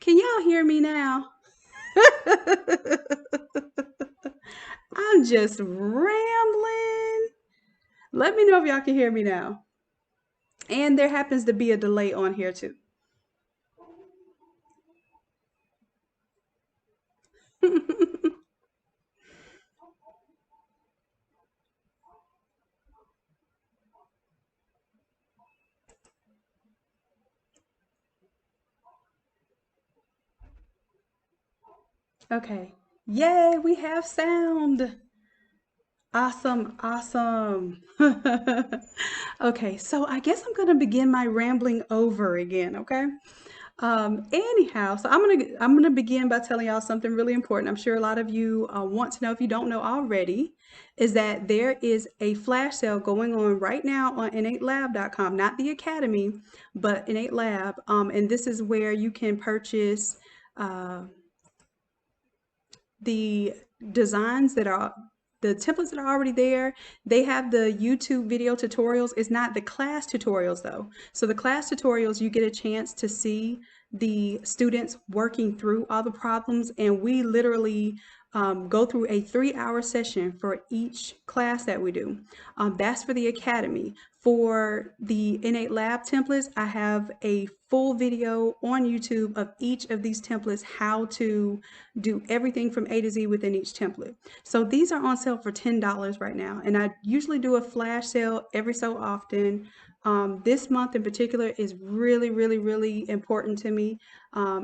Can y'all hear me now? I'm just rambling. Let me know if y'all can hear me now. And there happens to be a delay on here too. Okay. Yay, we have sound. Awesome, awesome. Okay, so I guess I'm gonna begin my rambling over again, okay? Anyhow, so I'm gonna begin by telling y'all something really important. I'm sure a lot of you want to know if you don't know already, is that there is a flash sale going on right now on innatelab.com, not the Academy, but Innate Lab. And this is where you can purchase uh, the designs that are the templates that are already there. They have the YouTube video tutorials. It's not the class tutorials though. So the class tutorials, you get a chance to see the students working through all the problems, and we literally go through a 3-hour session for each class that we do. That's for the Academy. For the Innate Lab templates, I have a full video on YouTube of each of these templates, how to do everything from A to Z within each template. So these are on sale for $10 right now. And I usually do a flash sale every so often. This month in particular is really, really, really important to me.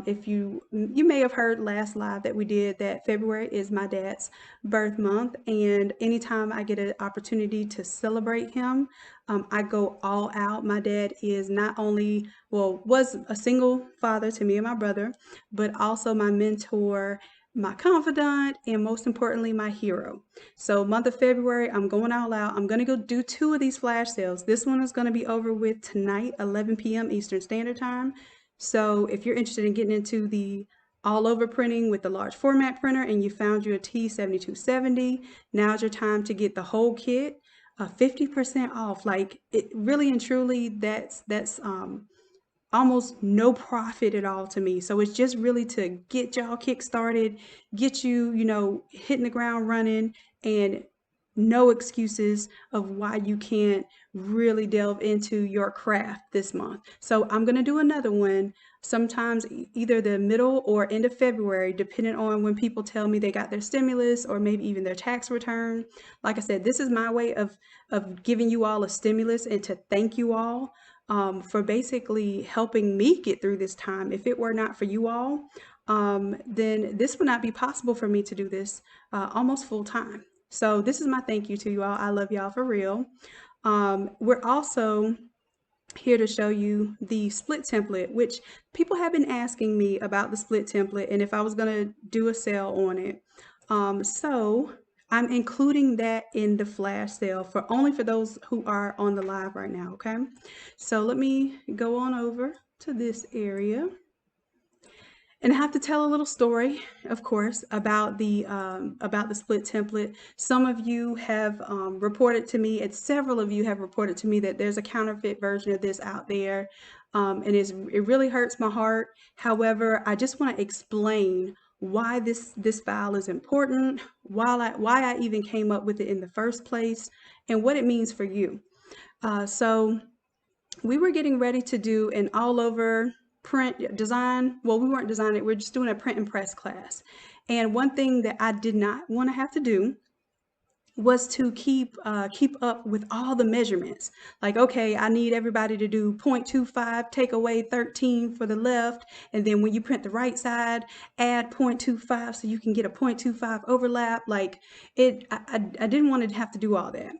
If you may have heard last live that we did that February is my dad's birth month, and anytime I get an opportunity to celebrate him, I go all out. My dad is not only, well, was a single father to me and my brother, but also my mentor, my confidant, and most importantly, my hero. So month of February, I'm going all out. I'm going to go do 2 of these flash sales. This one is going to be over with tonight, 11 p.m. Eastern Standard Time. So if you're interested in getting into the all over printing with the large format printer and you found your T7270, now's your time to get the whole kit, 50% off. Like it really and truly, that's almost no profit at all to me. So it's just really to get y'all kick started, get you, hitting the ground running, and no excuses of why you can't really delve into your craft this month. So I'm going to do another one sometimes either the middle or end of February, depending on when people tell me they got their stimulus or maybe even their tax return. Like I said, this is my way of giving you all a stimulus and to thank you all for basically helping me get through this time. If it were not for you all, then this would not be possible for me to do this almost full time. So this is my thank you to you all. I love y'all for real. We're also here to show you the split template, which people have been asking me about the split template and if I was going to do a sale on it. So I'm including that in the flash sale for only for those who are on the live right now. Okay. So let me go on over to this area. And I have to tell a little story, of course, about the split template. Some of you have reported to me, and several of you have reported to me that there's a counterfeit version of this out there, and it really hurts my heart. However, I just want to explain why this file is important, why I even came up with it in the first place, and what it means for you. So we were getting ready to do an all over print design. Well, we weren't designing it, we're just doing a print and press class. And one thing that I did not want to have to do was to keep up with all the measurements. Like, okay, I need everybody to do 0.25, take away 13 for the left, and then when you print the right side, add 0.25 so you can get a 0.25 overlap. Like I didn't want to have to do all that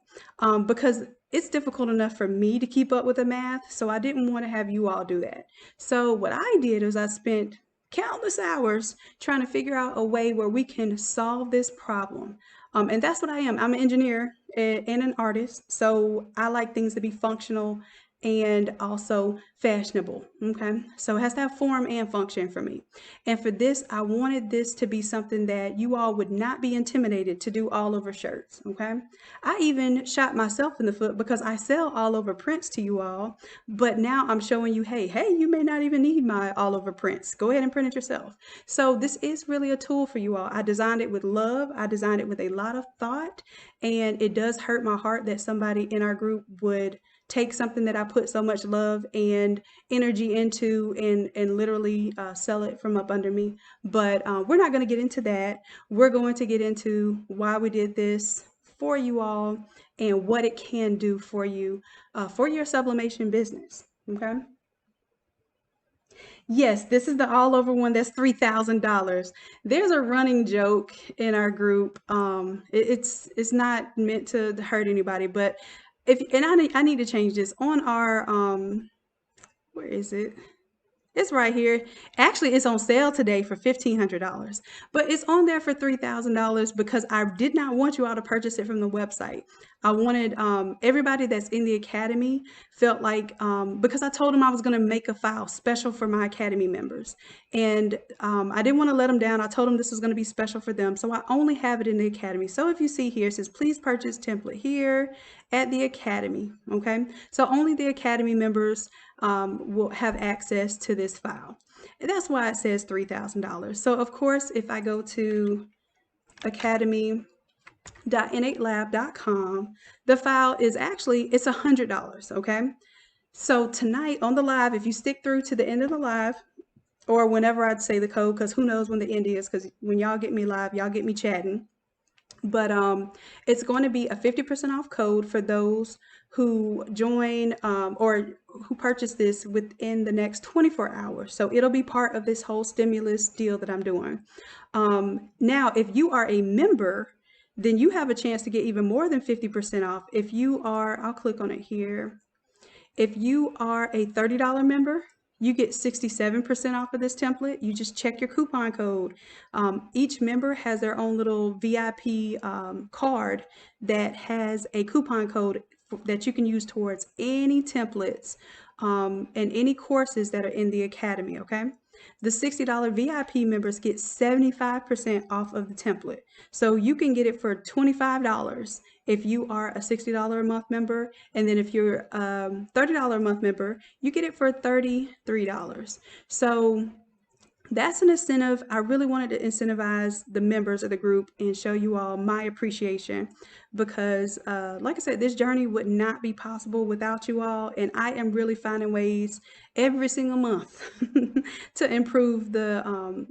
because it's difficult enough for me to keep up with the math, so I didn't want to have you all do that. So what I did is I spent countless hours trying to figure out a way where we can solve this problem. And that's what I am. I'm an engineer and an artist, so I like things to be functional and also fashionable. Okay, so it has to have form and function for me. And for this, I wanted this to be something that you all would not be intimidated to do all over shirts. Okay, I even shot myself in the foot because I sell all over prints to you all, but now I'm showing you, hey, you may not even need my all over prints. Go ahead and print it yourself. So this is really a tool for you all. I designed it with love. I designed it with a lot of thought, and it does hurt my heart that somebody in our group would take something that I put so much love and energy into and literally sell it from up under me. But we're not going to get into that. We're going to get into why we did this for you all and what it can do for you for your sublimation business. Okay. Yes, this is the all over one that's $3,000. There's a running joke in our group. It's not meant to hurt anybody, but if and I need to change this on our where is it? It's right here. Actually, it's on sale today for $1,500, but it's on there for $3,000 because I did not want you all to purchase it from the website. I wanted everybody that's in the academy felt like because I told them I was going to make a file special for my academy members, and I didn't want to let them down. I told them this was going to be special for them, so I only have it in the academy. So if you see here, it says please purchase template here at the academy. Okay, so only the academy members will have access to this file. And that's why it says $3,000. So of course, if I go to academy.innatelab.com, the file is actually, it's $100, okay? So tonight on the live, if you stick through to the end of the live, or whenever I'd say the code, because who knows when the end is, because when y'all get me live, y'all get me chatting. But it's going to be a 50% off code for those who join or who purchase this within the next 24 hours. So it'll be part of this whole stimulus deal that I'm doing. Now, if you are a member, then you have a chance to get even more than 50% off. If you are, I'll click on it here. If you are a $30 member, you get 67% off of this template. You just check your coupon code. Each member has their own little VIP card that has a coupon code that you can use towards any templates and any courses that are in the academy, okay? The $60 VIP members get 75% off of the template. So you can get it for $25 if you are a $60 a month member. And then if you're a $30 a month member, you get it for $33. So that's an incentive. I really wanted to incentivize the members of the group and show you all my appreciation because, like I said, this journey would not be possible without you all. And I am really finding ways every single month to improve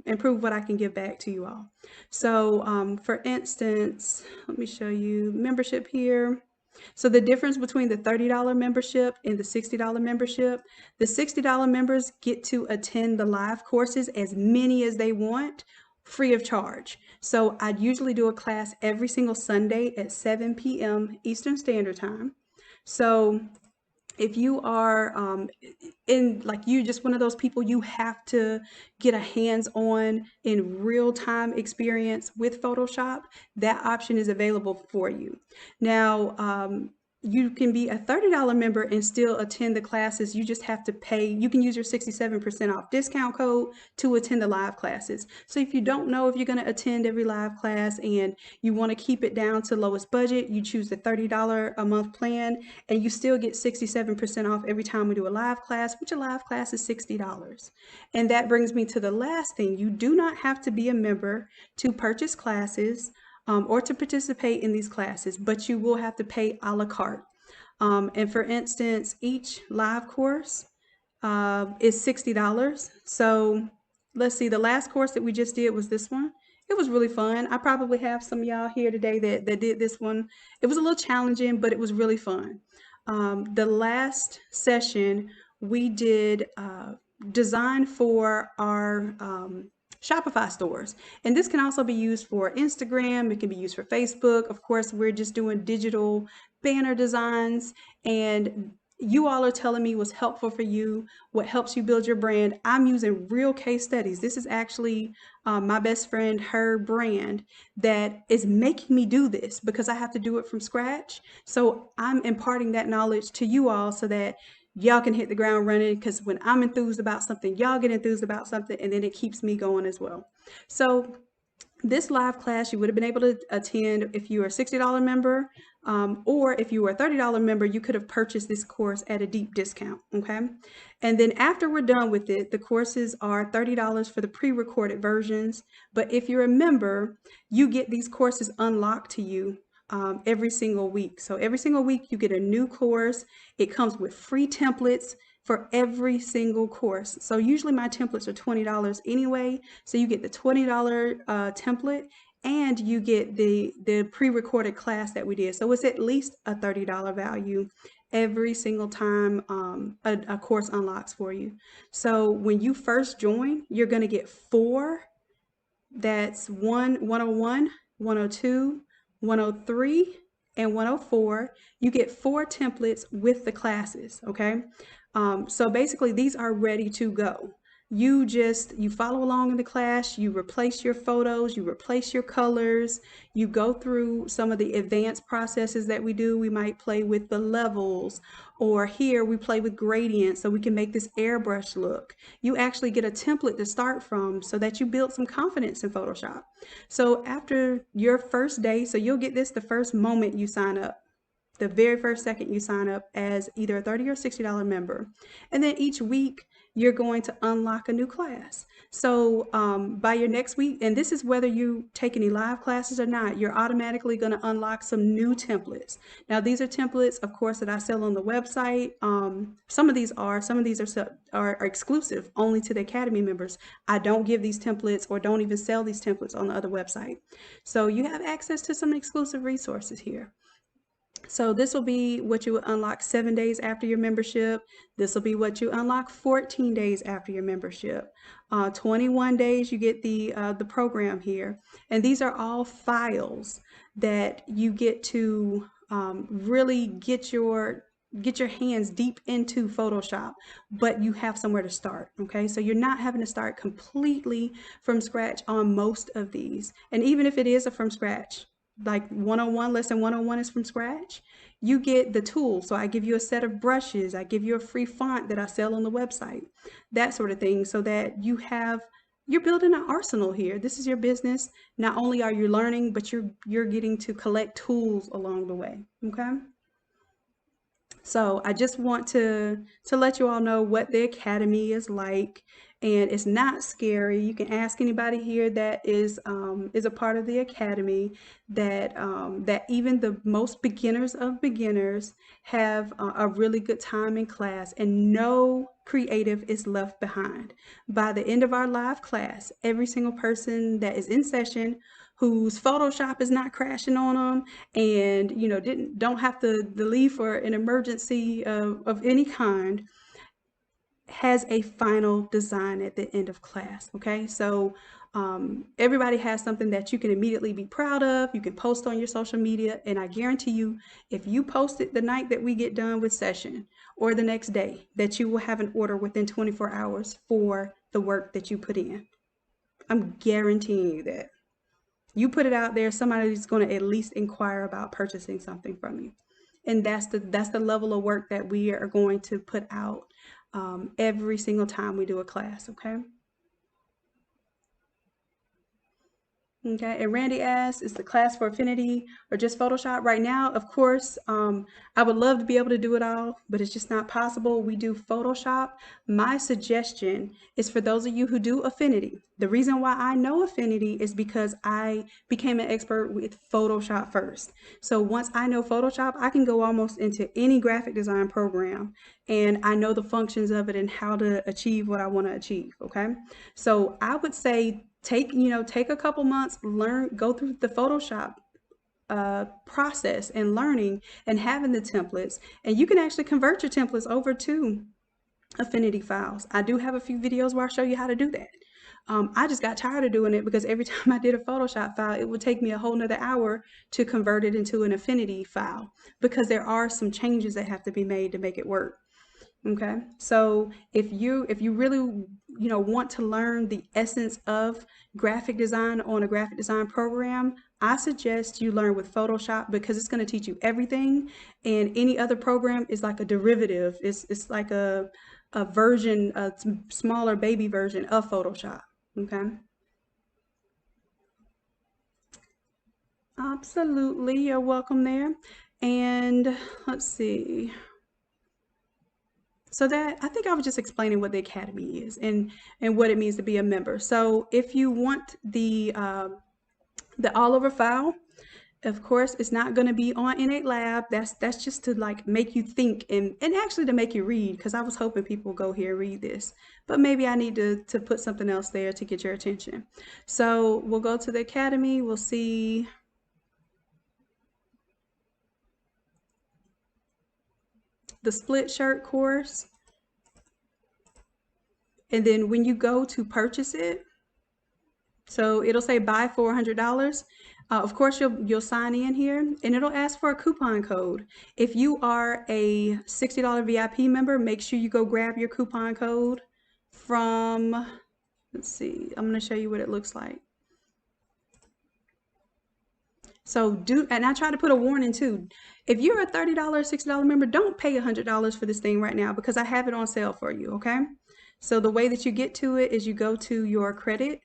improve what I can give back to you all. So, for instance, let me show you membership here. So the difference between the $30 membership and the $60 membership, the $60 members get to attend the live courses as many as they want, free of charge. So I usually do a class every single Sunday at 7 p.m. Eastern Standard Time. So if you are in like you just one of those people, you have to get a hands-on in real-time experience with Photoshop, that option is available for you. Now, you can be a $30 member and still attend the classes. You just have to pay. You can use your 67% off discount code to attend the live classes. So if you don't know if you're going to attend every live class and you want to keep it down to lowest budget, you choose the $30 a month plan and you still get 67% off every time we do a live class, which a live class is $60. And that brings me to the last thing. You do not have to be a member to purchase classes or to participate in these classes, but you will have to pay a la carte. And for instance, each live course is $60. So let's see, the last course that we just did was this one. It was really fun. I probably have some of y'all here today that did this one. It was a little challenging, but it was really fun. The last session we did design for our Shopify stores. And this can also be used for Instagram. It can be used for Facebook. Of course, we're just doing digital banner designs, and you all are telling me what's helpful for you, what helps you build your brand. I'm using real case studies. This is actually my best friend, her brand, that is making me do this because I have to do it from scratch. So I'm imparting that knowledge to you all so that y'all can hit the ground running, because when I'm enthused about something, y'all get enthused about something, and then it keeps me going as well. So this live class you would have been able to attend if you were a $60 member, or if you were a $30 member, you could have purchased this course at a deep discount, okay? And then after we're done with it, the courses are $30 for the pre-recorded versions. But if you're a member, you get these courses unlocked to you every single week. So every single week you get a new course. It comes with free templates for every single course. So usually my templates are $20 anyway. So you get the $20 template, and you get the pre-recorded class that we did. So it's at least a $30 value every single time a course unlocks for you. So when you first join, you're going to get 4. That's 101, 102, 103, and 104. You get 4 templates with the classes, okay? So basically these are ready to go. You follow along in the class, you replace your photos, you replace your colors, you go through some of the advanced processes that we do. We might play with the levels, or here we play with gradients so we can make this airbrush look. You actually get a template to start from so that you build some confidence in Photoshop. So after your first day, so you'll get this the first moment you sign up, the very first second you sign up as either a $30 or $60 member. And then each week you're going to unlock a new class. So by your next week, and this is whether you take any live classes or not, you're automatically going to unlock some new templates. Now these are templates, of course, that I sell on the website. Some of these are exclusive only to the Academy members. I don't give these templates or don't even sell these templates on the other website. So you have access to some exclusive resources here. So this will be what you unlock 7 days after your membership. This will be what you unlock 14 days after your membership. 21 days you get the program here. And these are all files that you get to really get your hands deep into Photoshop, but you have somewhere to start, okay? So you're not having to start completely from scratch on most of these. And even if it is a from scratch, like 101, lesson 101 is from scratch, you get the tools. So I give you a set of brushes, I give you a free font that I sell on the website, that sort of thing, so that you're building an arsenal here. This is your business. Not only are you learning, but you're getting to collect tools along the way, okay? So I just want to let you all know what the Academy is like, and it's not scary. You can ask anybody here that is a part of the Academy, that that even the most beginners of beginners have a really good time in class, and no creative is left behind. By the end of our live class, every single person that is in session whose Photoshop is not crashing on them, and don't have to leave for an emergency of any kind, has a final design at the end of class. Okay, so everybody has something that you can immediately be proud of. You can post on your social media, and I guarantee you, if you post it the night that we get done with session or the next day, that you will have an order within 24 hours for the work that you put in. I'm guaranteeing you that. You put it out there, somebody's going to at least inquire about purchasing something from you. And that's the level of work that we are going to put out every single time we do a class, okay? Okay, and Randy asks, is the class for Affinity or just Photoshop? Right now, of course, I would love to be able to do it all, but it's just not possible. We do Photoshop. My suggestion is for those of you who do Affinity. The reason why I know Affinity is because I became an expert with Photoshop first. So once I know Photoshop, I can go almost into any graphic design program, and I know the functions of it and how to achieve what I want to achieve, okay? So I would say take a couple months, go through the Photoshop process and learning and having the templates, and you can actually convert your templates over to Affinity files. I do have a few videos where I show you how to do that. I just got tired of doing it because every time I did a Photoshop file, it would take me a whole nother hour to convert it into an Affinity file, because there are some changes that have to be made to make it work. Okay, so if you really want to learn the essence of graphic design on a graphic design program, I suggest you learn with Photoshop because it's going to teach you everything, and any other program is like a derivative. It's like a version, a smaller baby version of Photoshop. Okay, absolutely, you're welcome there. And let's see. So that I think I was just explaining what the Academy is and what it means to be a member. So if you want the all over file, of course, it's not going to be on Innate Lab. That's just to like make you think and actually to make you read, because I was hoping people go here and read this, but maybe I need to put something else there to get your attention. So we'll go to the Academy. We'll see the split shirt course. And then when you go to purchase it, so it'll say buy $400. Of course, you'll sign in here, and it'll ask for a coupon code. If you are a $60 VIP member, make sure you go grab your coupon code from, let's see, I'm going to show you what it looks like. So and I try to put a warning too. If you're a $30, $60 member, don't pay $100 for this thing right now because I have it on sale for you, okay? So the way that you get to it is you go to your credit.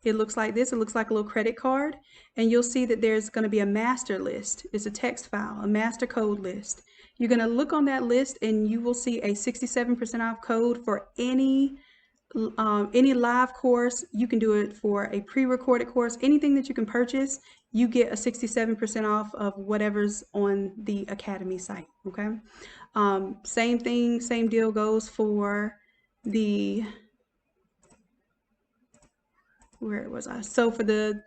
It looks like this. It looks like a little credit card, and you'll see that there's going to be a master list. It's a text file, a master code list. You're going to look on that list and you will see a 67% off code for any live course. You can do it for a pre-recorded course. Anything that you can purchase, you get a 67% off of whatever's on the Academy site. Okay. Same thing, same deal goes for the, where was I? So for the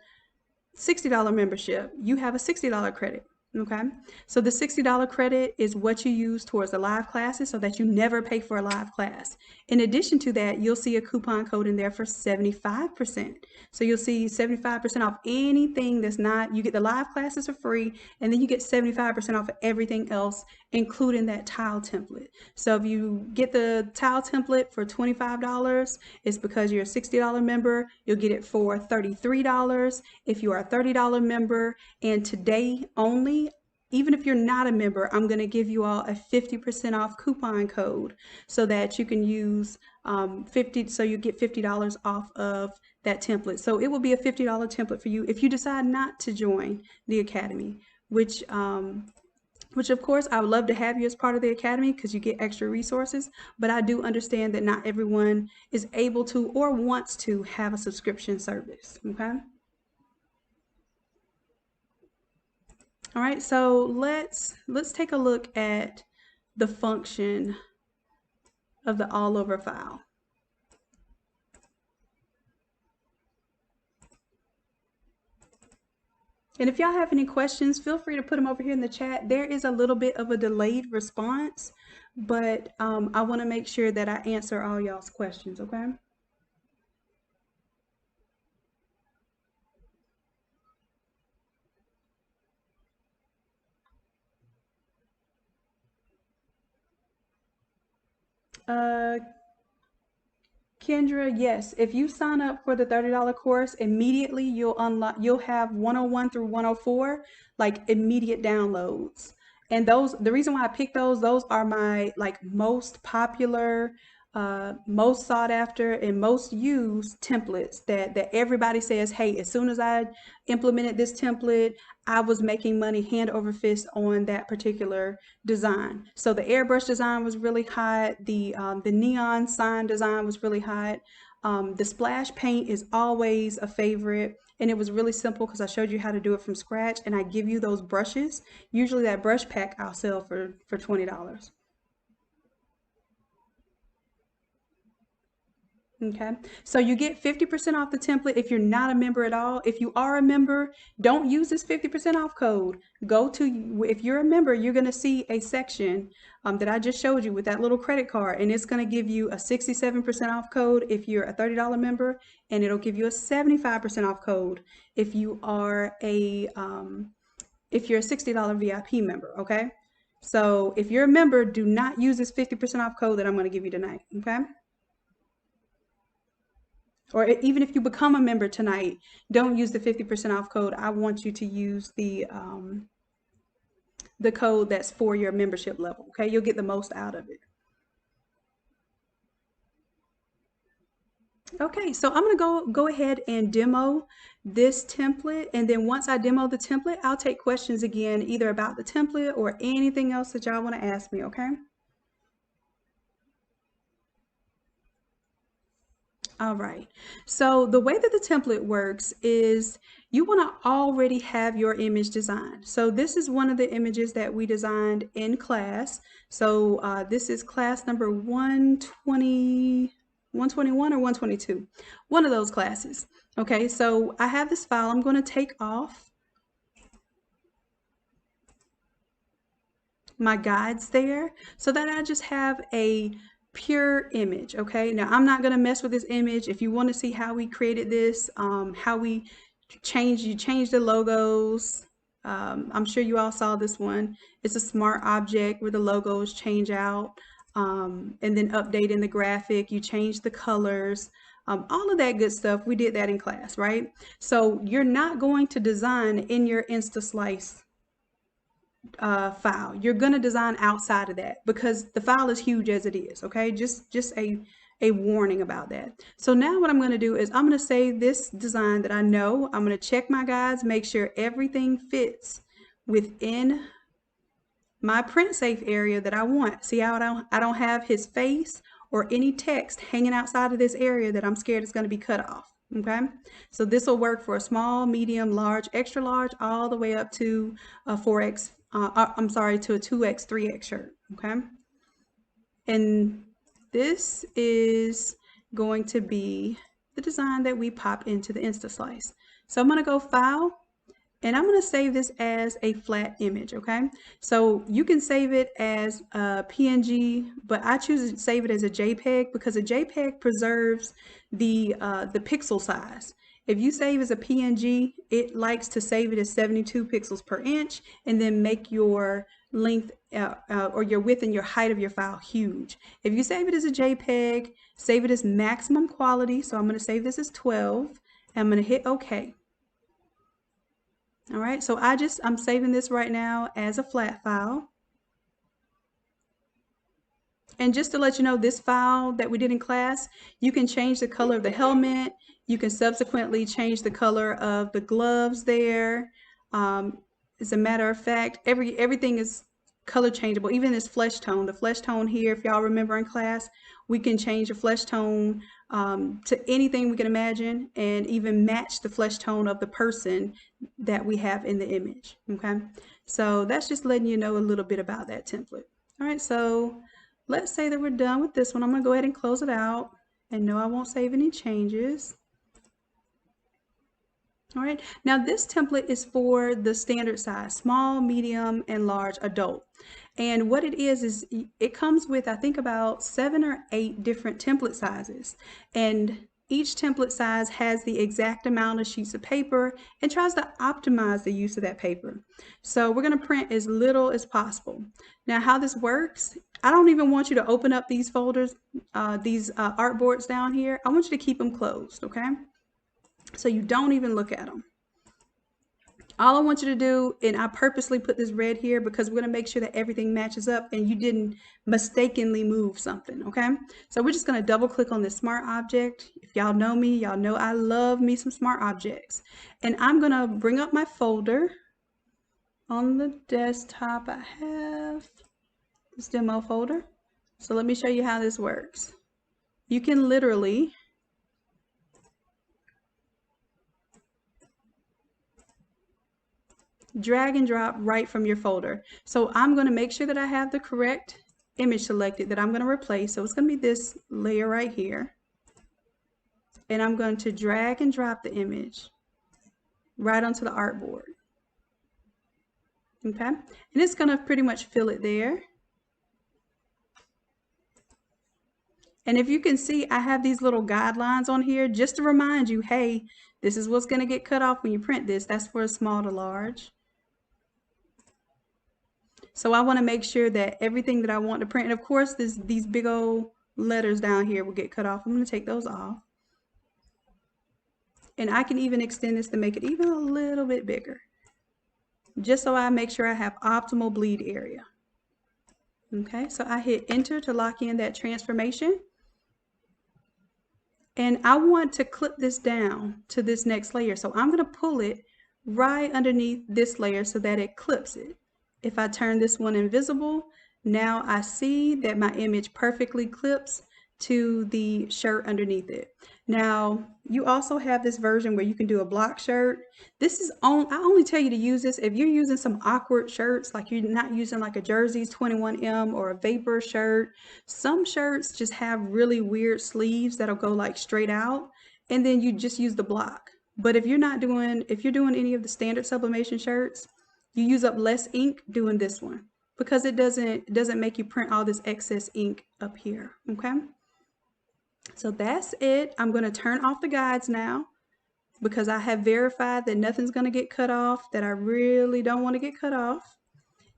$60 membership, you have a $60 credit. Okay, so the $60 credit is what you use towards the live classes so that you never pay for a live class. In addition to that, you'll see a coupon code in there for 75%. So you'll see 75% off anything that's not, you get the live classes for free, and then you get 75% off of everything else, including that tile template. So if you get the tile template for $25, it's because you're a $60 member, you'll get it for $33. If you are a $30 member, and today only, even if you're not a member, I'm going to give you all a 50% off coupon code so that you can use so you get $50 off of that template. So it will be a $50 template for you if you decide not to join the Academy, which of course I would love to have you as part of the Academy because you get extra resources, but I do understand that not everyone is able to or wants to have a subscription service. Okay. All right, so let's take a look at the function of the all over file. And if y'all have any questions, feel free to put them over here in the chat. There is a little bit of a delayed response, but I want to make sure that I answer all y'all's questions, okay? Kendra, yes, if you sign up for the $30 course, immediately you'll have 101 through 104, like immediate downloads. And the reason why I picked those are my like most popular, most sought after and most used templates that everybody says, hey, as soon as I implemented this template, I was making money hand over fist on that particular design. So the airbrush design was really hot. The neon sign design was really hot. The splash paint is always a favorite, and it was really simple because I showed you how to do it from scratch, and I give you those brushes. Usually that brush pack I'll sell for $20. Okay, so you get 50% off the template if you're not a member at all. If you are a member, don't use this 50% off code. If you're a member, you're going to see a section that I just showed you with that little credit card, and it's going to give you a 67% off code if you're a $30 member, and it'll give you a 75% off code if you are a $60 VIP member. Okay. So if you're a member, do not use this 50% off code that I'm going to give you tonight, okay? Or even if you become a member tonight, don't use the 50% off code. I want you to use the code that's for your membership level, okay? You'll get the most out of it. Okay, so I'm gonna go ahead and demo this template, and then once I demo the template, I'll take questions again, either about the template or anything else that y'all want to ask me, okay? All right, so the way that the template works is you want to already have your image designed. So this is one of the images that we designed in class. So this is class number 120, 121 or 122, one of those classes. Okay, so I have this file I'm going to take off my guides there so that I just have a pure image. Okay, now I'm not going to mess with this image. If you want to see how we created this, how we change the logos, I'm sure you all saw this one. It's a smart object where the logos change out, and then update in the graphic, you change the colors, all of that good stuff. We did that in class, right? So you're not going to design in your InstaSlice file. You're going to design outside of that because the file is huge as it is, okay? Just a warning about that. So now what I'm going to do is I'm going to save this design that I know. I'm going to check my guides, make sure everything fits within my print safe area that I want. See how I don't have his face or any text hanging outside of this area that I'm scared is going to be cut off. Okay, so this will work for a small, medium, large, extra large, all the way up to a 4X, I'm sorry, to a 2X, 3X shirt. Okay, and this is going to be the design that we pop into the InstaSlice. So I'm going to go File, and I'm going to save this as a flat image, okay? So you can save it as a PNG, but I choose to save it as a JPEG because a JPEG preserves the pixel size. If you save as a PNG, it likes to save it as 72 pixels per inch and then make your length or your width and your height of your file huge. If you save it as a JPEG, save it as maximum quality. So I'm going to save this as 12. And I'm going to hit OK. All right, so I'm saving this right now as a flat file. And just to let you know, this file that we did in class, you can change the color of the helmet. You can subsequently change the color of the gloves there. As a matter of fact, everything is color changeable, even this flesh tone. The flesh tone here, if y'all remember in class, we can change the flesh tone to anything we can imagine and even match the flesh tone of the person that we have in the image, okay? So that's just letting you know a little bit about that template. All right, so let's say that we're done with this one. I'm gonna go ahead and close it out, and no, I won't save any changes. All right, now this template is for the standard size, small, medium, and large adult. And what it is it comes with, I think, about 7 or 8 different template sizes. And each template size has the exact amount of sheets of paper and tries to optimize the use of that paper. So we're going to print as little as possible. Now, how this works, I don't even want you to open up these folders, these artboards down here. I want you to keep them closed, okay? So you don't even look at them. All I want you to do, and I purposely put this red here because we're going to make sure that everything matches up and you didn't mistakenly move something, okay? So we're just going to double click on this smart object. If y'all know me, y'all know I love me some smart objects. And I'm going to bring up my folder. On the desktop, I have this demo folder. So let me show you how this works. You can literally drag and drop right from your folder. So I'm going to make sure that I have the correct image selected that I'm going to replace. So it's going to be this layer right here. And I'm going to drag and drop the image right onto the artboard. Okay, and it's going to pretty much fill it there. And if you can see, I have these little guidelines on here just to remind you, hey, this is what's going to get cut off when you print this. That's for a small to large. So I want to make sure that everything that I want to print, and of course these big old letters down here will get cut off. I'm going to take those off. And I can even extend this to make it even a little bit bigger, just so I make sure I have optimal bleed area. Okay, so I hit enter to lock in that transformation. And I want to clip this down to this next layer. So I'm going to pull it right underneath this layer so that it clips it. If I turn this one invisible, now I see that my image perfectly clips to the shirt underneath it. Now, you also have this version where you can do a block shirt. This is I only tell you to use this if you're using some awkward shirts, like you're not using like a Jersey's 21M or a Vapor shirt. Some shirts just have really weird sleeves that'll go like straight out, and then you just use the block. But if you're doing any of the standard sublimation shirts, you use up less ink doing this one because it doesn't make you print all this excess ink up here, okay? So that's it. I'm going to turn off the guides now because I have verified that nothing's going to get cut off, that I really don't want to get cut off.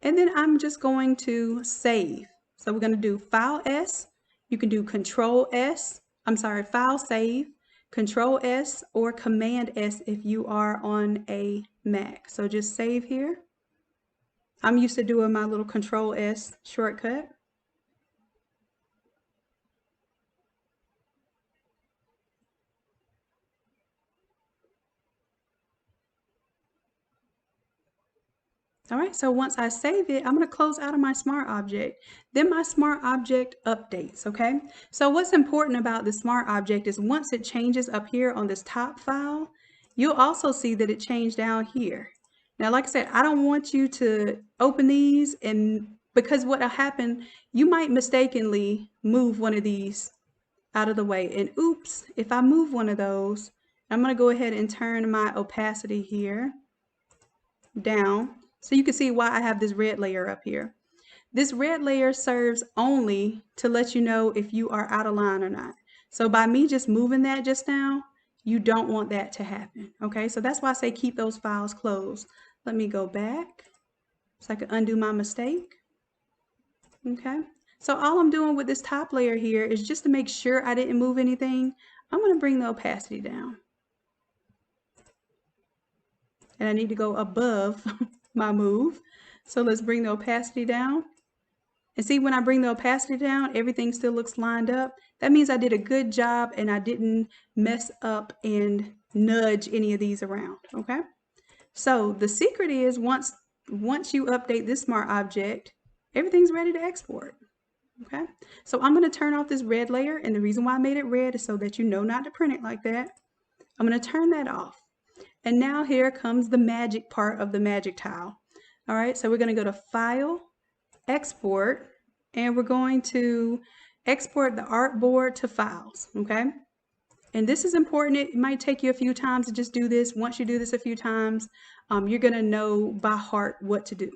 And then I'm just going to save. So we're going to do File S. You can do Control S. I'm sorry, File Save, Control S, or Command S if you are on a Mac. So just save here. I'm used to doing my little Control S shortcut. All right, so once I save it, I'm going to close out of my smart object. Then my smart object updates, okay? So what's important about the smart object is once it changes up here on this top file, you'll also see that it changed down here. Now, like I said, I don't want you to open these, and because what'll happen, you might mistakenly move one of these out of the way. And oops, if I move one of those, I'm going to go ahead and turn my opacity here down. So you can see why I have this red layer up here. This red layer serves only to let you know if you are out of line or not. So by me just moving that just now, you don't want that to happen. Okay, so that's why I say keep those files closed. Let me go back so I can undo my mistake. Okay, so all I'm doing with this top layer here is just to make sure I didn't move anything. I'm going to bring the opacity down. And I need to go above my move. So let's bring the opacity down. And see, when I bring the opacity down, everything still looks lined up. That means I did a good job and I didn't mess up and nudge any of these around, okay? So the secret is once you update this smart object, everything's ready to export, okay? So I'm gonna turn off this red layer, and the reason why I made it red is so that you know not to print it like that. I'm gonna turn that off. And now here comes the magic part of the magic tile. All right, so we're going to go to File, Export, and we're going to export the artboard to files, okay? And this is important. It might take you a few times to just do this. Once you do this a few times, you're going to know by heart what to do.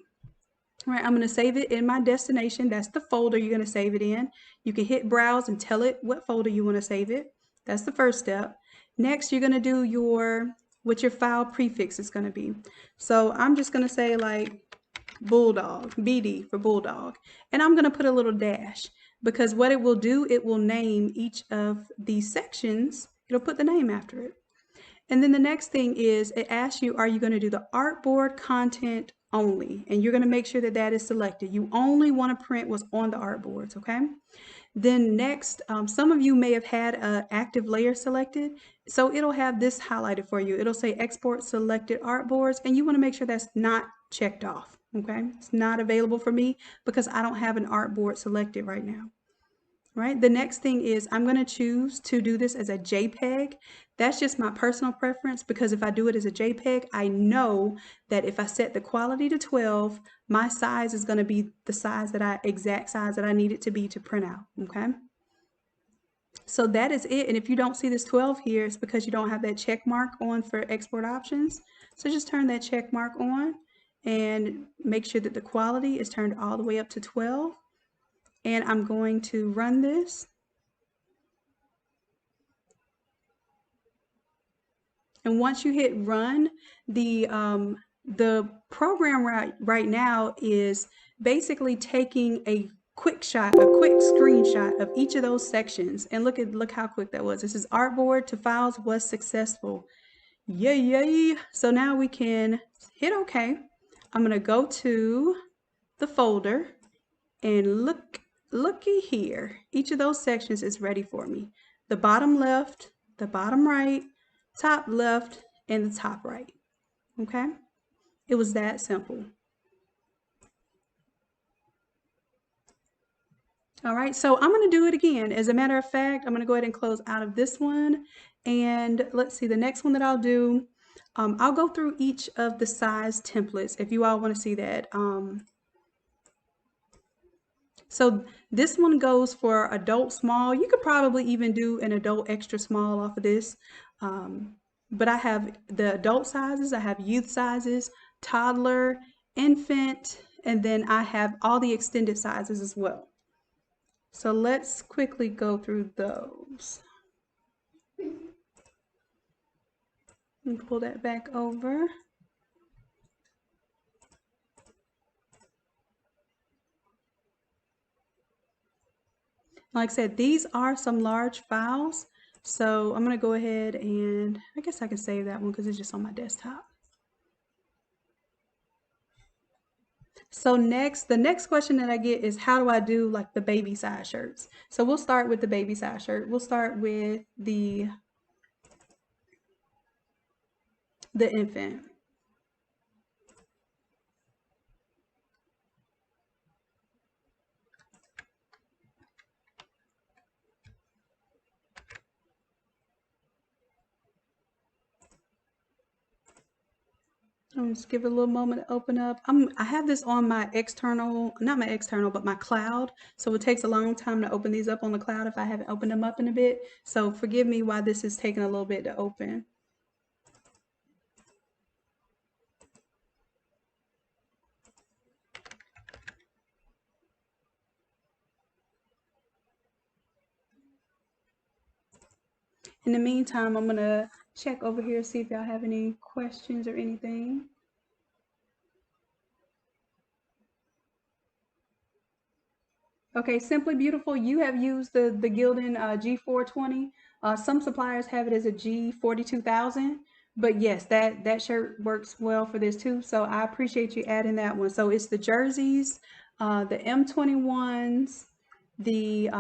All right, I'm going to save it in my destination. That's the folder you're going to save it in. You can hit browse and tell it what folder you want to save it. That's the first step. Next, you're going to do what your file prefix is going to be. So I'm just going to say like bulldog, BD for bulldog. And I'm going to put a little dash because what it will do, it will name each of these sections. It'll put the name after it. And then the next thing is it asks you, are you going to do the artboard content only? And you're going to make sure that that is selected. You only want to print what's on the artboards, okay? Then next, some of you may have had an active layer selected. So it'll have this highlighted for you. It'll say export selected artboards, and you want to make sure that's not checked off, okay? It's not available for me because I don't have an artboard selected right now. Right. The next thing is I'm going to choose to do this as a JPEG. That's just my personal preference because if I do it as a JPEG, I know that if I set the quality to 12, my size is going to be the size exact size that I need it to be to print out. Okay. So that is it. And if you don't see this 12 here, it's because you don't have that check mark on for export options. So just turn that check mark on and make sure that the quality is turned all the way up to 12. And I'm going to run this. And once you hit run, the the program right now is basically taking a quick screenshot of each of those sections. And look how quick that was. This is Artboard to files was successful. Yay, yay. So now we can hit OK. I'm going to go to the folder and looky here. Each of those sections is ready for me. The bottom left, the bottom right, top left, and the top right. Okay? It was that simple. All right, so I'm going to do it again. As a matter of fact, I'm going to go ahead and close out of this one. And let's see, the next one that I'll do, I'll go through each of the size templates if you all want to see that. So this one goes for adult small. You could probably even do an adult extra small off of this. But I have the adult sizes, I have youth sizes, toddler, infant, and then I have all the extended sizes as well. So let's quickly go through those. And pull that back over. Like I said, these are some large files. So I'm going to go ahead and I guess I can save that one because it's just on my desktop. So the next question that I get is how do I do like the baby size shirts? So we'll start with the baby size shirt. We'll start with the infant. I'll just give it a little moment to open up. I have this on my external, not my external, but my cloud. So it takes a long time to open these up on the cloud if I haven't opened them up in a bit. So forgive me why this is taking a little bit to open. In the meantime, I'm going to check over here, see if y'all have any questions or anything. Okay, Simply Beautiful, you have used the Gildan G420. Some suppliers have it as a G42000, but yes, that shirt works well for this too. So I appreciate you adding that one. So it's the jerseys, the M21s, the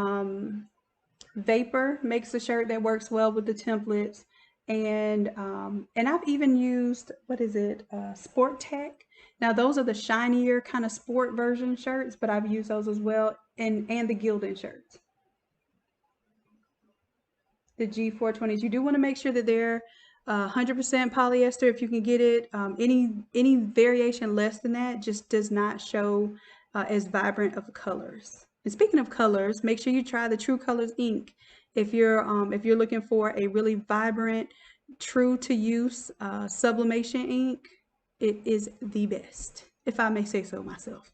Vapor makes a shirt that works well with the templates, and I've even used, what is it, Sport Tech. Now those are the shinier kind of sport version shirts, but I've used those as well, and the Gildan shirts, the G420s. You do want to make sure that they're 100% polyester if you can get it. Any variation less than that just does not show as vibrant of colors. And speaking of colors, make sure you try the True Colors ink if you're looking for a really vibrant, true to use sublimation ink. It is the best, if I may say so myself.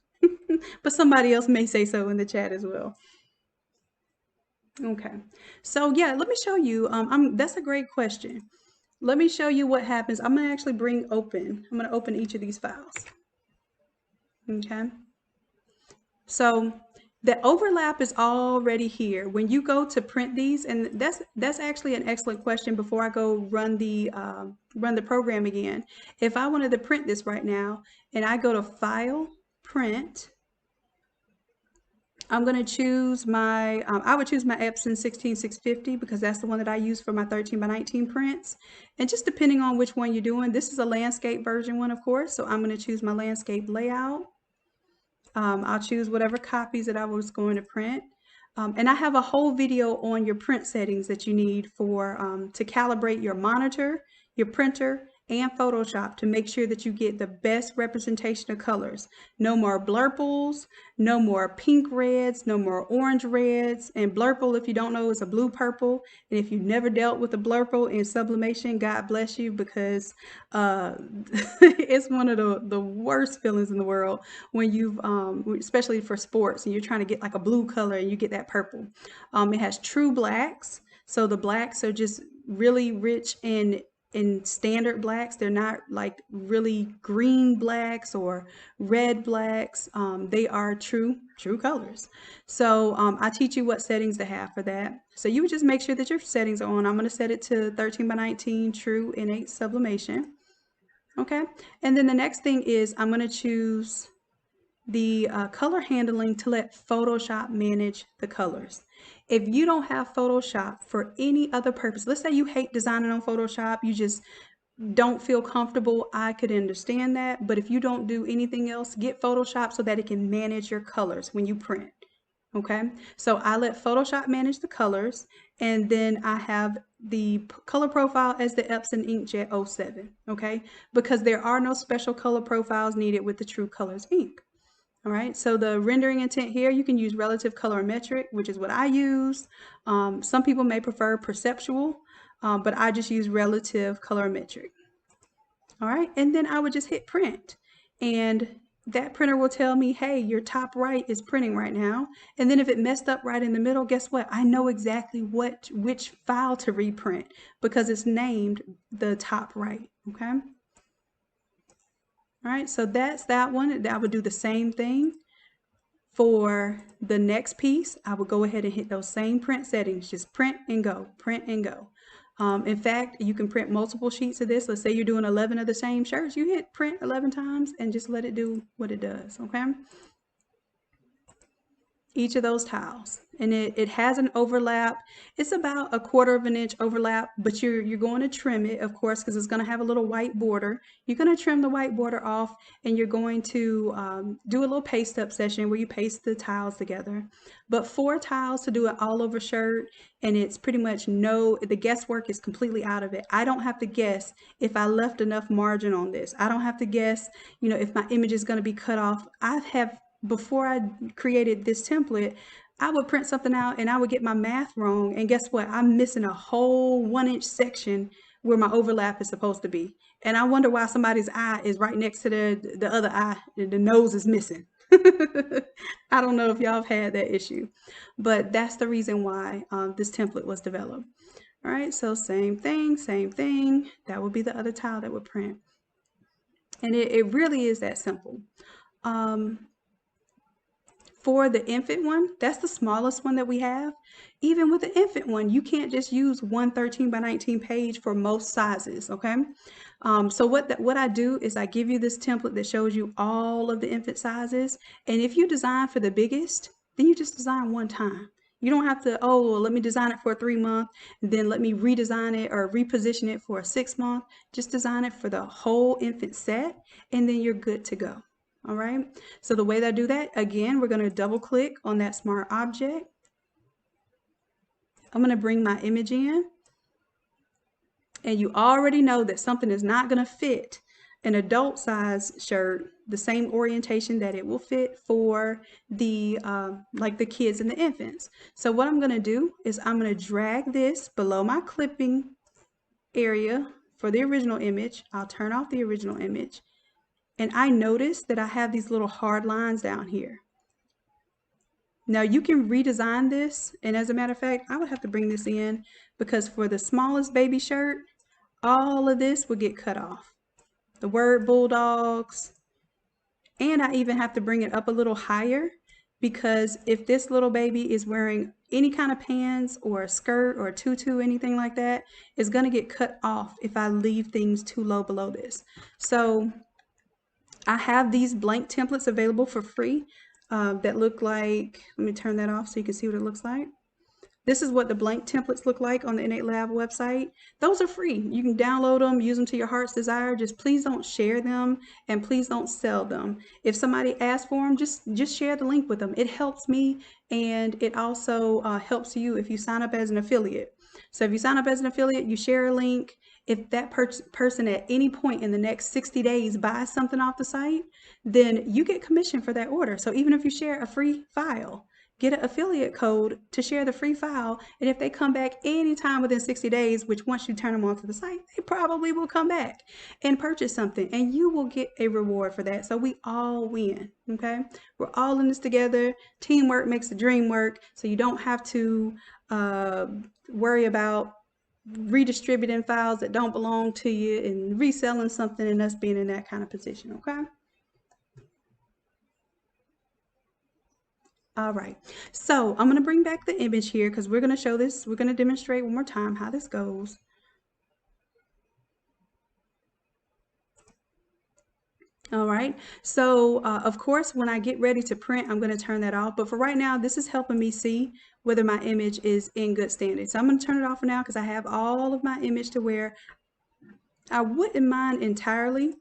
But somebody else may say so in the chat as well. Okay, so yeah, let me show you. That's a great question. Let me show you what happens. I'm going to actually I'm going to open each of these files. Okay. So the overlap is already here. When you go to print these, and that's actually an excellent question before I go run the program again. If I wanted to print this right now and I go to File, Print, I'm going to choose my, I would choose my Epson 16650 because that's the one that I use for my 13x19 prints. And just depending on which one you're doing, this is a landscape version one, of course. So I'm going to choose my landscape layout. I'll choose whatever copies that I was going to print. And I have a whole video on your print settings that you need for to calibrate your monitor, your printer, and Photoshop to make sure that you get the best representation of colors. No more blurples, no more pink reds, no more orange reds. And blurple, if you don't know, is a blue purple. And if you've never dealt with a blurple in sublimation, God bless you, because it's one of the worst feelings in the world when you've, especially for sports, and you're trying to get like a blue color and you get that purple. It has true blacks. So the blacks are just really rich in in standard blacks. They're not like really green blacks or red blacks. They are true colors. So I teach you what settings to have for that. So you would just make sure that your settings are on. I'm going to set it to 13 by 19 true innate sublimation. Okay. And then the next thing is I'm going to choose the color handling to let Photoshop manage the colors. If you don't have Photoshop for any other purpose, let's say you hate designing on Photoshop, you just don't feel comfortable, I could understand that. But if you don't do anything else, get Photoshop so that it can manage your colors when you print. Okay, so I let Photoshop manage the colors, and then I have the color profile as the Epson Inkjet 07. Okay, because there are no special color profiles needed with the True Colors ink. All right, so the rendering intent here, you can use relative colorimetric, which is what I use. Some people may prefer perceptual, but I just use relative colorimetric. All right, and then I would just hit print, and that printer will tell me, hey, your top right is printing right now. And then if it messed up right in the middle, guess what? I know exactly which file to reprint because it's named the top right, okay? All right, so that's that one. I would do the same thing for the next piece. I would go ahead and hit those same print settings, just print and go, print and go. In fact, you can print multiple sheets of this. Let's say you're doing 11 of the same shirts. You hit print 11 times and just let it do what it does, okay? Each of those tiles, and it has an overlap. It's about 1/4 of an inch overlap, but you're going to trim it, of course, because it's going to have a little white border. You're going to trim the white border off, and you're going to do a little paste up session where you paste the tiles together. But 4 tiles to do it all over shirt, and it's pretty much the guesswork is completely out of it. I don't have to guess if I left enough margin on this. I don't have to guess, if my image is going to be cut off. Before I created this template, I would print something out and I would get my math wrong. And guess what? I'm missing a whole 1-inch section where my overlap is supposed to be. And I wonder why somebody's eye is right next to the other eye. The nose is missing. I don't know if y'all have had that issue, but that's the reason why this template was developed. All right, so same thing. That would be the other tile that would print. And it really is that simple. For the infant one, that's the smallest one that we have. Even with the infant one, you can't just use one 13 by 19 page for most sizes, okay? So what I do is I give you this template that shows you all of the infant sizes. And if you design for the biggest, then you just design one time. You don't have to, oh, well, let me design it for a 3-month, then let me redesign it or reposition it for a 6-month. Just design it for the whole infant set, and then you're good to go. All right, so the way that I do that, again, we're going to double click on that smart object. I'm going to bring my image in, and you already know that something is not going to fit an adult size shirt the same orientation that it will fit for the like the kids and the infants. So what I'm going to do is I'm going to drag this below my clipping area for the original image. I'll turn off the original image. And I notice that I have these little hard lines down here. Now you can redesign this, and as a matter of fact, I would have to bring this in because for the smallest baby shirt, all of this would get cut off. The word bulldogs, and I even have to bring it up a little higher because if this little baby is wearing any kind of pants or a skirt or a tutu, anything like that, it's going to get cut off if I leave things too low below this. So I have these blank templates available for free that look like, let me turn that off so you can see what it looks like. This is what the blank templates look like on the Innate Lab website. Those are free. You can download them, use them to your heart's desire. Just please don't share them and please don't sell them. If somebody asks for them, just share the link with them. It helps me, and it also helps you if you sign up as an affiliate. So if you sign up as an affiliate, you share a link. If that person at any point in the next 60 days buys something off the site, then you get commission for that order. So even if you share a free file, get an affiliate code to share the free file. And if they come back anytime within 60 days, which once you turn them onto the site, they probably will come back and purchase something, and you will get a reward for that. So we all win, okay? We're all in this together. Teamwork makes the dream work. So you don't have to worry about redistributing files that don't belong to you and reselling something and us being in that kind of position, okay? All right, so I'm going to bring back the image here because we're going to show this, we're going to demonstrate one more time how this goes. All right, so of course, when I get ready to print, I'm going to turn that off. But for right now, this is helping me see whether my image is in good standing. So I'm going to turn it off for now because I have all of my image to where I wouldn't mind entirely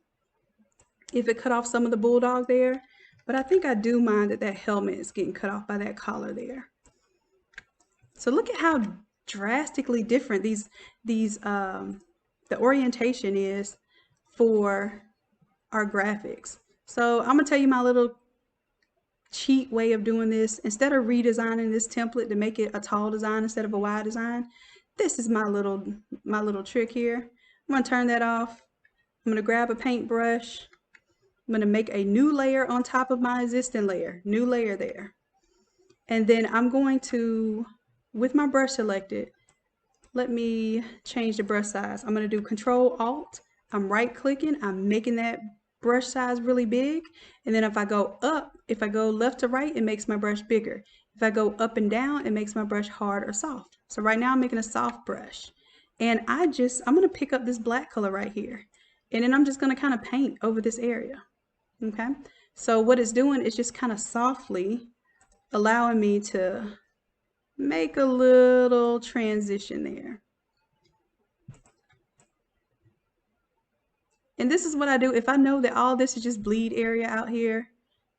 if it cut off some of the bulldog there. But I think I do mind that that helmet is getting cut off by that collar there. So look at how drastically different the orientation is for our graphics. So I'm gonna tell you my little cheat way of doing this. Instead of redesigning this template to make it a tall design instead of a wide design, this is my little trick here. I'm gonna turn that off. I'm gonna grab a paintbrush. I'm gonna make a new layer on top of my existing layer, new layer there. And then I'm going to, with my brush selected, let me change the brush size. I'm going to do Control Alt. I'm right clicking. I'm making that brush size really big. And then if I go up, if I go left to right, it makes my brush bigger. If I go up and down, it makes my brush hard or soft. So right now I'm making a soft brush. And I'm going to pick up this black color right here. And then I'm just going to kind of paint over this area. Okay. So what it's doing is just kind of softly allowing me to make a little transition there. And this is what I do. If I know that all this is just bleed area out here,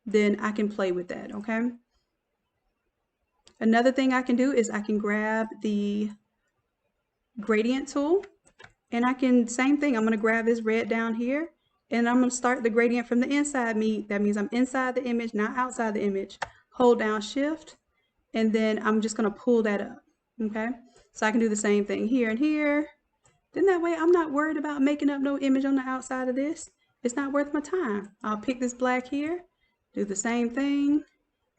then I can play with that, okay? Another thing I can do is I can grab the gradient tool and I can, same thing, I'm gonna grab this red down here and I'm gonna start the gradient from the inside me. That means I'm inside the image, not outside the image. Hold down Shift, and then I'm just gonna pull that up, okay? So I can do the same thing here and here. Then that way I'm not worried about making up no image on the outside of this. It's not worth my time. I'll pick this black here, do the same thing,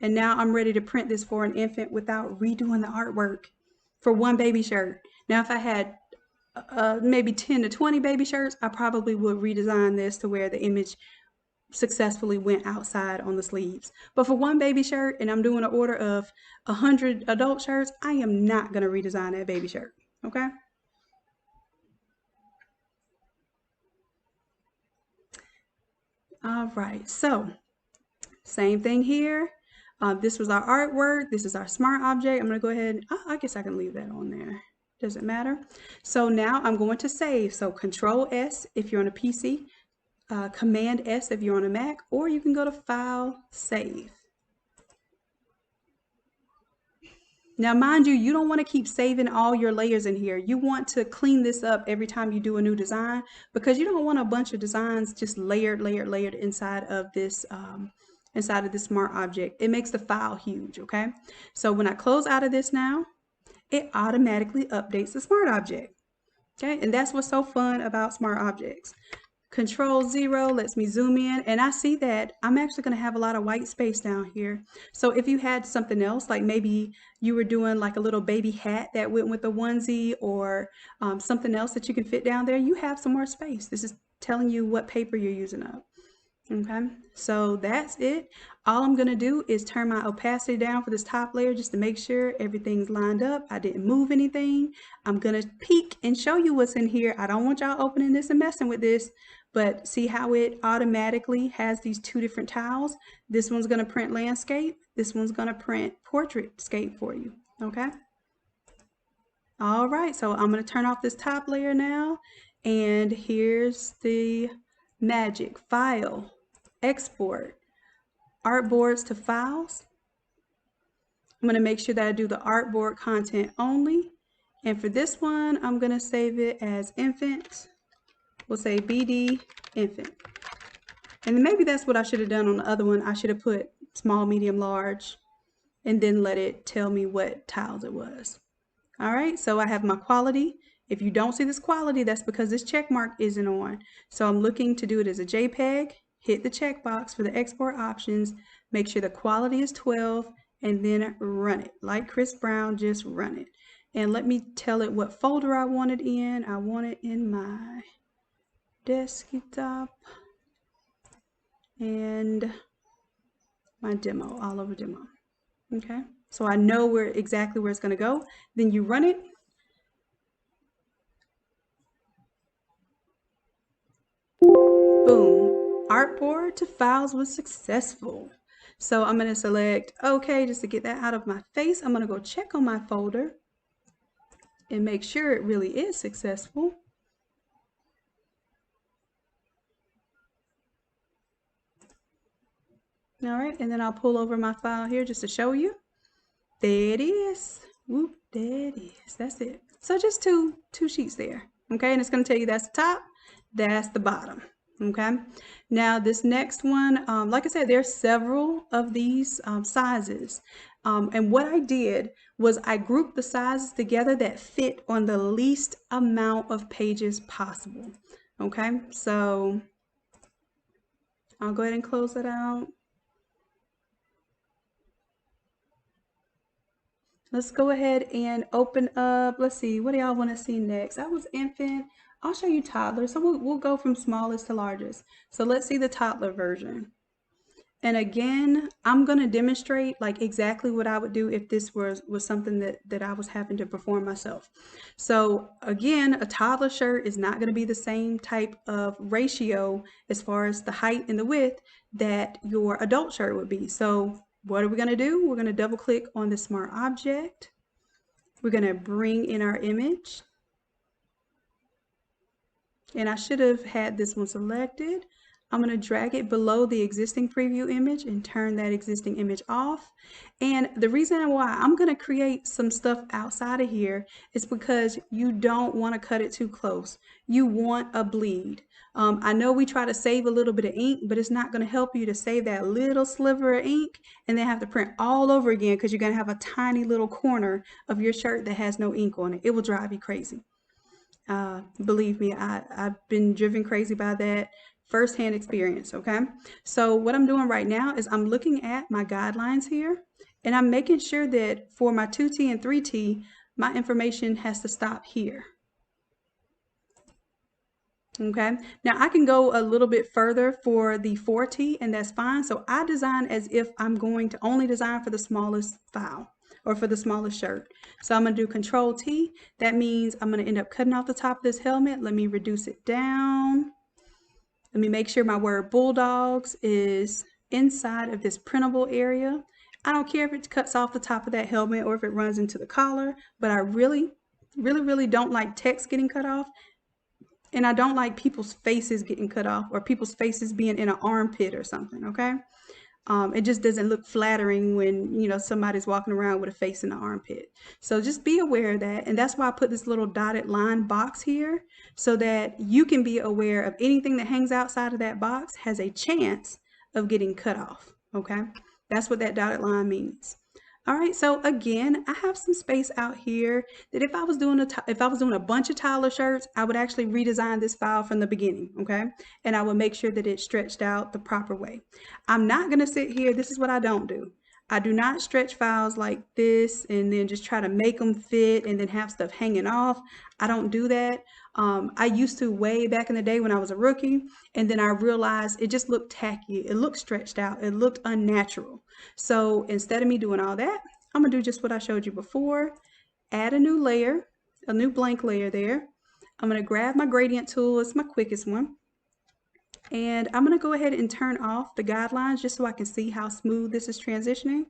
and now I'm ready to print this for an infant without redoing the artwork for one baby shirt. Now if I had maybe 10 to 20 baby shirts, I probably would redesign this to where the image successfully went outside on the sleeves. But for one baby shirt, and I'm doing an order of 100 adult shirts, I am not going to redesign that baby shirt, okay? All right, so same thing here. This was our artwork. This is our smart object. I'm going to go ahead. I guess I can leave that on there. Doesn't matter. So now I'm going to save. So Control S if you're on a PC, Command S if you're on a Mac, or you can go to File, Save. Now, mind you, you don't want to keep saving all your layers in here. You want to clean this up every time you do a new design because you don't want a bunch of designs just layered inside of this smart object. It makes the file huge, okay? So when I close out of this now, it automatically updates the smart object, okay? And that's what's so fun about smart objects. Control 0 lets me zoom in, and I see that I'm actually going to have a lot of white space down here. So if you had something else, like maybe you were doing like a little baby hat that went with the onesie, or something else that you can fit down there, you have some more space. This is telling you what paper you're using up. Okay, so that's it. All I'm going to do is turn my opacity down for this top layer just to make sure everything's lined up. I didn't move anything. I'm going to peek and show you what's in here. I don't want y'all opening this and messing with this, but see how it automatically has these two different tiles? This one's going to print landscape. This one's going to print portraitscape for you. Okay. All right, so I'm going to turn off this top layer now, and here's the magic. File, export, artboards to files. I'm going to make sure that I do the artboard content only. And for this one, I'm going to save it as infant. We'll say BD infant. And maybe that's what I should have done on the other one. I should have put small, medium, large, and then let it tell me what tiles it was. All right, so I have my quality. If you don't see this quality, that's because this check mark isn't on. So I'm looking to do it as a JPEG, hit the checkbox for the export options, make sure the quality is 12, and then run it. Like Chris Brown, just run it. And let me tell it what folder I want it in. I want it in my desktop and my demo, all over demo. Okay, so I know exactly where it's going to go. Then you run it. Boom, Artboard to files was successful. So I'm going to select OK just to get that out of my face. I'm going to go check on my folder and make sure it really is successful. All right, and then I'll pull over my file here just to show you. There it is. Whoop, there it is. That's it. So just two sheets there. Okay, and it's going to tell you that's the top, that's the bottom. Okay, now this next one, like I said, there's several of these sizes. And what I did was I grouped the sizes together that fit on the least amount of pages possible. Okay, so I'll go ahead and close that out. Let's go ahead and open up. Let's see, what do y'all want to see next? That was infant. I'll show you toddler. So we'll go from smallest to largest. So let's see the toddler version. And again, I'm going to demonstrate like exactly what I would do if this was something that I was having to perform myself. So again, a toddler shirt is not going to be the same type of ratio as far as the height and the width that your adult shirt would be. So what are we going to do? We're going to double click on the smart object. We're going to bring in our image. And I should have had this one selected. I'm going to drag it below the existing preview image and turn that existing image off. And the reason why I'm going to create some stuff outside of here is because you don't want to cut it too close. You want a bleed. I know we try to save a little bit of ink, but it's not going to help you to save that little sliver of ink and then have to print all over again because you're going to have a tiny little corner of your shirt that has no ink on it. It will drive you crazy. Believe me, I've been driven crazy by that firsthand experience. Okay, so what I'm doing right now is I'm looking at my guidelines here and I'm making sure that for my 2T and 3T, my information has to stop here. Okay, now I can go a little bit further for the 4T and that's fine. So I design as if I'm going to only design for the smallest file or for the smallest shirt. So I'm going to do Control T. That means I'm going to end up cutting off the top of this helmet. Let me reduce it down. Let me make sure my word Bulldogs is inside of this printable area. I don't care if it cuts off the top of that helmet or if it runs into the collar, but I really don't like text getting cut off. And I don't like people's faces getting cut off or people's faces being in an armpit or something, okay? It just doesn't look flattering when, you know, somebody's walking around with a face in the armpit. So just be aware of that. And that's why I put this little dotted line box here so that you can be aware of anything that hangs outside of that box has a chance of getting cut off, okay? That's what that dotted line means. All right, so again, I have some space out here that if I was doing a bunch of toddler shirts, I would actually redesign this file from the beginning, okay? And I would make sure that it stretched out the proper way. I'm not gonna sit here, this is what I don't do. I do not stretch files like this and then just try to make them fit and then have stuff hanging off. I don't do that. I used to way back in the day when I was a rookie, and then I realized it just looked tacky. It looked stretched out. It looked unnatural. So instead of me doing all that, I'm gonna do just what I showed you before. Add a new layer, a new blank layer there. I'm gonna grab my gradient tool. It's my quickest one. And I'm going to go ahead and turn off the guidelines just so I can see how smooth this is transitioning.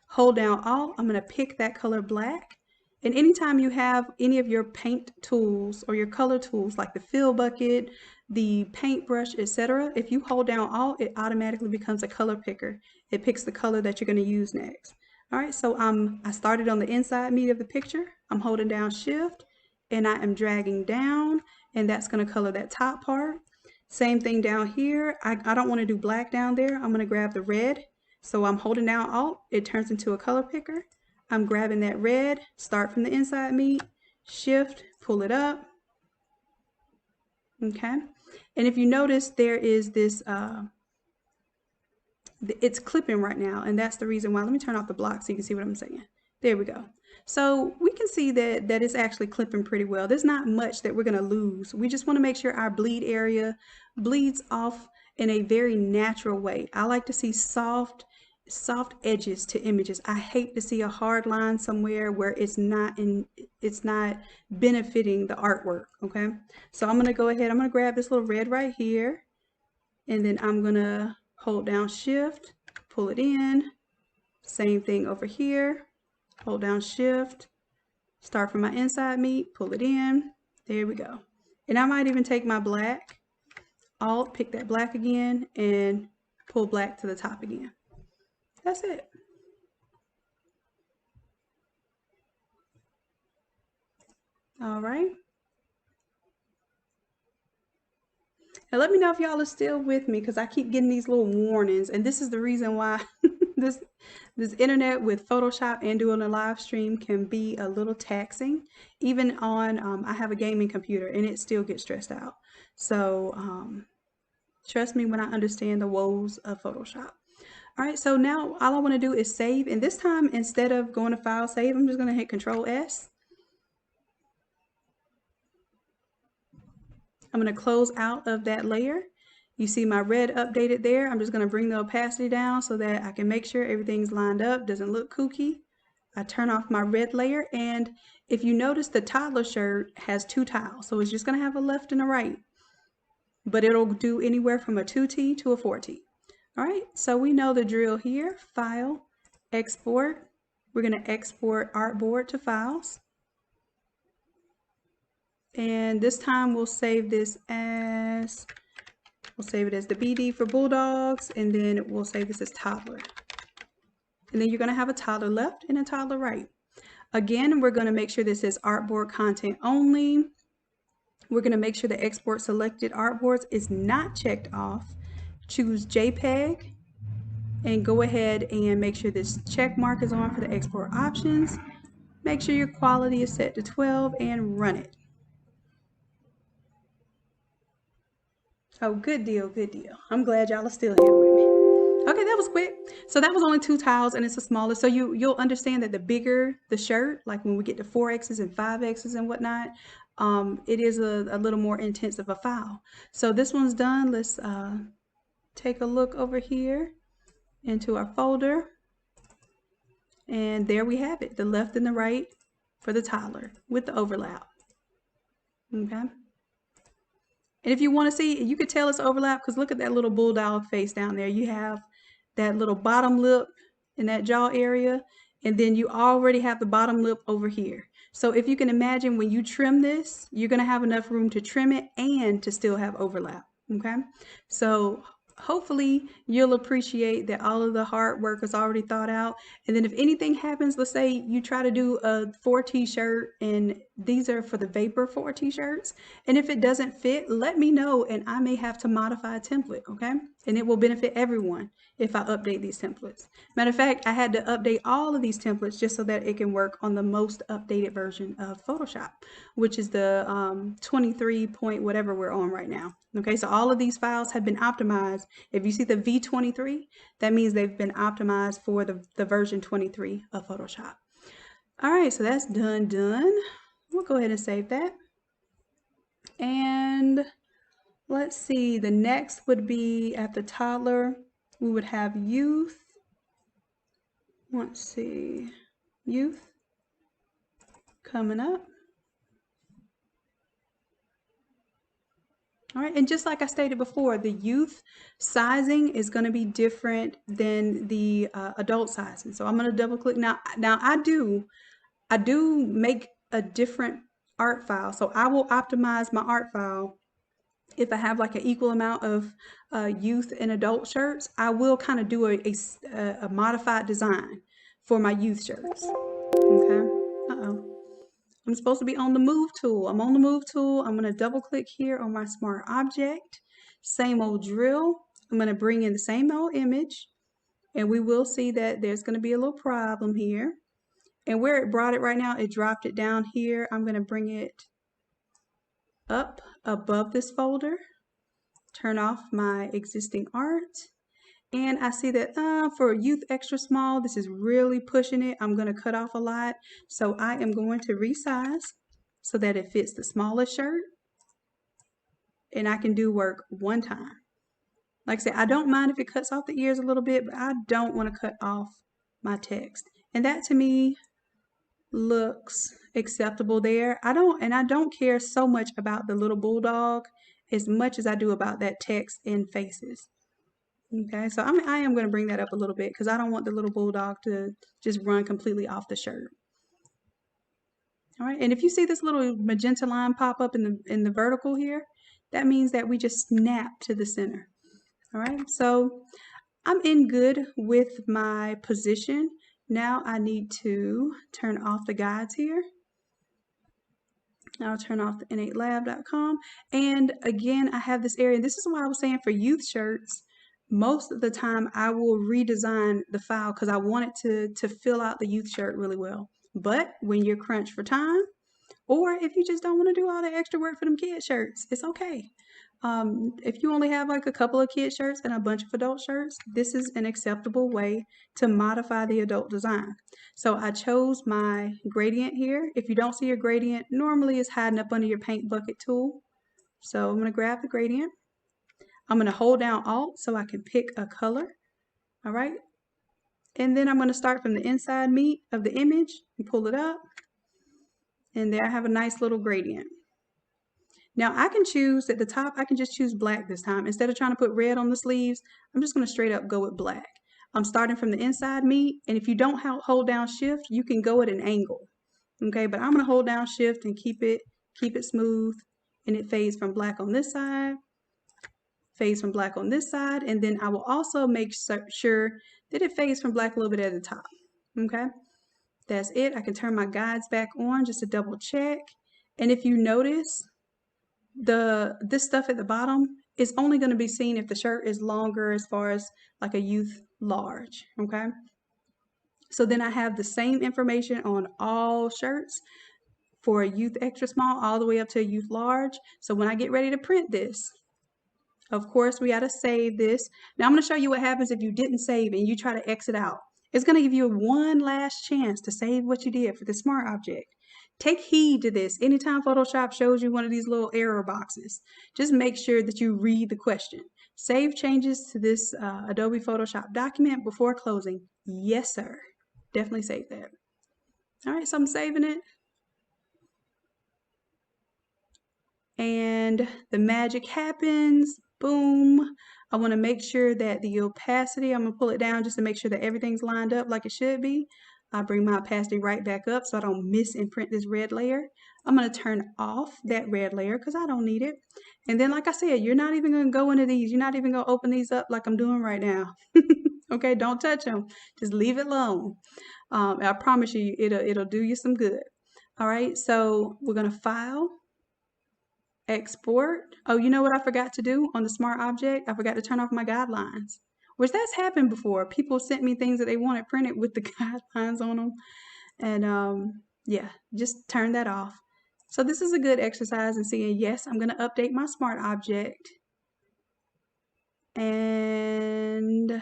Hold down Alt. I'm going to pick that color black. And anytime you have any of your paint tools or your color tools like the fill bucket, the paintbrush, etc., if you hold down Alt, it automatically becomes a color picker. It picks the color that you're going to use next. All right, so I started on the inside meat of the picture. I'm holding down Shift and I am dragging down, and that's going to color that top part. Same thing down here. I don't want to do black down there. I'm going to grab the red. So I'm holding down Alt. It turns into a color picker. I'm grabbing that red, start from the inside meat, Shift, pull it up. Okay. And if you notice, there is this, it's clipping right now. And that's the reason why. Let me turn off the block so you can see what I'm saying. There we go. So we can see that it's actually clipping pretty well. There's not much that we're going to lose. We just want to make sure our bleed area bleeds off in a very natural way. I like to see soft edges to images. I hate to see a hard line somewhere where it's not benefiting the artwork, okay? So I'm going to go ahead, I'm going to grab this little red right here, and then I'm going to hold down Shift, pull it in. Same thing over here. Hold down Shift, start from my inside meat, pull it in. There we go. And I might even take my black, Alt, pick that black again, and pull black to the top again. That's it. All right. Now let me know if y'all are still with me, because I keep getting these little warnings, and this is the reason why this internet with Photoshop and doing a live stream can be a little taxing. Even on, I have a gaming computer and it still gets stressed out. So trust me when I understand the woes of Photoshop. All right, so now all I want to do is save, and this time instead of going to File, Save, I'm just going to hit Control S. I'm going to close out of that layer. You see my red updated there. I'm just going to bring the opacity down so that I can make sure everything's lined up, doesn't look kooky. I turn off my red layer, and if you notice, the toddler shirt has two tiles, so it's just going to have a left and a right, but it'll do anywhere from a 2T to a 4T. All right, so we know the drill here. File, Export. We're going to export Artboard to Files. And this time we'll save this as, we'll save it as the BD for Bulldogs, and then we'll save this as Toddler. And then you're going to have a toddler left and a toddler right. Again, we're going to make sure this is Artboard content only. We're going to make sure the export selected artboards is not checked off. Choose JPEG and go ahead and make sure this check mark is on for the export options. Make sure your quality is set to 12 and run it. Oh, good deal, good deal. I'm glad y'all are still here with me. Okay, that was quick. So that was only 2 tiles and it's a smaller. So you'll understand that the bigger the shirt, like when we get to 4X's and 5X's and whatnot, it is a little more intense of a file. So this one's done. Let's take a look over here into our folder. And there we have it, the left and the right for the toddler with the overlap. Okay. And if you want to see, you could tell it's overlap because look at that little bulldog face down there. You have that little bottom lip in that jaw area, and then you already have the bottom lip over here. So if you can imagine, when you trim this, you're going to have enough room to trim it and to still have overlap. Okay. So hopefully you'll appreciate that all of the hard work is already thought out. And then if anything happens, let's say you try to do a 4 t-shirt, and these are for the Vapor 4 t-shirts, and if it doesn't fit, let me know and I may have to modify a template, okay? And it will benefit everyone if I update these templates. Matter of fact, I had to update all of these templates just so that it can work on the most updated version of Photoshop, which is the 23 point whatever we're on right now. Okay, so all of these files have been optimized. If you see the V23, that means they've been optimized for the version 23 of Photoshop. All right, so that's done. We'll go ahead and save that. And let's see, the next would be at the toddler, we would have youth. Let's see, youth coming up. All right, and just like I stated before, the youth sizing is going to be different than the adult sizing. So I'm going to double click now. Now I do make a different art file. So I will optimize my art file. If I have like an equal amount of youth and adult shirts, I will kind of do a modified design for my youth shirts. Okay. Uh-oh. I'm supposed to be on the move tool. I'm on the move tool. I'm going to double click here on my smart object. Same old drill. I'm going to bring in the same old image, and we will see that there's going to be a little problem here. And where it brought it right now, it dropped it down here. I'm going to bring it up above this folder, turn off my existing art, And I see that for youth extra small, this is really pushing it. I'm going to cut off a lot. So I am going to resize so that it fits the smallest shirt. And I can do work one time. Like I said, I don't mind if it cuts off the ears a little bit, but I don't want to cut off my text. And that to me looks acceptable there. I don't care so much about the little bulldog as much as I do about that text and faces. Okay, so I am going to bring that up a little bit because I don't want the little bulldog to just run completely off the shirt. All right, and if you see this little magenta line pop up in the vertical here, that means that we just snap to the center. All right, so I'm in good with my position. Now I need to turn off the guides here. I'll turn off the innatelab.com. And again, I have this area. This is why I was saying for youth shirts, most of the time I will redesign the file because I want it to fill out the youth shirt really well. But when you're crunched for time, or if you just don't want to do all the extra work for them kid shirts, it's okay. If you only have like a couple of kid shirts and a bunch of adult shirts, this is an acceptable way to modify the adult design. So I chose my gradient here. If you don't see your gradient, normally it's hiding up under your paint bucket tool. So I'm going to grab the gradient. I'm going to hold down Alt so I can pick a color. All right. And then I'm going to start from the inside meat of the image and pull it up. And there I have a nice little gradient. Now I can choose at the top, I can just choose black this time. Instead of trying to put red on the sleeves, I'm just going to straight up go with black. I'm starting from the inside meat, and if you don't hold down shift, you can go at an angle. Okay, but I'm going to hold down shift and keep it smooth, and it fades from black on this side, fades from black on this side, and then I will also make sure that it fades from black a little bit at the top. Okay, that's it. I can turn my guides back on just to double check. And if you notice, this stuff at the bottom is only going to be seen if the shirt is longer as far as like a youth large. Okay, so then I have the same information on all shirts for a youth extra small all the way up to a youth large. So when I get ready to print this, of course we got to save this. Now I'm going to show you what happens if you didn't save and you try to exit out. It's going to give you one last chance to save what you did for the smart object. Take heed to this. Anytime Photoshop shows you one of these little error boxes, just make sure that you read the question. Save changes to this Adobe Photoshop document before closing. Yes, sir. Definitely save that. All right, so I'm saving it. And the magic happens. Boom. I want to make sure that the opacity, I'm going to pull it down just to make sure that everything's lined up like it should be. I bring my opacity right back up so I don't miss and print this red layer. I'm going to turn off that red layer because I don't need it. And then, like I said, you're not even going to go into these. You're not even going to open these up like I'm doing right now. Okay, don't touch them. Just leave it alone. I promise you, it'll do you some good. All right, so we're going to file. Export. Oh, you know what I forgot to do on the smart object? I forgot to turn off my guidelines, which that's happened before. People sent me things that they wanted printed with the guidelines on them. And yeah, just turn that off. So this is a good exercise in seeing, yes, I'm going to update my smart object. And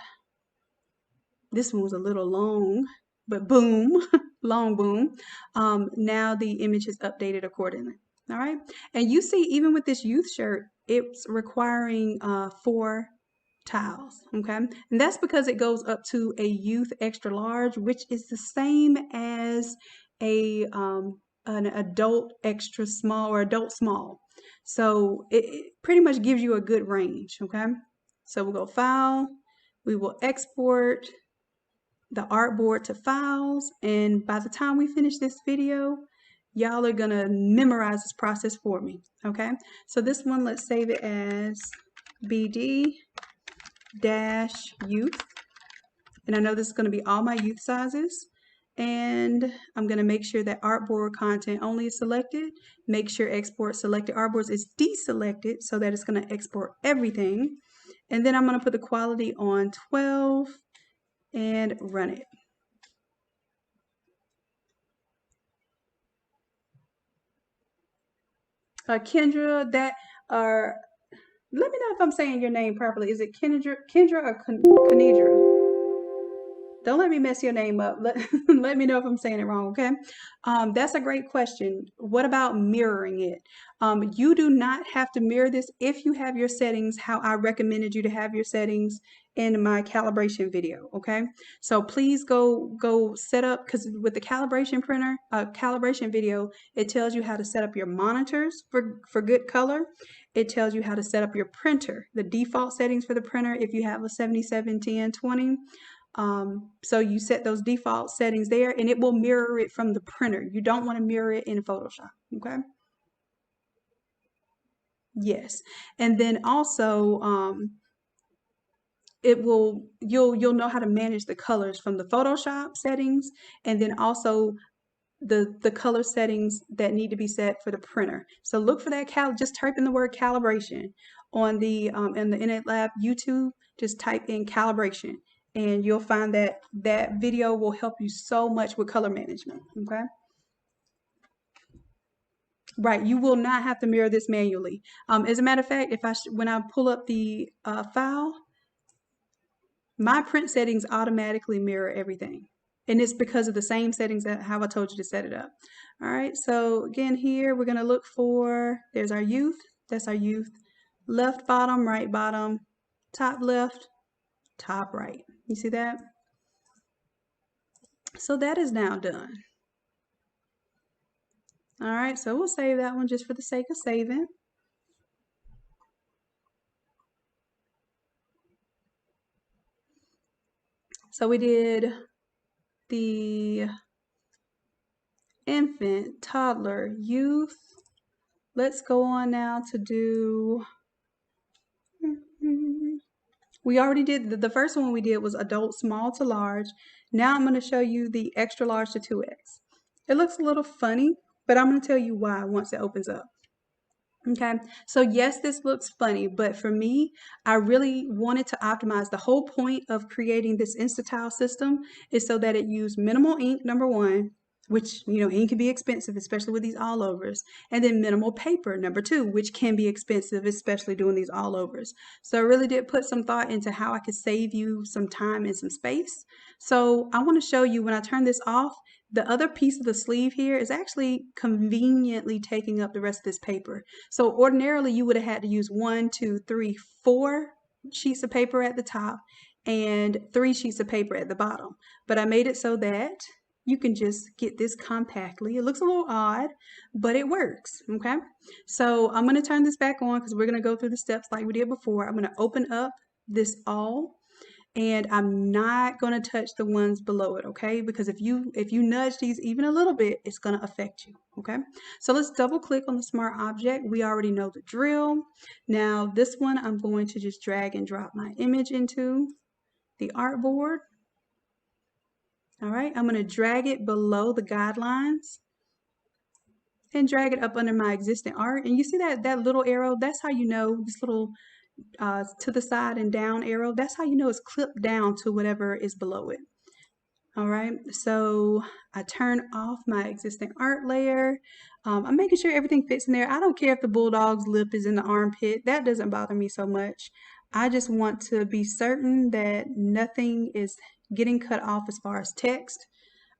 this one was a little long, but boom, long boom. Now the image is updated accordingly. All right, and you see, even with this youth shirt, it's requiring 4 tiles. Okay, and that's because it goes up to a youth extra large, which is the same as an adult extra small or adult small. So it pretty much gives you a good range. Okay, so we'll go File, we will export the artboard to files, and by the time we finish this video, y'all are gonna memorize this process for me. Okay, so this one, let's save it as BD-youth, and I know this is going to be all my youth sizes, and I'm going to make sure that artboard content only is selected. Make sure export selected artboards is deselected so that it's going to export everything, and then I'm going to put the quality on 12 and run it. Kendra, that are Let me know if I'm saying your name properly. Is it Kendra or Kenedra? Don't let me mess your name up. Let me know if I'm saying it wrong, okay? That's a great question. What about mirroring it? You do not have to mirror this if you have your settings how I recommended you to have your settings in my calibration video, okay? So please go set up, because with the calibration printer, calibration video, it tells you how to set up your monitors for good color. It tells you how to set up your printer, the default settings for the printer if you have a 771020. So you set those default settings there and it will mirror it from the printer. You don't want to mirror it in Photoshop, okay? Yes. And then also, you'll know how to manage the colors from the Photoshop settings, and then also the color settings that need to be set for the printer. So look for that just type in the word calibration on the in the Innate Lab YouTube. Just type in calibration, and you'll find that that video will help you so much with color management. Okay, right? You will not have to mirror this manually. As a matter of fact, if when I pull up the file, my print settings automatically mirror everything. And it's because of the same settings that how I told you to set it up. All right, so again here, we're gonna look for, there's our youth, that's our youth. Left bottom, right bottom, top left, top right. You see that? So that is now done. All right, so we'll save that one just for the sake of saving. So we did the infant, toddler, youth. Let's go on now to do, we already did, the first one we did was adult small to large. Now I'm going to show you the extra large to 2X. It looks a little funny, but I'm going to tell you why once it opens up. Okay, so yes, this looks funny, but for me, I really wanted to optimize. The whole point of creating this Insta-Tile system is so that it used minimal ink, number one, which, you know, ink can be expensive, especially with these all overs, and then minimal paper, number two, which can be expensive, especially doing these all overs. So I really did put some thought into how I could save you some time and some space. So I want to show you when I turn this off, the other piece of the sleeve here is actually conveniently taking up the rest of this paper. So ordinarily you would have had to use 1, 2, 3, 4 sheets of paper at the top and 3 sheets of paper at the bottom. But I made it so that you can just get this compactly. It looks a little odd, but it works, okay? So I'm gonna turn this back on because we're gonna go through the steps like we did before. I'm gonna open up this all, and I'm not going to touch the ones below it, okay? Because if you nudge these even a little bit, it's going to affect you, okay? So let's double click on the smart object. We already know the drill. Now this one, I'm going to just drag and drop my image into the artboard. All right, I'm going to drag it below the guidelines and drag it up under my existing art. And you see that little arrow? That's how you know, this little to the side and down arrow, that's how you know it's clipped down to whatever is below it. All right, so I turn off my existing art layer. I'm making sure everything fits in there. I don't care if the bulldog's lip is in the armpit. That doesn't bother me so much. I just want to be certain that nothing is getting cut off as far as text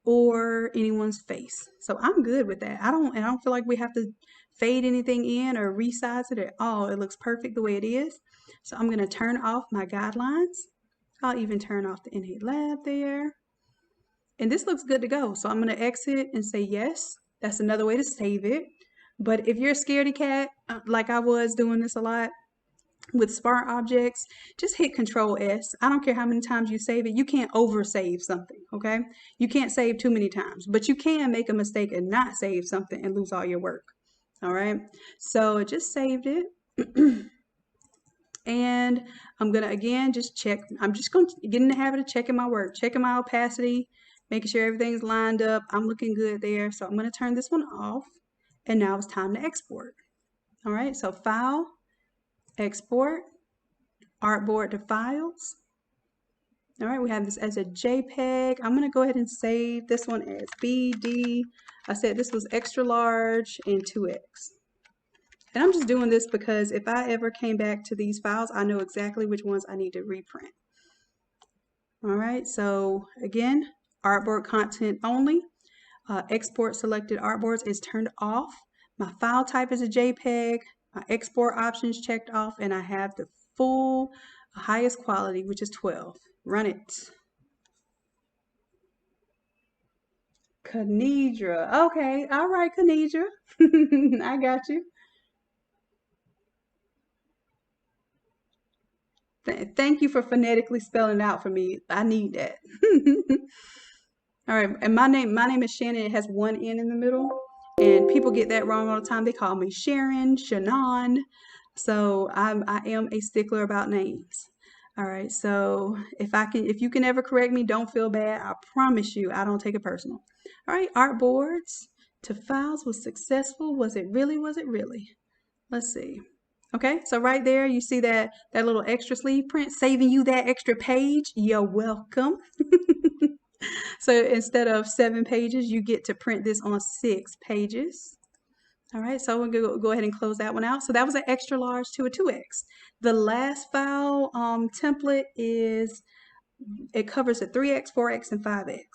or anyone's face. So I'm good with that. I don't feel like we have to fade anything in or resize it at all. It looks perfect the way it is. So I'm going to turn off my guidelines. I'll even turn off the Innate Lab there. And this looks good to go. So I'm going to exit and say yes. That's another way to save it. But if you're a scaredy cat, like I was doing this a lot with smart objects, just hit Control S. I don't care how many times you save it. You can't over save something, okay? You can't save too many times, but you can make a mistake and not save something and lose all your work. All right, so I just saved it. And I'm gonna again just check. I'm just gonna get in the habit of checking my work, checking my opacity, making sure everything's lined up. I'm looking good there. So I'm gonna turn this one off. And now it's time to export. All right, so File, Export, Artboard to Files. All right, we have this as a JPEG. I'm gonna go ahead and save this one as BD. I said this was extra large and 2X. And I'm just doing this because if I ever came back to these files, I know exactly which ones I need to reprint. All right, so again, artboard content only. Export selected artboards is turned off. My file type is a JPEG. My export options checked off, and I have the full highest quality, which is 12. Run it. Kanidra. Okay, all right, Kanidra. I got you. Thank you for phonetically spelling it out for me. I need that. All right, and my name is Shannon. It has one N in the middle, and people get that wrong all the time. They call me Sharon, Shanon. So I am a stickler about names. All right, so if you can ever correct me, don't feel bad. I promise you, I don't take it personal. All right, artboards to files was successful. Was it really? Was it really? Let's see. Okay, so right there you see that little extra sleeve print saving you that extra page. You're welcome. So instead of 7 pages, you get to print this on 6 pages. All right, so we'll go ahead and close that one out. So that was an extra large to a 2X. The last file template it covers a 3X, 4X, and 5X.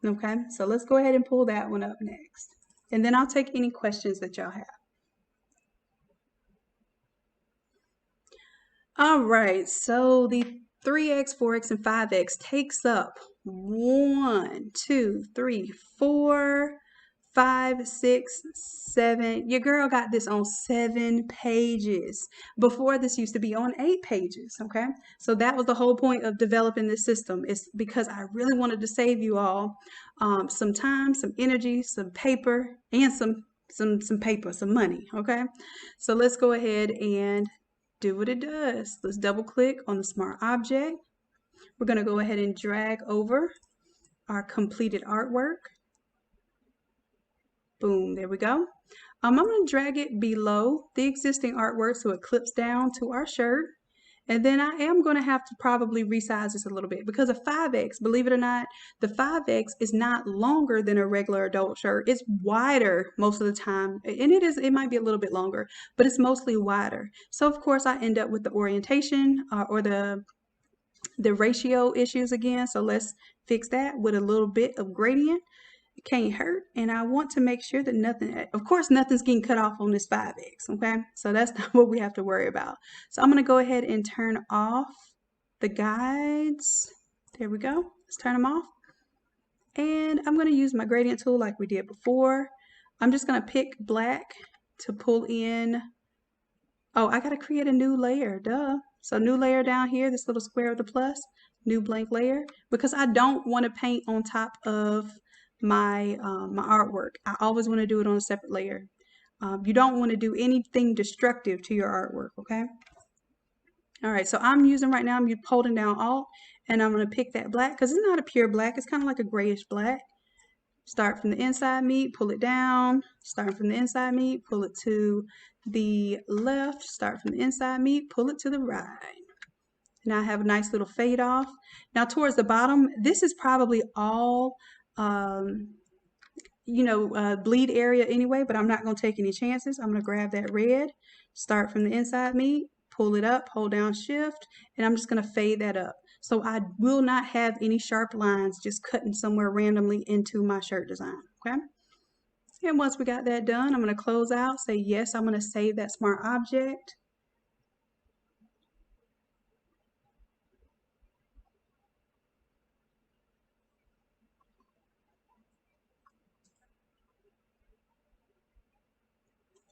Okay, so let's go ahead and pull that one up next. And then I'll take any questions that y'all have. All right, so the 3X, 4X, and 5X takes up 1, 2, 3, 4, 5, 6, 7. Your girl got this on 7 pages. Before, this used to be on 8 pages, okay? So that was the whole point of developing this system. It's because I really wanted to save you all some time, some energy, some paper, and some paper, some money, okay? So let's go ahead and do what it does. Let's double click on the smart object. We're going to go ahead and drag over our completed artwork. Boom, there we go. I'm going to drag it below the existing artwork so it clips down to our shirt. And then I am going to have to probably resize this a little bit because a 5X, believe it or not, the 5X is not longer than a regular adult shirt. It's wider most of the time. And it might be a little bit longer, but it's mostly wider. So of course I end up with the orientation or the ratio issues again. So let's fix that with a little bit of gradient. It can't hurt, and I want to make sure that nothing's getting cut off on this 5X, okay? So that's not what we have to worry about. So I'm going to go ahead and turn off the guides. There we go. Let's turn them off. And I'm going to use my gradient tool like we did before. I'm just going to pick black to pull in. Oh, I got to create a new layer, duh. So new layer down here, this little square with the plus, new blank layer, because I don't want to paint on top of my my artwork. I always want to do it on a separate layer. You don't want to do anything destructive to your artwork, okay? All right, so I'm holding down Alt, and I'm going to pick that black because it's not a pure black. It's kind of like a grayish black. Start from the inside meat, pull it down. Start from the inside meat, pull it to the left. Start from the inside meat, pull it to the right. Now I have a nice little fade off. Now towards the bottom, this is probably all bleed area anyway, but I'm not going to take any chances. I'm going to grab that red, start from the inside meat, pull it up, hold down shift, and I'm just going to fade that up. So I will not have any sharp lines just cutting somewhere randomly into my shirt design, okay? And once we got that done, I'm going to close out, say yes, I'm going to save that smart object.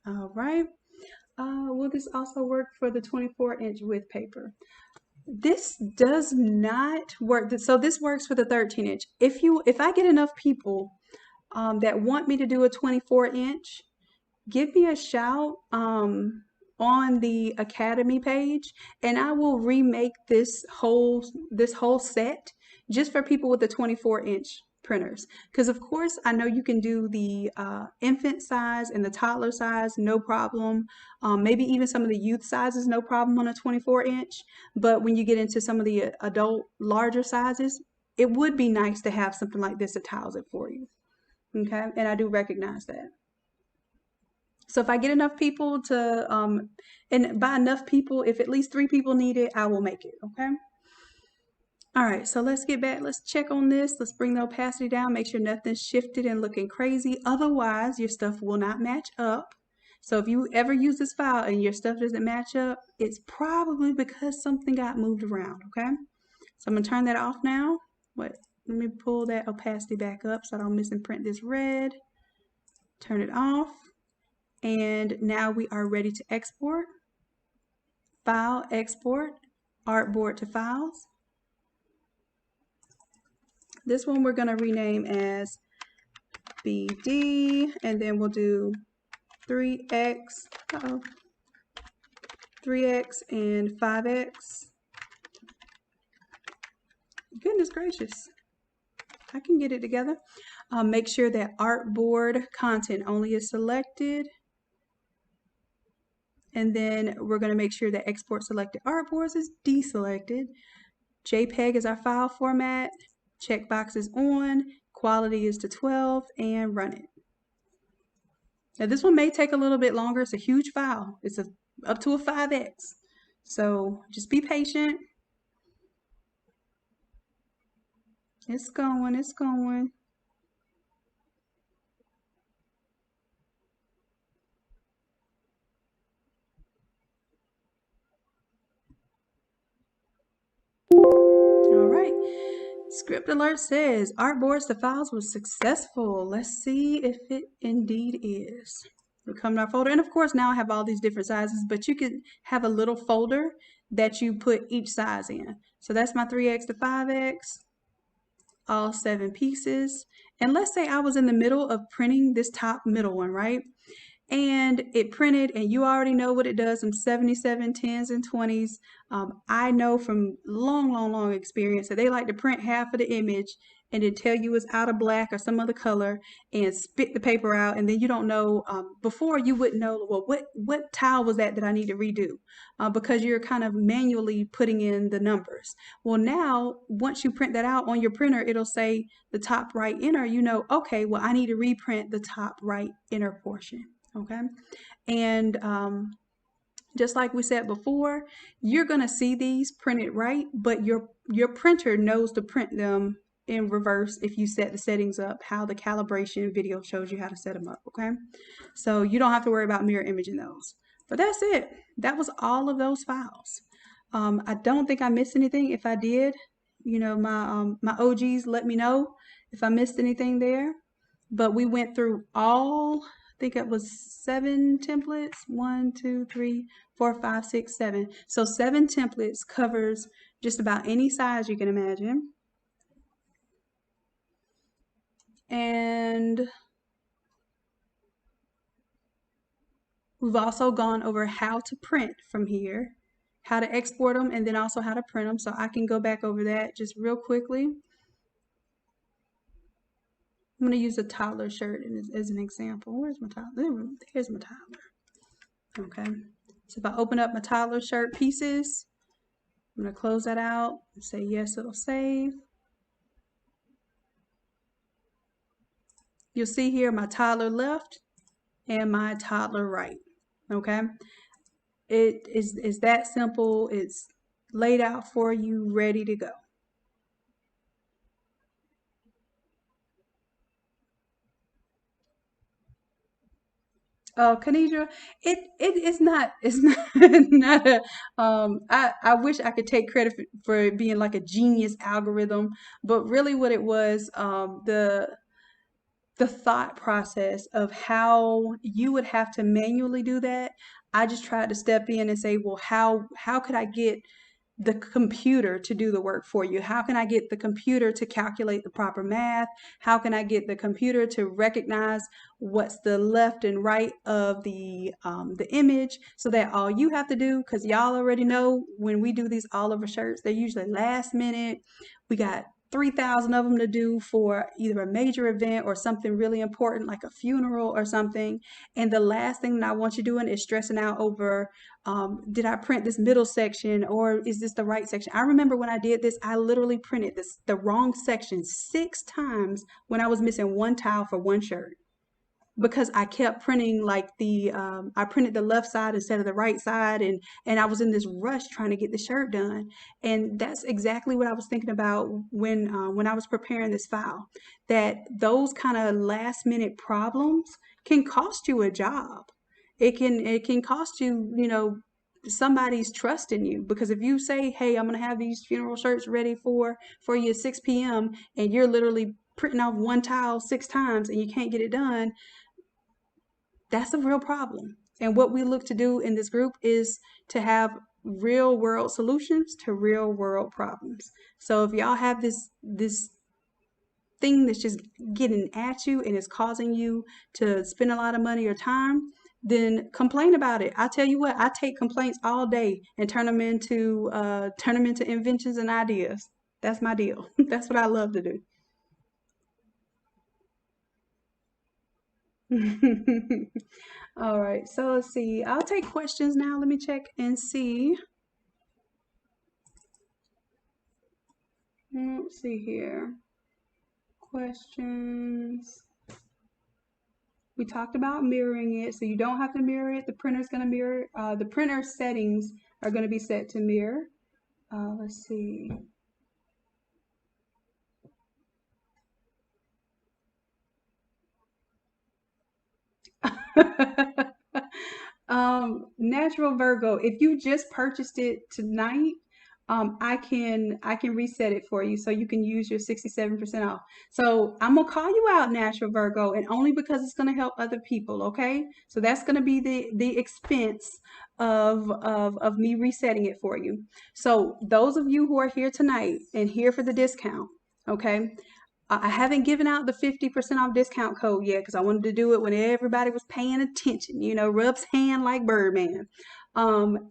All right. Will this also work for the 24-inch width paper? This does not work. So this works for the 13-inch. If I get enough people that want me to do a 24-inch, give me a shout on the Academy page, and I will remake this whole set just for people with the 24-inch printers. Because of course I know you can do the infant size and the toddler size, no problem. Maybe even some of the youth sizes, no problem on a 24-inch. But when you get into some of the adult larger sizes, it would be nice to have something like this that tiles it for you. Okay, and I do recognize that. So if I get enough people to, and by enough people, if at least 3 people need it, I will make it, okay? All right, so let's get back. Let's check on this. Let's bring the opacity down. Make sure nothing's shifted and looking crazy. Otherwise, your stuff will not match up. So if you ever use this file and your stuff doesn't match up, it's probably because something got moved around, okay? So I'm gonna turn that off now. Let me pull that opacity back up so I don't misimprint this red. Turn it off. And now we are ready to export. File, export, Artboard to files. This one we're going to rename as BD, and then we'll do 3x, 3x and 5x. Goodness gracious, I can get it together. Make sure that Artboard content only is selected. And then we're going to make sure that export selected artboards is deselected. JPEG is our file format. Checkbox is on. Quality is to 12 and run it. Now this one may take a little bit longer. It's a huge file. It's up to a 5x. So just be patient. It's going, it's going. All right. Script alert says Artboards to files was successful. Let's see if it indeed is. We come to our folder, and of course now I have all these different sizes, but you could have a little folder that you put each size in. So that's my 3x to 5x, all 7 pieces. And let's say I was in the middle of printing this top middle one, right? And it printed, and you already know what it does, some 77 10s and 20s. I know from long experience that they like to print half of the image and then tell you it's out of black or some other color and spit the paper out, and then you don't know. Before you wouldn't know, well, what tile was that I need to redo, because you're kind of manually putting in the numbers. Well, now once you print that out on your printer, it'll say the top right inner. You know, okay, well I need to reprint the top right inner portion. Okay, and just like we said before, you're gonna see these printed right, but your printer knows to print them in reverse if you set the settings up how the calibration video shows you how to set them up. Okay, so you don't have to worry about mirror imaging those. But that's it. That was all of those files. I don't think I missed anything. If I did, you know, my OGs let me know if I missed anything there. But we went through all, I think it was 7 templates. 1, 2, 3, 4, 5, 6, 7. So 7 templates covers just about any size you can imagine. And we've also gone over how to print from here, how to export them, and then also how to print them. So I can go back over that just real quickly. I'm going to use a toddler shirt as an example. Where's my toddler? There's my toddler. Okay. So if I open up my toddler shirt pieces, I'm going to close that out and say yes, it'll save. You'll see here my toddler left and my toddler right. Okay. It is that simple. It's laid out for you, ready to go. Khadija, it's not not a I wish I could take credit for it being like a genius algorithm, but really what it was, the thought process of how you would have to manually do that. I just tried to step in and say, well, how could I get the computer to do the work for you? How can I get the computer to calculate the proper math? How can I get the computer to recognize what's the left and right of the image, so that all you have to do, because y'all already know when we do these all over shirts, they're usually last minute. We got 3,000 of them to do for either a major event or something really important like a funeral or something. And the last thing that I want you doing is stressing out over, did I print this middle section, or is this the right section? I remember when I did this, I literally printed the wrong section 6 times when I was missing one tile for one shirt. because I kept printing like I printed the left side instead of the right side, and I was in this rush trying to get the shirt done. And that's exactly what I was thinking about when I was preparing this file, that those kind of last minute problems can cost you a job. It can cost you, somebody's trust in you, because if you say, hey, I'm gonna have these funeral shirts ready for you at 6 p.m. and you're literally printing off one tile 6 times and you can't get it done, that's a real problem. And what we look to do in this group is to have real world solutions to real world problems. So if y'all have this thing that's just getting at you and is causing you to spend a lot of money or time, then complain about it. I tell you what, I take complaints all day and turn them into inventions and ideas. That's my deal. That's what I love to do. All right, so let's see. I'll take questions now. Let me check and see. Let's see here. Questions. We talked about mirroring it, so you don't have to mirror it. The printer's going to mirror. The printer settings are going to be set to mirror. Let's see. Natural Virgo, if you just purchased it tonight, I can reset it for you so you can use your 67% off. So I'm gonna call you out, Natural Virgo, and only because it's gonna help other people, okay? So that's gonna be the expense of me resetting it for you. So those of you who are here tonight and here for the discount, okay? I haven't given out the 50% off discount code yet because I wanted to do it when everybody was paying attention, rubs hand like Birdman.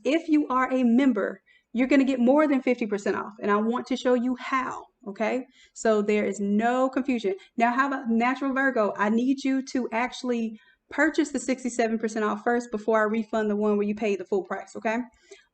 If you are a member, you're going to get more than 50% off, and I want to show you how. Okay, so there is no confusion. Now, how about Natural Virgo? I need you to actually purchase the 67% off first before I refund the one where you pay the full price. Okay.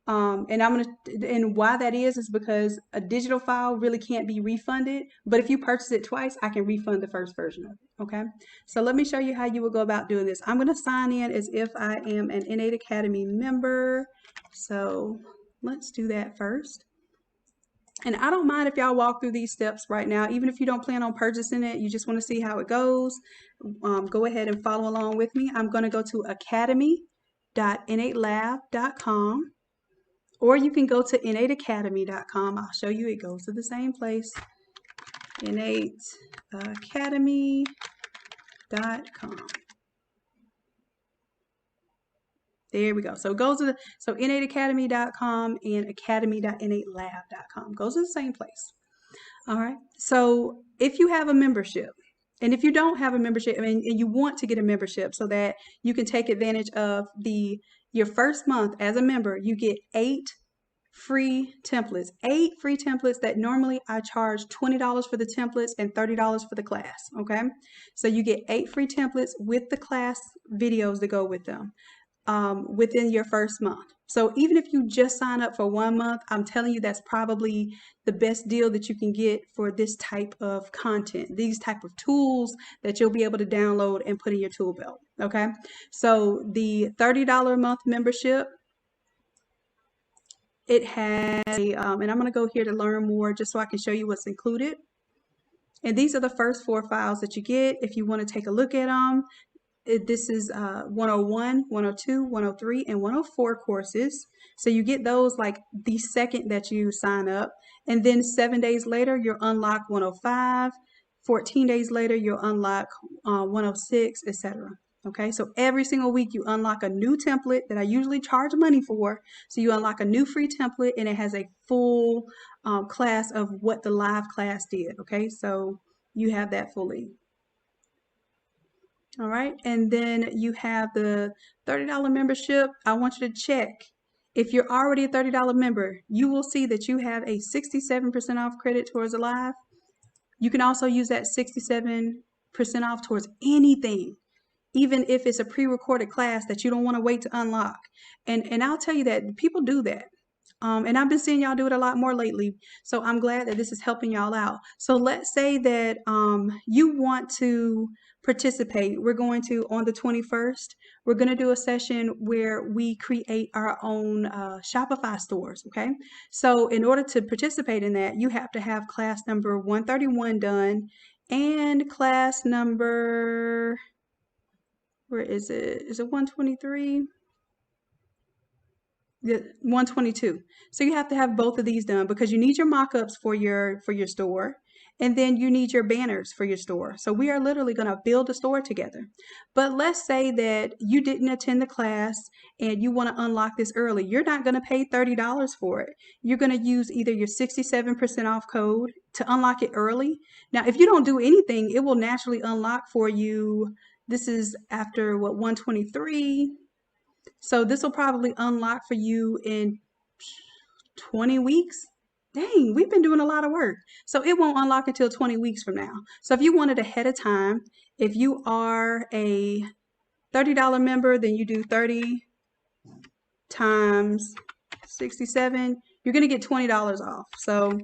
And why that is because a digital file really can't be refunded, but if you purchase it twice, I can refund the first version of it. Okay, so let me show you how you would go about doing this. I'm going to sign in as if I am an Innate Academy member. So let's do that first. And I don't mind if y'all walk through these steps right now, even if you don't plan on purchasing it, you just want to see how it goes. Go ahead and follow along with me. I'm going to go to academy.innatelab.com. Or you can go to innateacademy.com. I'll show you, it goes to the same place. Innateacademy.com. There we go. So it goes to innateacademy.com and academy.innatelab.com. Goes to the same place. All right. So if you have a membership, and if you don't have a membership, and you want to get a membership so that you can take advantage of your first month as a member, you get 8 free templates. 8 free templates that normally I charge $20 for the templates and $30 for the class. Okay. So you get 8 free templates with the class videos that go with them within your first month. So even if you just sign up for 1 month, I'm telling you that's probably the best deal that you can get for this type of content, these type of tools that you'll be able to download and put in your tool belt. Okay. So the $30 a month membership, it has and I'm going to go here to learn more just so I can show you what's included. And these are the first 4 files that you get. If you want to take a look at them, this is 101, 102, 103, and 104 courses. So you get those like the second that you sign up. And then 7 days later, you'll unlock 105. 14 days later, you'll unlock 106, etc. Okay, so every single week you unlock a new template that I usually charge money for. So you unlock a new free template and it has a full class of what the live class did. Okay, so you have that fully. All right, and then you have the $30 membership. I want you to check. If you're already a $30 member, you will see that you have a 67% off credit towards a live. You can also use that 67% off towards anything, even if it's a pre-recorded class that you don't want to wait to unlock. And I'll tell you that people do that. And I've been seeing y'all do it a lot more lately. So I'm glad that this is helping y'all out. So let's say that you want to participate. We're going to, on the 21st, we're going to do a session where we create our own Shopify stores, okay? So in order to participate in that, you have to have class number 131 done and class number, where is it? Is it 123? 122. So you have to have both of these done because you need your mock-ups for your store, and then you need your banners for your store. So we are literally going to build a store together. But let's say that you didn't attend the class and you want to unlock this early. You're not going to pay $30 for it. You're going to use either your 67% off code to unlock it early. Now, if you don't do anything, it will naturally unlock for you. This is after what, 123. So this will probably unlock for you in 20 weeks. Dang, we've been doing a lot of work. So it won't unlock until 20 weeks from now. So if you want it ahead of time, if you are a $30 member, then you do 30 times 67, you're going to get $20 off. So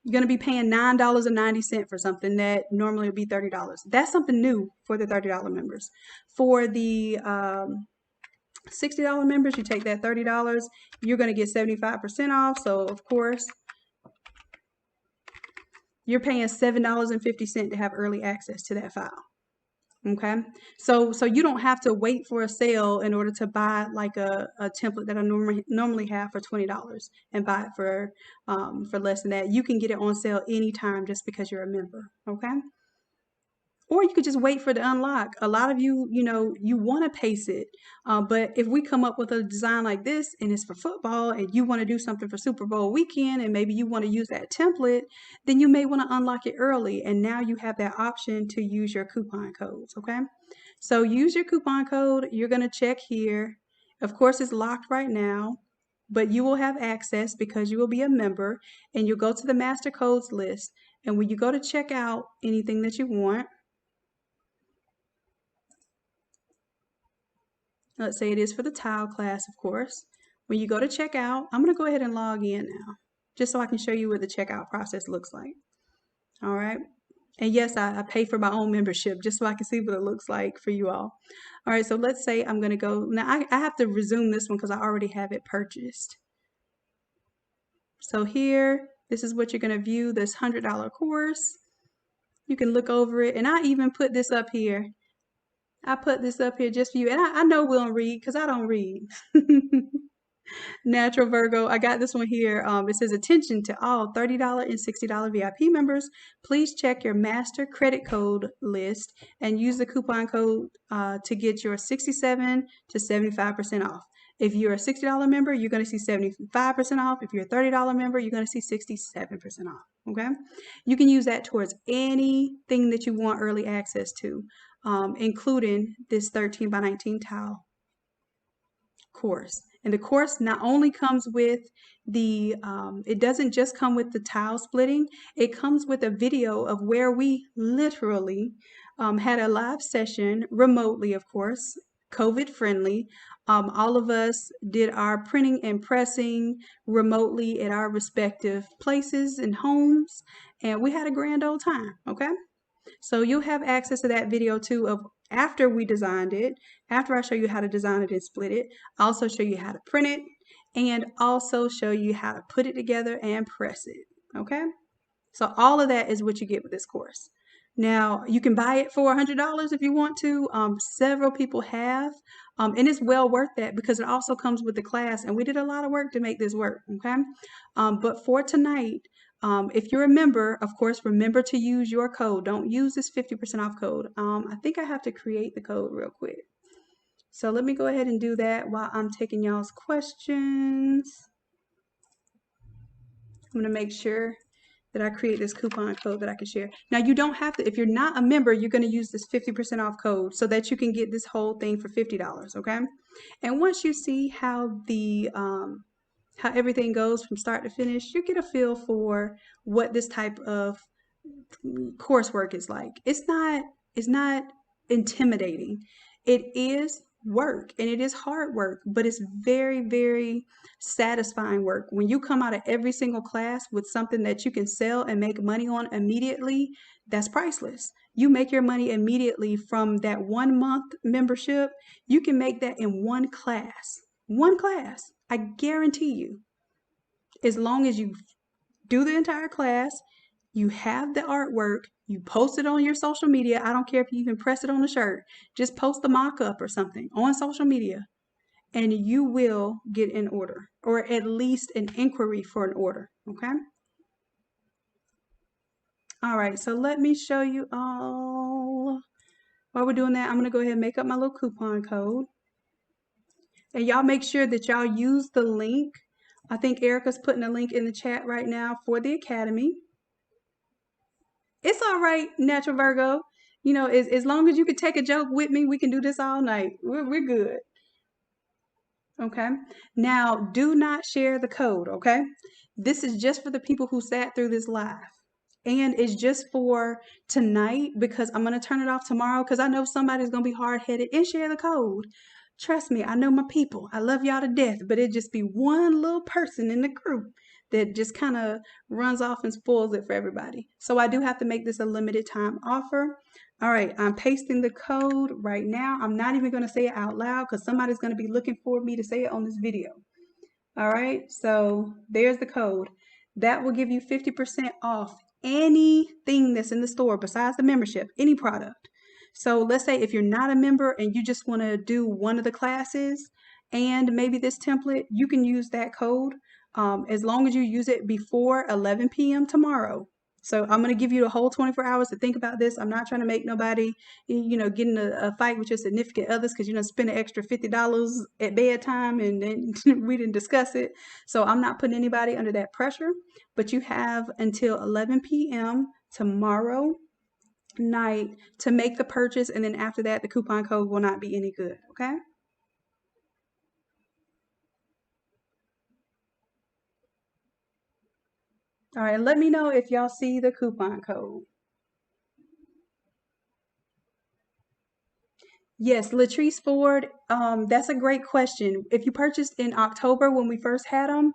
you're going to be paying $9.90 for something that normally would be $30. That's something new for the $30 members. For the $60 members, you take that $30, you're going to get 75% off. So of course, you're paying $7.50 to have early access to that file. Okay, so you don't have to wait for a sale in order to buy like a template that I normally have for $20 and buy it for less than that. You can get it on sale anytime just because you're a member. Okay. Or you could just wait for the unlock. A lot of you, you want to pace it. But if we come up with a design like this and it's for football and you want to do something for Super Bowl weekend and maybe you want to use that template, then you may want to unlock it early. And now you have that option to use your coupon codes, okay? So use your coupon code. You're going to check here. Of course, it's locked right now, but you will have access because you will be a member, and you'll go to the master codes list. And when you go to check out anything that you want, let's say it is for the tile class, of course. When you go to checkout, I'm going to go ahead and log in now, just so I can show you what the checkout process looks like. All right. And yes, I pay for my own membership just so I can see what it looks like for you all. All right, so let's say I'm going to go. Now, I have to resume this one because I already have it purchased. So here, this is what you're going to view, this $100 course. You can look over it. And I even put this up here. I put this up here just for you. And I know we don't read because I don't read. Natural Virgo. I got this one here. It says, attention to all $30 and $60 VIP members. Please check your master credit code list and use the coupon code to get your 67 to 75% off. If you're a $60 member, you're going to see 75% off. If you're a $30 member, you're going to see 67% off. Okay? You can use that towards anything that you want early access to, including this 13 by 19 tile course. And the course not only comes with the, it doesn't just come with the tile splitting, it comes with a video of where we literally had a live session remotely, of course, COVID friendly. All of us did our printing and pressing remotely at our respective places and homes, and we had a grand old time, okay? So you'll have access to that video too of after we designed it, after I show you how to design it and split it. I'll also show you how to print it and also show you how to put it together and press it, okay? So all of that is what you get with this course. Now, you can buy it for $100 if you want to. Several people have, and it's well worth that because it also comes with the class, and we did a lot of work to make this work, okay? But for tonight, if you're a member, of course, remember to use your code. Don't use this 50% off code. I think I have to create the code real quick. So let me go ahead and do that while I'm taking y'all's questions. I'm going to make sure that I create this coupon code that I can share. Now, you don't have to, if you're not a member, you're going to use this 50% off code so that you can get this whole thing for $50, okay? And once you see how the how everything goes from start to finish, you get a feel for what this type of coursework is like. It's not intimidating. It is work, and it is hard work, but it's very, very satisfying work. When you come out of every single class with something that you can sell and make money on immediately, that's priceless. You make your money immediately from that 1 month membership. You can make that in one class. One class. I guarantee you. As long as you do the entire class, you have the artwork, you post it on your social media. I don't care if you even press it on a shirt. Just post the mock-up or something on social media, and you will get an order, or at least an inquiry for an order, okay? All right, so let me show you all. While we're doing that, I'm gonna go ahead and make up my little coupon code. And y'all make sure that y'all use the link. I think Erica's putting a link in the chat right now for the Academy. It's all right, Natural Virgo. You know, as long as you can take a joke with me, we can do this all night. We're good. Okay. Now, do not share the code, okay? This is just for the people who sat through this live. And it's just for tonight, because I'm going to turn it off tomorrow, because I know somebody's going to be hard-headed and share the code. Trust me, I know my people. I love y'all to death, but it just be one little person in the group that just kind of runs off and spoils it for everybody. So I do have to make this a limited time offer. All right, I'm pasting the code right now. I'm not even going to say it out loud because somebody's going to be looking for me to say it on this video. All right, so there's the code. That will give you 50% off anything that's in the store besides the membership, any product. So let's say if you're not a member and you just want to do one of the classes and maybe this template, you can use that code as long as you use it before 11 p.m. tomorrow. So I'm going to give you the whole 24 hours to think about this. I'm not trying to make nobody, you know, get in a fight with your significant others because you're going to spend an extra $50 at bedtime and then we didn't discuss it. So I'm not putting anybody under that pressure, but you have until 11 p.m. tomorrow night to make the purchase, and then after that the coupon code will not be any good, okay? All right, let me know if y'all see the coupon code. Yes, Latrice Ford, that's a great question. If you purchased in October when we first had them,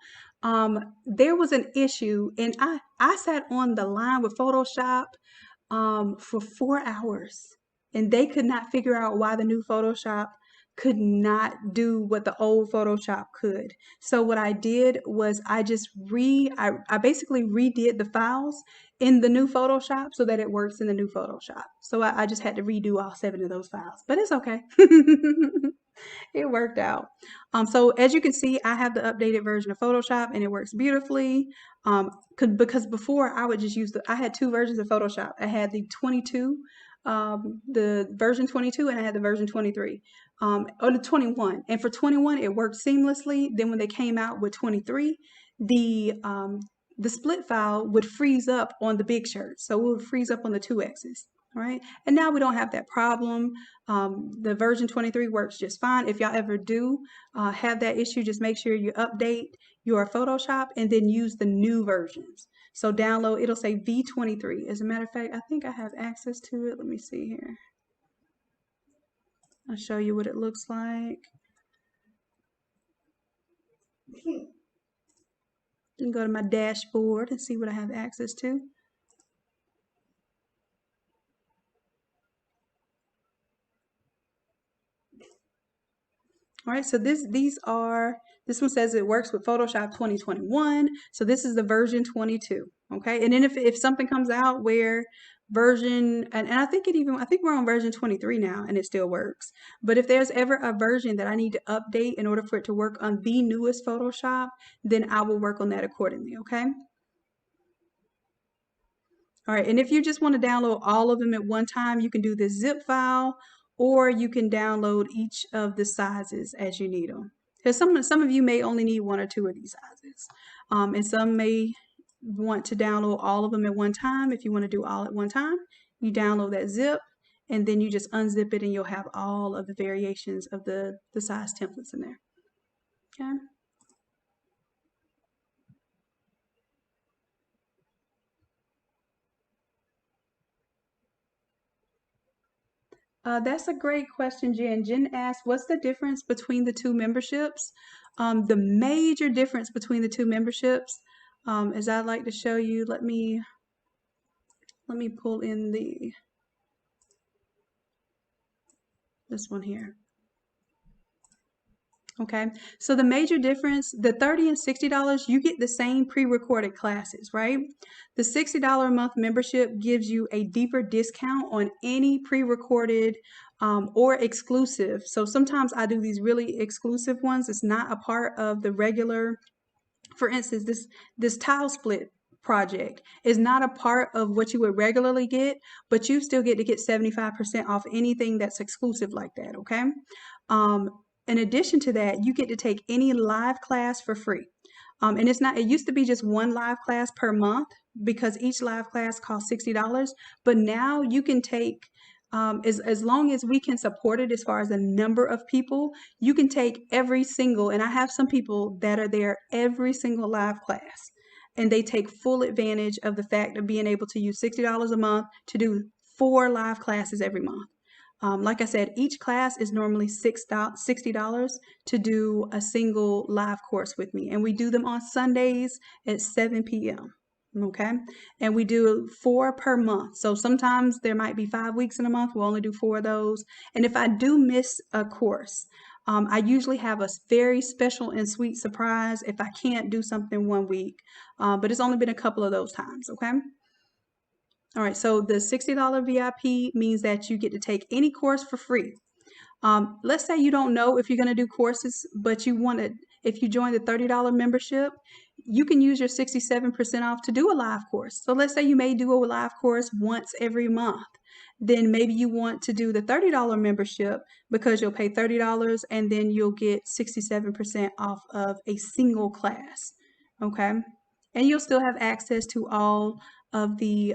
there was an issue, and I sat on the line with Photoshop for 4 hours, and they could not figure out why the new Photoshop could not do what the old Photoshop could. So what I did was I basically redid the files in the new Photoshop so that it works in the new Photoshop. So I just had to redo all 7 of those files, but it's okay. It worked out. So as you can see, I have the updated version of Photoshop and it works beautifully. Because before I would just use I had 2 versions of Photoshop. I had the 22, the version 22, and I had the version 23, or the 21. And for 21, it worked seamlessly. Then when they came out with 23, the split file would freeze up on the big shirt. So it would freeze up on the 2X's. All right. And now we don't have that problem. The version 23 works just fine. If y'all ever do have that issue, just make sure you update your Photoshop and then use the new versions. So download, it'll say V23. As a matter of fact, I think I have access to it. Let me see here. I'll show you what it looks like. You can go to my dashboard and see what I have access to. All right, so this one says it works with Photoshop 2021. So this is the version 22. Okay, and then if something comes out where version, and I think we're on version 23 now and it still works. But if there's ever a version that I need to update in order for it to work on the newest Photoshop, then I will work on that accordingly, okay? All right, and if you just want to download all of them at one time, you can do this zip file, or you can download each of the sizes as you need them. Because some of you may only need 1 or 2 of these sizes, and some may want to download all of them at one time. If you want to do all at one time, you download that zip, and then you just unzip it, and you'll have all of the variations of the size templates in there. Okay. That's a great question, Jen. Jen asked, what's the difference between the two memberships? The major difference between the two memberships, as I'd like to show you, let me pull in this one here. Okay, so the major difference, the $30 and $60, you get the same pre-recorded classes, right? The $60 a month membership gives you a deeper discount on any pre-recorded or exclusive. So sometimes I do these really exclusive ones. It's not a part of the regular. For instance, this tile split project is not a part of what you would regularly get, but you still get to get 75% off anything that's exclusive like that, okay? In addition to that, you get to take any live class for free. And it used to be just one live class per month because each live class costs $60, but now you can take, as long as we can support it as far as the number of people, you can take every single, and I have some people that are there every single live class, and they take full advantage of the fact of being able to use $60 a month to do 4 live classes every month. Like I said, each class is normally $60 to do a single live course with me. And we do them on Sundays at 7 p.m. Okay. And we do 4 per month. So sometimes there might be 5 weeks in a month. We'll only do 4 of those. And if I do miss a course, I usually have a very special and sweet surprise if I can't do something one week. But it's only been a couple of those times. Okay. All right, so the $60 VIP means that you get to take any course for free. Let's say you don't know if you're going to do courses, but if you join the $30 membership, you can use your 67% off to do a live course. So let's say you may do a live course once every month. Then maybe you want to do the $30 membership because you'll pay $30 and then you'll get 67% off of a single class. Okay. And you'll still have access to of the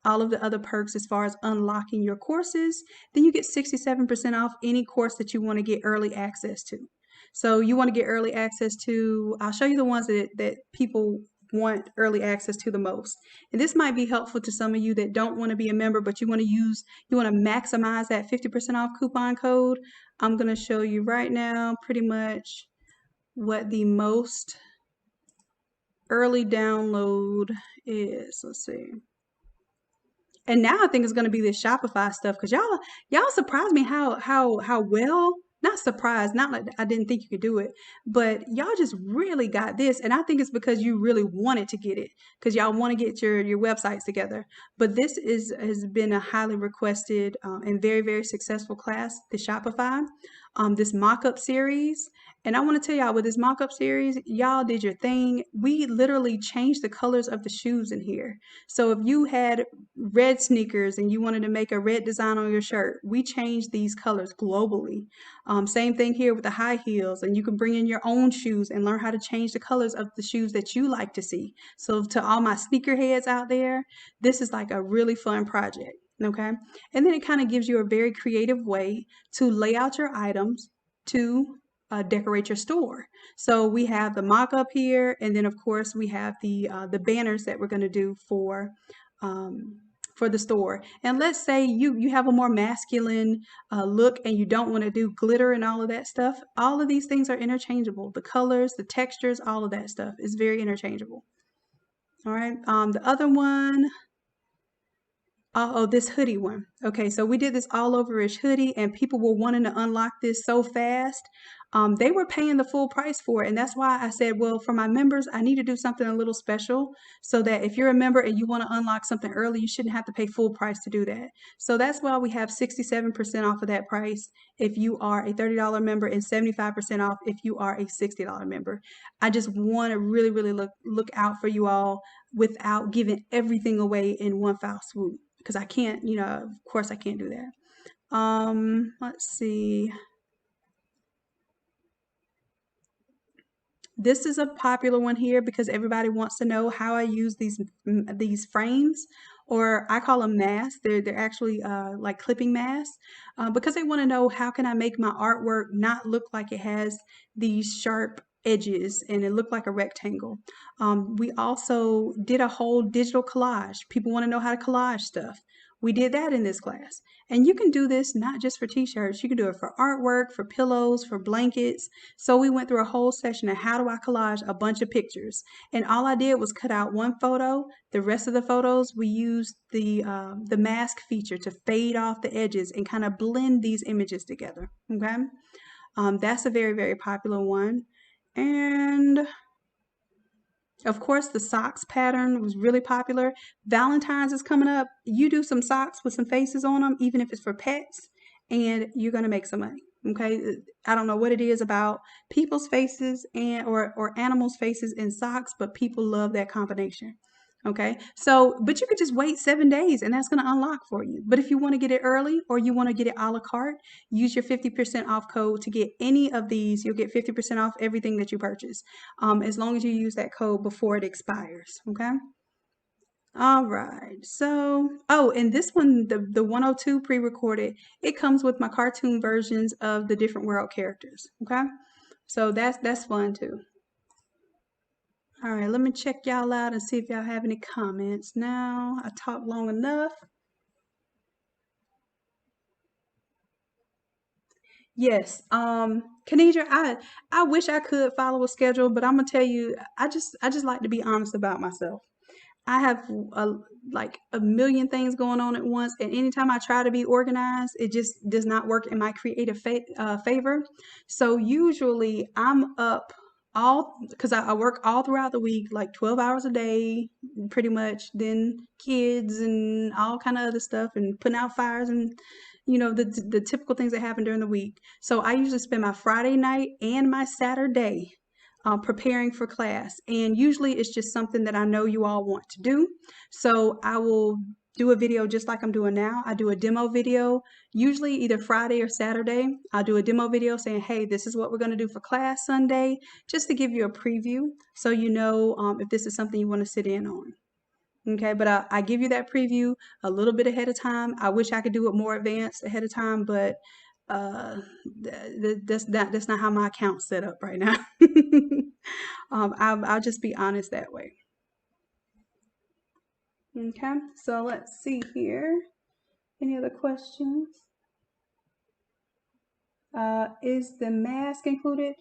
all of the other perks as far as unlocking your courses. Then you get 67% off any course that you want to get early access to. So you want to get early access to, I'll show you the ones that people want early access to the most. And this might be helpful to some of you that don't want to be a member, but you want to maximize that 50% off coupon code. I'm going to show you right now pretty much what the most early download is. Let's see. And now I think it's going to be this Shopify stuff because y'all surprised me how well, not surprised, not like I didn't think you could do it, but y'all just really got this. And I think it's because you really wanted to get it because y'all want to get your websites together. But this has been a highly requested and very, very successful class, the Shopify, this mock-up series. And I want to tell y'all with this mock-up series, y'all did your thing. We literally changed the colors of the shoes in here. So if you had red sneakers and you wanted to make a red design on your shirt, we changed these colors globally. Same thing here with the high heels, and you can bring in your own shoes and learn how to change the colors of the shoes that you like to see. So to all my sneakerheads out there, this is like a really fun project. Okay. And then it kind of gives you a very creative way to lay out your items to decorate your store. So we have the mock-up here, and then of course we have the banners that we're going to do for the store. And let's say you have a more masculine look and you don't want to do glitter and all of that stuff. All of these things are interchangeable. The colors, the textures, all of that stuff is very interchangeable. All right. The other one. Oh, this hoodie one. Okay, so we did this all overish hoodie and people were wanting to unlock this so fast. They were paying the full price for it. And that's why I said, well, for my members, I need to do something a little special so that if you're a member and you want to unlock something early, you shouldn't have to pay full price to do that. So that's why we have 67% off of that price if you are a $30 member and 75% off if you are a $60 member. I just want to really, really look out for you all without giving everything away in one foul swoop. Because I can't, of course I can't do that. Let's see. This is a popular one here because everybody wants to know how I use these frames, or I call them masks. They're actually like clipping masks because they want to know how can I make my artwork not look like it has these sharp edges and it looked like a rectangle. We also did a whole digital collage. People want to know how to collage stuff. We did that in this class. And you can do this not just for t-shirts, you can do it for artwork, for pillows, for blankets. So we went through a whole session of how do I collage a bunch of pictures. And all I did was cut out one photo. The rest of the photos, we used the mask feature to fade off the edges and kind of blend these images together. Okay. That's a very, very popular one. And of course, the socks pattern was really popular. Valentine's is coming up. You do some socks with some faces on them, even if it's for pets, and you're going to make some money. Okay. I don't know what it is about people's faces and or animals' faces in socks, but people love that combination. Okay. So, but you could just wait 7 days and that's going to unlock for you. But if you want to get it early or you want to get it a la carte, use your 50% off code to get any of these. You'll get 50% off everything that you purchase, as long as you use that code before it expires. Okay. All right. So, oh, and this one, the 102 pre-recorded, it comes with my cartoon versions of the different world characters. Okay. So that's fun too. All right, let me check y'all out and see if y'all have any comments. Now, I talked long enough. Yes, Kenedra, I wish I could follow a schedule, but I'm gonna tell you, I just like to be honest about myself. I have like a million things going on at once, and anytime I try to be organized, it just does not work in my creative favor. So usually I'm up all because I work all throughout the week, like 12 hours a day, pretty much. Then kids and all kind of other stuff, and putting out fires and the typical things that happen during the week. So I usually spend my Friday night and my Saturday preparing for class. And usually it's just something that I know you all want to do. So I will do a video just like I'm doing now. I do a demo video, usually either Friday or Saturday. I'll do a demo video saying, hey, this is what we're going to do for class Sunday, just to give you a preview so you know if this is something you want to sit in on. Okay, but I give you that preview a little bit ahead of time. I wish I could do it more advanced ahead of time, but uh, that's not how my account's set up right now. I'll just be honest that way. Okay, so let's see here. Any other questions? Is the mask included?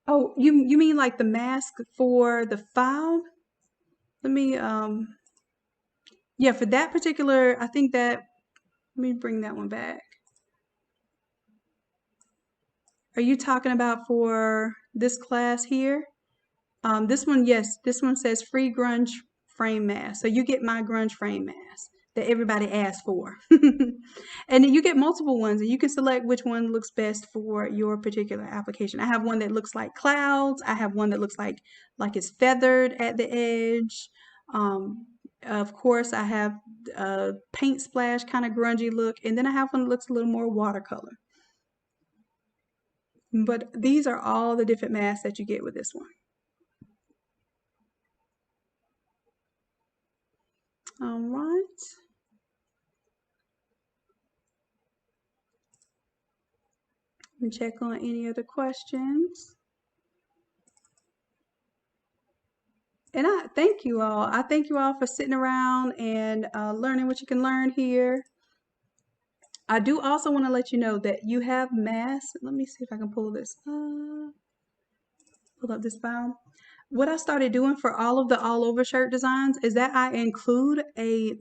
Oh, you mean like the mask for the file? Let me yeah, for that particular, I think that let me bring that one back. Are you talking about for this class here? This one, yes, this one says free grunge frame mask. So you get my grunge frame mask that everybody asked for. And then you get multiple ones and you can select which one looks best for your particular application. I have one that looks like clouds. I have one that looks like it's feathered at the edge. Of course, I have a paint splash kind of grungy look. And then I have one that looks a little more watercolor. But these are all the different masks that you get with this one. All right. And check on any other questions. And I thank you all. I thank you all for sitting around and learning what you can learn here. I do also want to let you know that you have masks. Let me see if I can pull this up. Pull up this file. What I started doing for all of the all over shirt designs is that I include a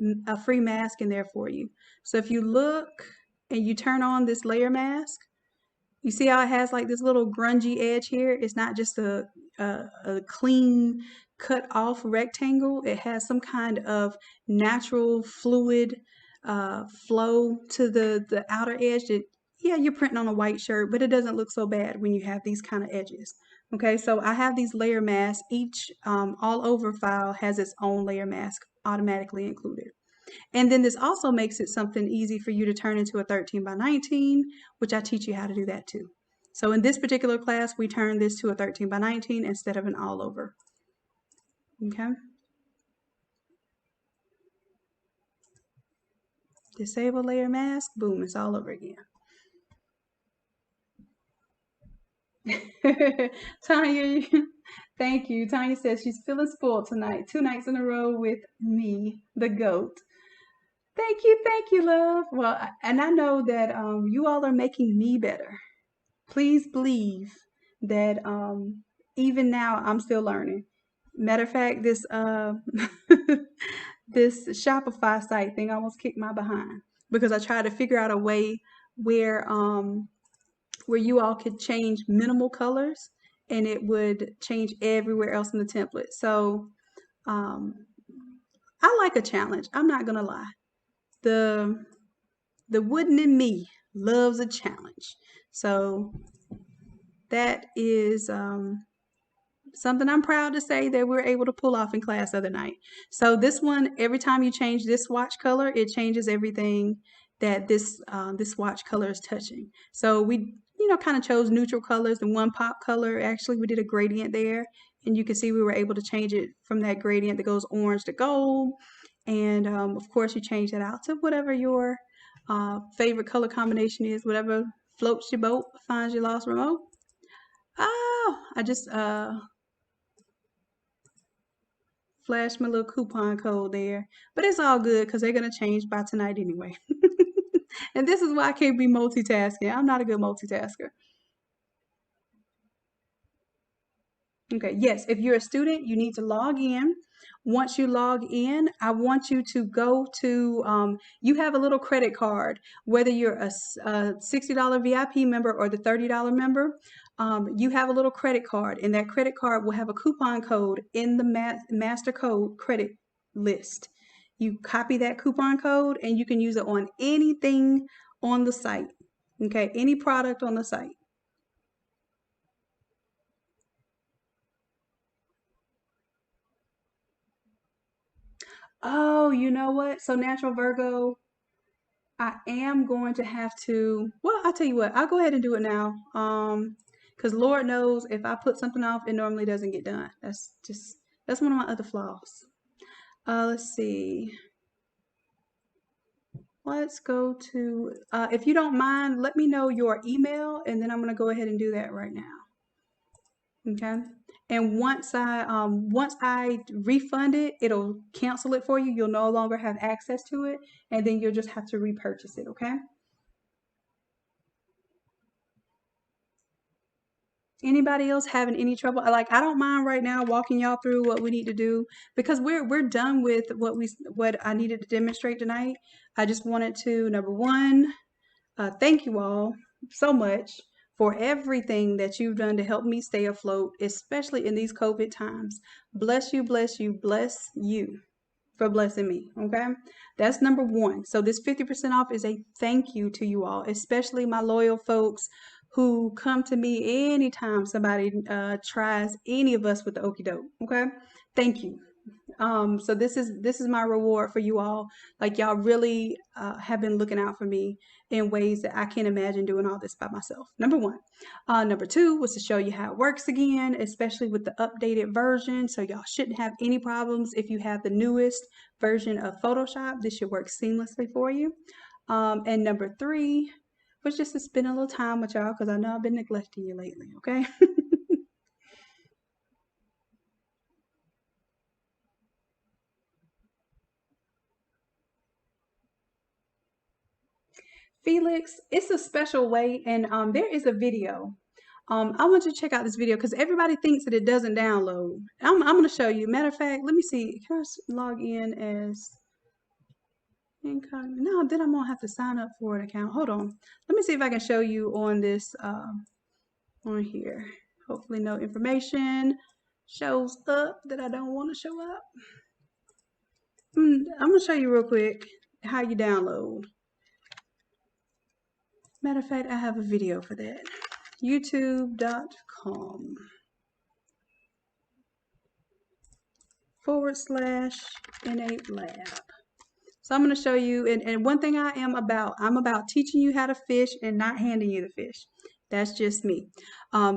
free mask in there for you. So if you look and you turn on this layer mask, you see how it has like this little grungy edge here? It's not just a clean cut off rectangle. It has some kind of natural fluid flow to the outer edge that, yeah, you're printing on a white shirt, but it doesn't look so bad when you have these kind of edges. Okay, so I have these layer masks. Each all over file has its own layer mask automatically included. And then this also makes it something easy for you to turn into a 13 by 19, which I teach you how to do that too. So in this particular class, we turn this to a 13 by 19 instead of an all over. Okay. Disable layer mask, boom, it's all over again. Tanya, thank you. Tanya says she's feeling spoiled tonight. 2 nights in a row with me, the GOAT. Thank you, love. Well, and I know that you all are making me better. Please believe that even now I'm still learning. Matter of fact, this this Shopify site thing almost kicked my behind because I tried to figure out a way where you all could change minimal colors and it would change everywhere else in the template. So um, I like a challenge. I'm not gonna lie. The the wooden in me loves a challenge. So that is something I'm proud to say that we're able to pull off in class the other night. So this one, every time you change this swatch color, it changes everything that this swatch color is touching. So we, kind of chose neutral colors and one pop color. Actually, we did a gradient there, and you can see we were able to change it from that gradient that goes orange to gold. And of course, you change that out to whatever your favorite color combination is, whatever floats your boat, finds your lost remote. Oh, I just flashed my little coupon code there. But it's all good because they're going to change by tonight anyway. And this is why I can't be multitasking. I'm not a good multitasker. Okay, yes, if you're a student, you need to log in. Once you log in, I want you to go to, you have a little credit card, whether you're a $60 VIP member or the $30 member, you have a little credit card, and that credit card will have a coupon code in the master code credit list. You copy that coupon code and you can use it on anything on the site, okay, any product on the site. Oh, you know what? So Natural Virgo, I am going to have to, well, I'll tell you what, I'll go ahead and do it now. Because Lord knows if I put something off, it normally doesn't get done. That's one of my other flaws. Let's see. Let's go to, if you don't mind, let me know your email and then I'm going to go ahead and do that right now. Okay. And once I refund it, it'll cancel it for you. You'll no longer have access to it, and then you'll just have to repurchase it, okay? Anybody else having any trouble? Like, I don't mind right now walking y'all through what we need to do because we're done with what I needed to demonstrate tonight. I just wanted to, number one, thank you all so much for everything that you've done to help me stay afloat, especially in these COVID times. Bless you, bless you, bless you for blessing me. Okay. That's number one. So this 50% off is a thank you to you all, especially my loyal folks who come to me anytime somebody tries any of us with the okie doke. Okay. Thank you. So this is my reward for you all. Like y'all really have been looking out for me in ways that I can't imagine doing all this by myself. Number one. Number two was to show you how it works again, especially with the updated version. So y'all shouldn't have any problems if you have the newest version of Photoshop. This should work seamlessly for you. And number three was just to spend a little time with y'all because I know I've been neglecting you lately. Okay. Felix, it's a special way, and there is a video. I want you to check out this video because everybody thinks that it doesn't download. I'm going to show you. Matter of fact, let me see. Can I log in as incognito? No, then I'm going to have to sign up for an account. Hold on. Let me see if I can show you on this, on here. Hopefully no information shows up that I don't want to show up. I'm going to show you real quick how you download. Matter of fact, I have a video for that. youtube.com/innate lab. So I'm going to show you, and one thing I'm about teaching you how to fish and not handing you the fish. That's just me.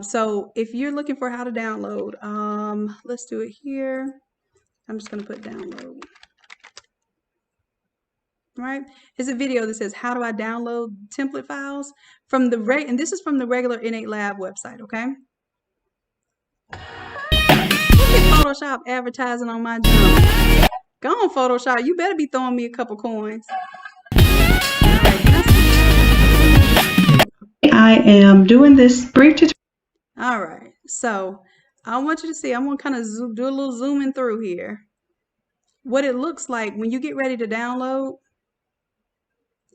So if you're looking for how to download, let's do it here. I'm just going to put download. Right? It's a video that says, how do I download template files from the and this is from the regular Innate Lab website, okay? Look at Photoshop advertising on my job. Go on, Photoshop. You better be throwing me a couple coins. I am doing this brief tutorial. All right, so I want you to see, I'm gonna kind of do a little zooming through here. What it looks like when you get ready to download,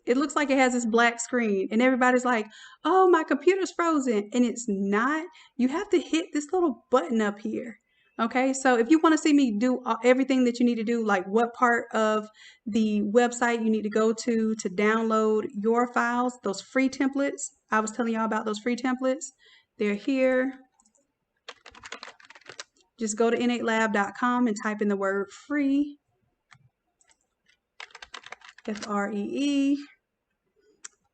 it looks like it has this black screen and everybody's like, oh, my computer's frozen. And it's not. You have to hit this little button up here. Okay, so if you want to see me do everything that you need to do, like what part of the website you need to go to download your files, those free templates, I was telling y'all about those free templates. They're here. Just go to innatelab.com and type in the word free, Free,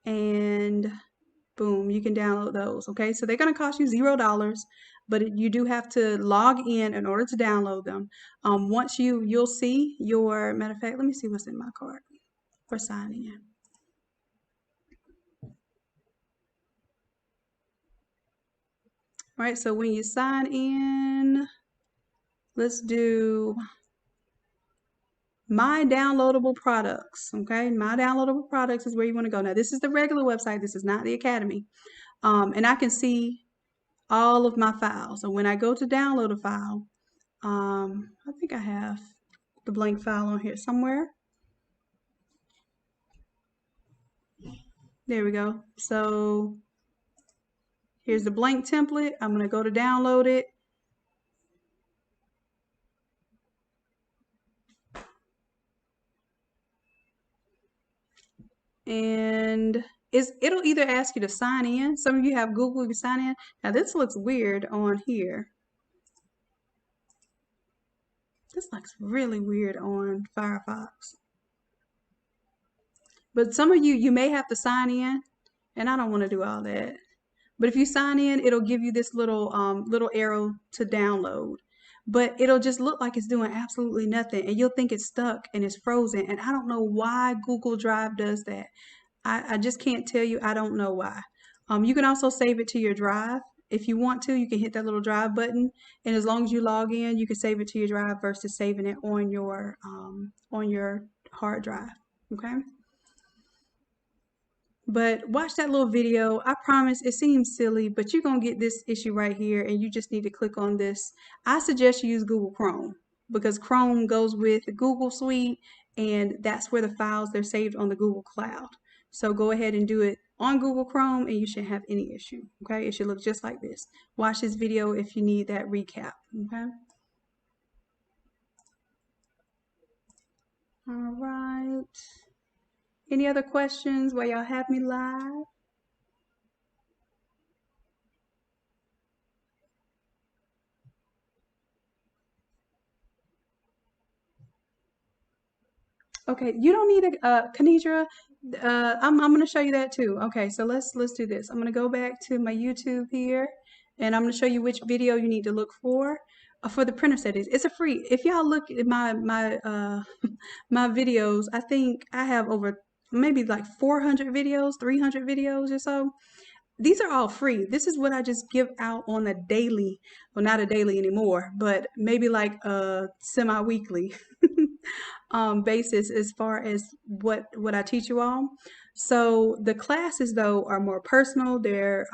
and boom, you can download those. Okay, so they're going to cost you $0, but you do have to log in order to download them. Once you'll see your, matter of fact, let me see what's in my cart for signing in. All right, so when you sign in, let's do my downloadable products. Okay, my downloadable products is where you want to go. Now, this is the regular website. This is not the Academy. And I can see all of my files. So when I go to download a file, I think I have the blank file on here somewhere. There we go. So here's the blank template. I'm going to go to download it. And it'll either ask you to sign in. Some of you have Google, you sign in. Now this looks weird on here. This looks really weird on Firefox. But some of you may have to sign in, and I don't want to do all that. But if you sign in, it'll give you this little little arrow to download. But it'll just look like it's doing absolutely nothing, and you'll think it's stuck and it's frozen. And I don't know why Google Drive does that. I just can't tell you. I don't know why. You can also save it to your drive. If you want to, you can hit that little drive button, and as long as you log in, you can save it to your drive versus saving it on your hard drive. Okay. But watch that little video. I promise it seems silly, but you're going to get this issue right here, and you just need to click on this. I suggest you use Google Chrome because Chrome goes with Google Suite, and that's where the files, they're saved on the Google Cloud. So go ahead and do it on Google Chrome, and you shouldn't have any issue. Okay, it should look just like this. Watch this video if you need that recap. Okay. All right. Any other questions while y'all have me live? Okay, you don't need a Kanidra. I'm going to show you that too. Okay, so let's do this. I'm going to go back to my YouTube here, and I'm going to show you which video you need to look for the printer settings. It's a free. If y'all look at my my videos, I think I have over maybe like 400 videos, 300 videos or so. These are all free. This is what I just give out on a daily, well, not a daily anymore, but maybe like a semi-weekly basis as far as what I teach you all. So the classes though are more personal. They're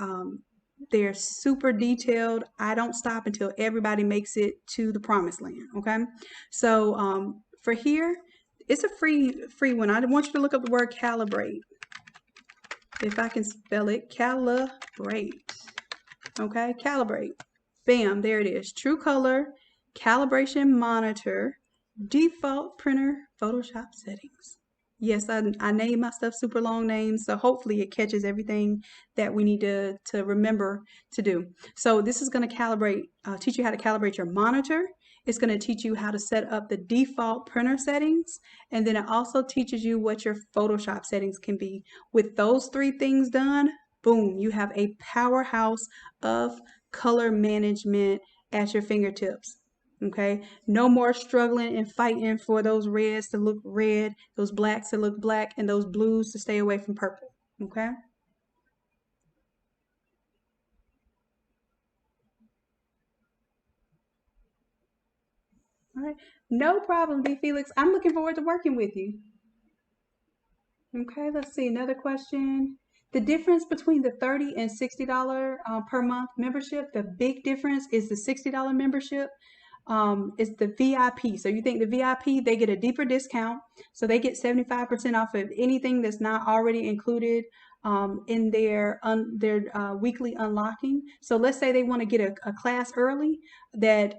super detailed. I don't stop until everybody makes it to the promised land. Okay. So for here, it's a free one. I want you to look up the word calibrate. If I can spell it, calibrate. Okay, calibrate. Bam, there it is. True color, calibration monitor, default printer, Photoshop settings. Yes, I name my stuff super long names, so hopefully it catches everything that we need to remember to do. So this is going to calibrate, teach you how to calibrate your monitor. It's going to teach you how to set up the default printer settings, and then it also teaches you what your Photoshop settings can be. With those three things done, boom, you have a powerhouse of color management at your fingertips. Okay, no more struggling and fighting for those reds to look red, those blacks to look black, and those blues to stay away from purple. Okay. All right. No problem, D. Felix. I'm looking forward to working with you. Okay, let's see. Another question. The difference between the $30 and $60 per month membership, the big difference is the $60 membership is the VIP. So you think the VIP, they get a deeper discount. So they get 75% off of anything that's not already included in their weekly unlocking. So let's say they want to get a class early that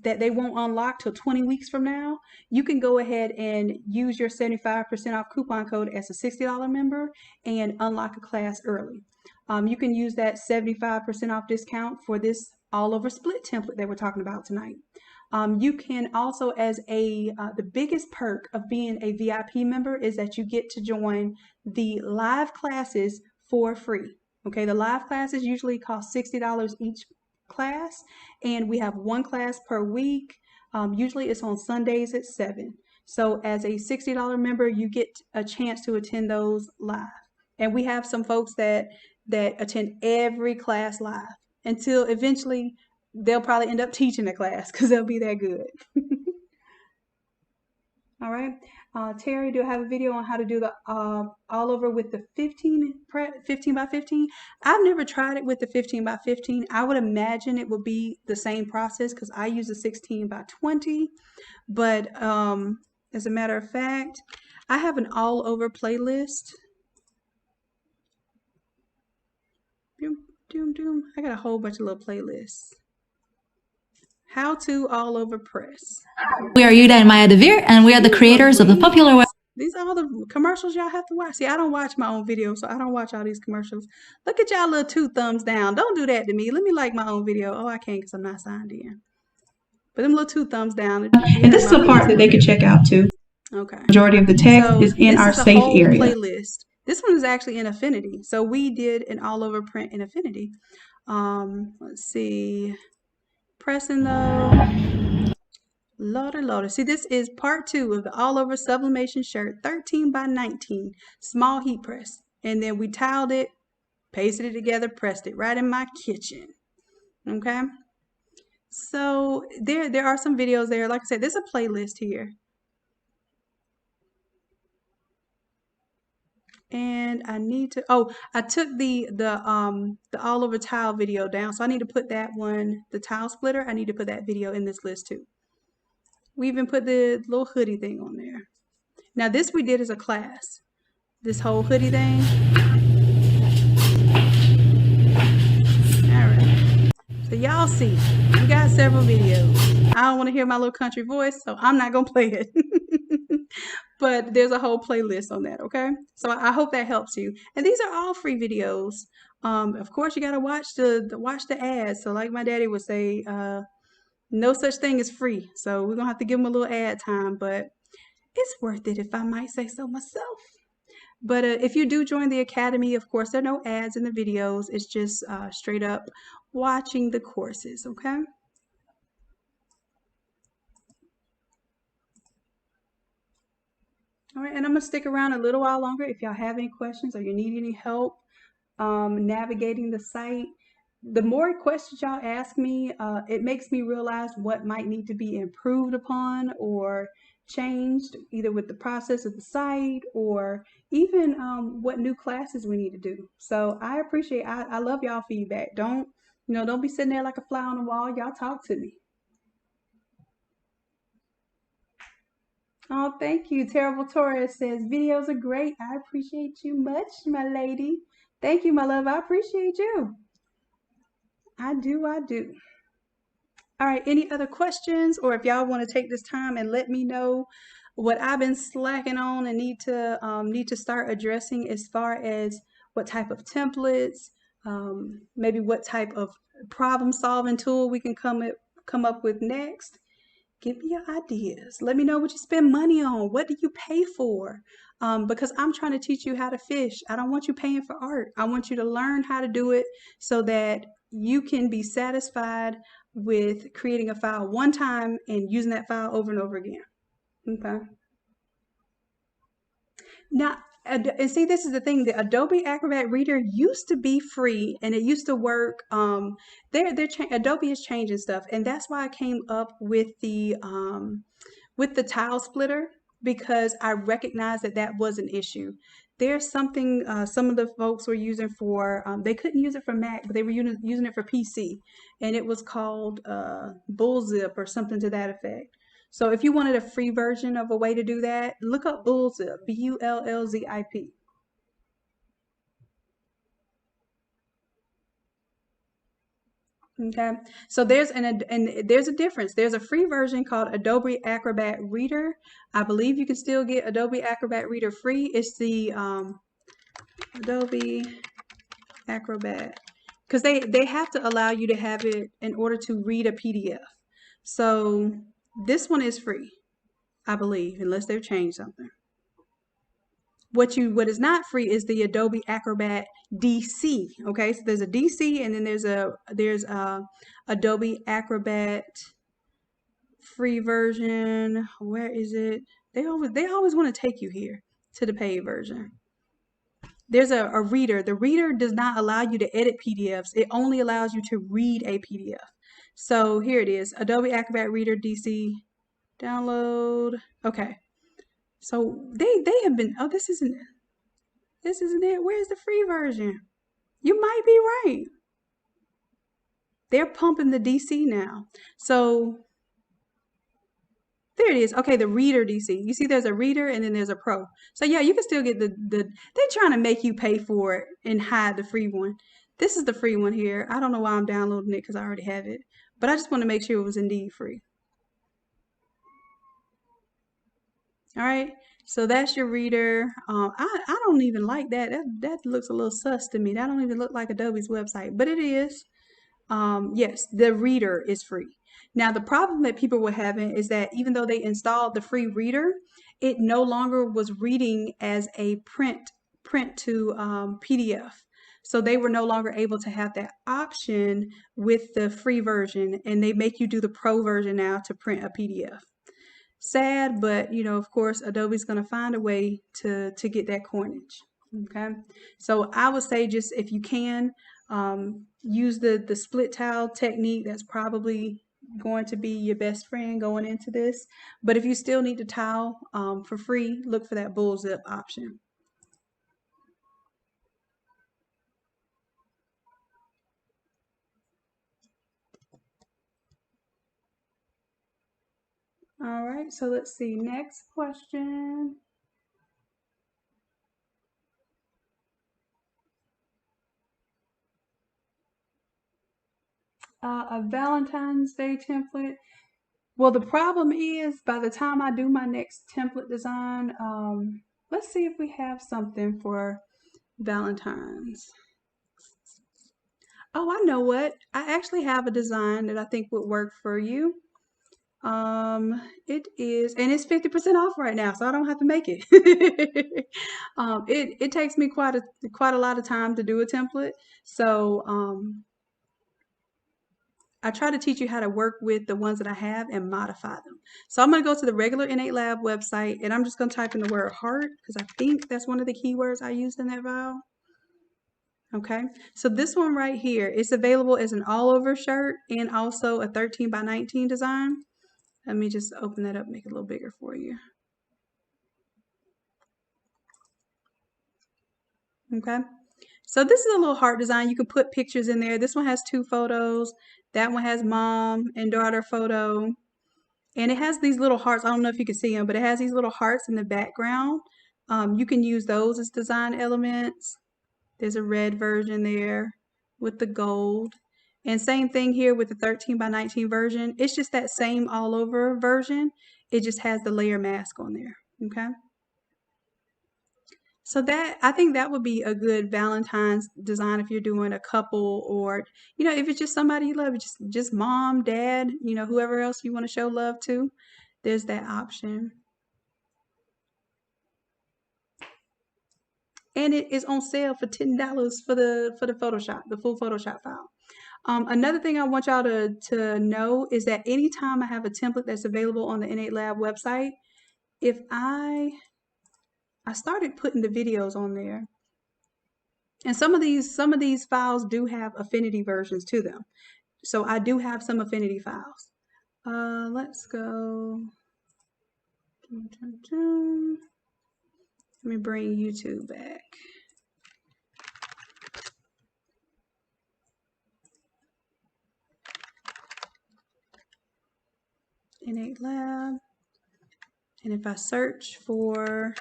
they won't unlock till 20 weeks from now. You can go ahead and use your 75% off coupon code as a $60 member and unlock a class early. You can use that 75% off discount for this all over split template that we're talking about tonight. You can also, as the biggest perk of being a VIP member is that you get to join the live classes for free. Okay, the live classes usually cost $60 each class, and we have one class per week. Usually it's on Sundays at 7. So as a $60 member, you get a chance to attend those live. And we have some folks that attend every class live until eventually they'll probably end up teaching the class because they'll be that good. All right. Terry, do I have a video on how to do the all over with the 15 by 15? I've never tried it with the 15 by 15. I would imagine it would be the same process because I use a 16 by 20. But as a matter of fact, I have an all over playlist. I got a whole bunch of little playlists. How to all over press. We are Yuda and Maya Devere, and we are the creators of the popular web. These are all the commercials y'all have to watch. See, I don't watch my own videos, so I don't watch all these commercials. Look at y'all little 2 thumbs down. Don't do that to me. Let me like my own video. Oh, I can't because I'm not signed in. But them little 2 thumbs down. And this is a part that they could check out too. Okay. Majority of the text is in our safe area. Playlist. This one is actually in Affinity. So we did an all over print in Affinity. Let's see. Pressing though. Lordy. See, this is part 2 of the all over sublimation shirt, 13 by 19, small heat press. And then we tiled it, pasted it together, pressed it right in my kitchen. Okay. So there are some videos there. Like I said, there's a playlist here. And I need to, I took the all over tile video down. So I need to put that one, the tile splitter, I need to put that video in this list too. We even put the little hoodie thing on there. Now this we did as a class. This whole hoodie thing. All right. So y'all see, we got several videos. I don't want to hear my little country voice, so I'm not going to play it. But there's a whole playlist on that, okay? So I hope that helps you. And these are all free videos. Of course, you got to watch the ads. So like my daddy would say, no such thing as free. So we're going to have to give them a little ad time, but it's worth it if I might say so myself. But if you do join the Academy, of course, there are no ads in the videos. It's just straight up watching the courses, okay? All right, and I'm going to stick around a little while longer if y'all have any questions or you need any help navigating the site. The more questions y'all ask me, it makes me realize what might need to be improved upon or changed, either with the process of the site or even what new classes we need to do. So I appreciate, I love y'all feedback. Don't be sitting there like a fly on the wall. Y'all talk to me. Oh, thank you. Terrible Torres says, videos are great. I appreciate you much, my lady. Thank you, my love. I appreciate you. I do. All right, any other questions? Or if y'all want to take this time and let me know what I've been slacking on and need to start addressing as far as what type of templates, maybe what type of problem solving tool we can come up with next. Give me your ideas. Let me know what you spend money on. What do you pay for? Because I'm trying to teach you how to fish. I don't want you paying for art. I want you to learn how to do it so that you can be satisfied with creating a file one time and using that file over and over again. Okay. Now, And see, this is the thing. The Adobe Acrobat Reader used to be free, and it used to work. Adobe is changing stuff, and that's why I came up with the tile splitter, because I recognized that that was an issue. There's something some of the folks were using for, they couldn't use it for Mac, but they were using it for PC, and it was called Bullzip or something to that effect. So if you wanted a free version of a way to do that, look up Bullzip, Bullzip. Okay, so there's there's a difference. There's a free version called Adobe Acrobat Reader. I believe you can still get Adobe Acrobat Reader free. It's the Adobe Acrobat, because they have to allow you to have it in order to read a PDF. So this one is free, I believe, unless they've changed something. What is not free is the Adobe Acrobat DC. Okay, so there's a DC, and then there's a Adobe Acrobat free version. Where is it? They always want to take you here to the paid version. There's a reader. The reader does not allow you to edit PDFs. It only allows you to read a PDF. So here it is, Adobe Acrobat Reader DC. Download. Okay. So they have been, oh, this isn't it. Where's the free version? You might be right. They're pumping the DC now. So there it is. Okay, the Reader DC. You see there's a Reader and then there's a Pro. So yeah, you can still get they're trying to make you pay for it and hide the free one. This is the free one here. I don't know why I'm downloading it because I already have it. But I just want to make sure it was indeed free. All right, so that's your Reader. I don't even like that. That looks a little sus to me. That don't even look like Adobe's website, but it is. Yes, the Reader is free. Now, the problem that people were having is that even though they installed the free Reader, it no longer was reading as a print to PDF. So they were no longer able to have that option with the free version, and they make you do the Pro version now to print a PDF. Sad, but of course, Adobe's going to find a way to get that coinage. Okay, so I would say, just if you can, use the split tile technique. That's probably going to be your best friend going into this. But if you still need to tile for free, look for that Bullzip option. All right, so let's see. Next question. A Valentine's Day template. Well, the problem is, by the time I do my next template design, let's see if we have something for Valentine's. Oh, I know what. I actually have a design that I think would work for you. It is, and it's 50% off right now, so I don't have to make it. It takes me quite a lot of time to do a template, so I try to teach you how to work with the ones that I have and modify them. So I'm going to go to the regular Innate Lab website, and I'm just going to type in the word heart, because I think that's one of the keywords I used in that file. Okay, so this one right here is available as an all-over shirt and also a 13 by 19 design. Let me just open that up, make it a little bigger for you. Okay, so this is a little heart design. You can put pictures in there. This one has 2 photos. That one has mom and daughter photo. And it has these little hearts. I don't know if you can see them, but it has these little hearts in the background. You can use those as design elements. There's a red version there with the gold. And same thing here with the 13 by 19 version. It's just that same all over version. It just has the layer mask on there. Okay. So I think that would be a good Valentine's design if you're doing a couple, or, if it's just somebody you love, just mom, dad, whoever else you want to show love to, there's that option. And it is on sale for $10 for the Photoshop, the full Photoshop file. Another thing I want y'all to know is that anytime I have a template that's available on the Innate Lab website, if I I started putting the videos on there. And some of these files do have Affinity versions to them. So I do have some Affinity files. Let's go. Let me bring YouTube back. Innate Lab. And if I search for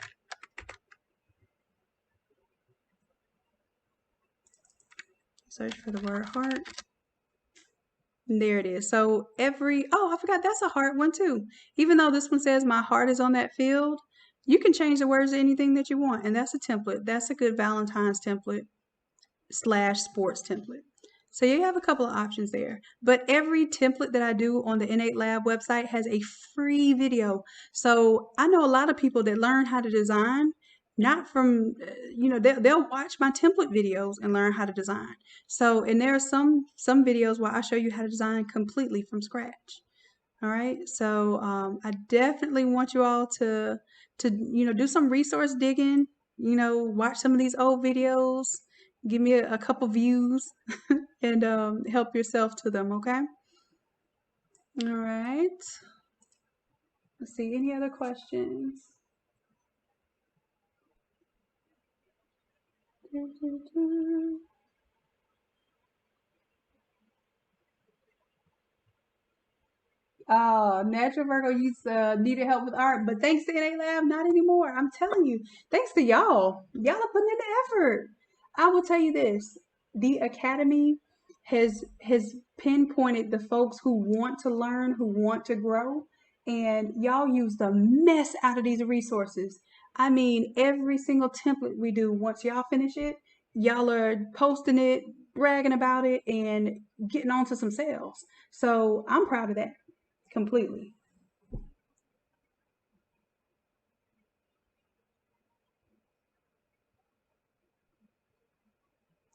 the word heart, and there it is. So I forgot that's a heart one too. Even though this one says my heart is on that field, you can change the words to anything that you want. And that's a template. That's a good Valentine's template / sports template. So you have a couple of options there. But every template that I do on the Innate Lab website has a free video. So I know a lot of people that learn how to design, not from, they'll watch my template videos and learn how to design. So, and there are some videos where I show you how to design completely from scratch. All right. So I definitely want you all to do some resource digging, watch some of these old videos, give me a couple views and help yourself to them, okay? All right. Let's see, any other questions? Natural Virgo needed help with art, but thanks to NA Lab, not anymore. I'm telling you, thanks to y'all. Y'all are putting in the effort. I will tell you this: the Academy has pinpointed the folks who want to learn, who want to grow, and y'all use the mess out of these resources. I mean, every single template we do, once y'all finish it, y'all are posting it, bragging about it, and getting on to some sales. So I'm proud of that. Completely.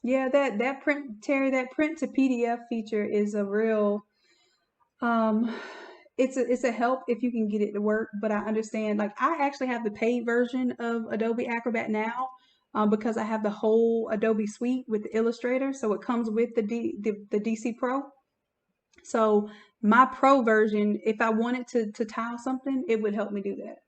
Yeah, that print, Terry, that print to PDF feature is a real um it's a help if you can get it to work, but I understand, like, I actually have the paid version of Adobe Acrobat now, because I have the whole Adobe suite with the Illustrator, so it comes with the DC Pro. So my pro version, if I wanted to tile something, it would help me do that.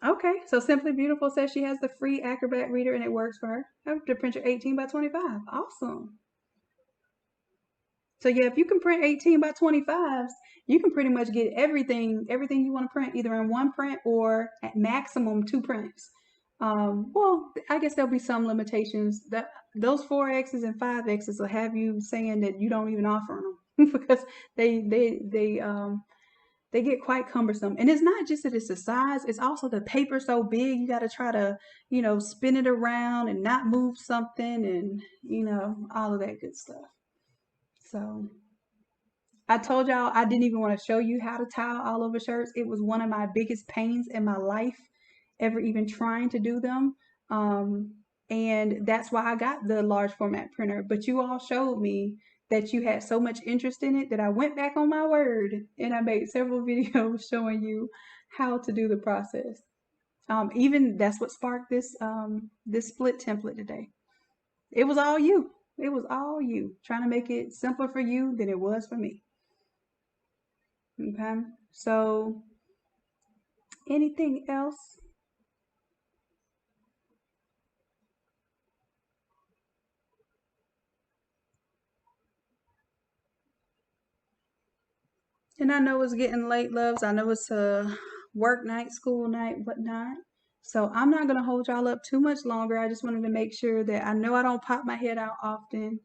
Okay, so Simply Beautiful says she has the free Acrobat reader and it works for her. I have to print your 18 by 25. Awesome. So yeah, if you can print 18 by 25s, you can pretty much get everything you want to print either in one print or at maximum two prints. Well, I guess there'll be some limitations. That those 4X's and 5X's will have you saying that you don't even offer them because they get quite cumbersome. And it's not just that it's the size, it's also the paper so big, you got to try to, spin it around and not move something and, all of that good stuff. So I told y'all I didn't even want to show you how to tile all over shirts. It was one of my biggest pains in my life, ever even trying to do them. And that's why I got the large format printer. But you all showed me that you had so much interest in it that I went back on my word and I made several videos showing you how to do the process. Even that's what sparked this split template today. It was all you. It was all you trying to make it simpler for you than it was for me. Okay. So anything else? And I know it's getting late, loves. I know it's a work night, school night, whatnot. So I'm not going to hold y'all up too much longer. I just wanted to make sure that I know I don't pop my head out often.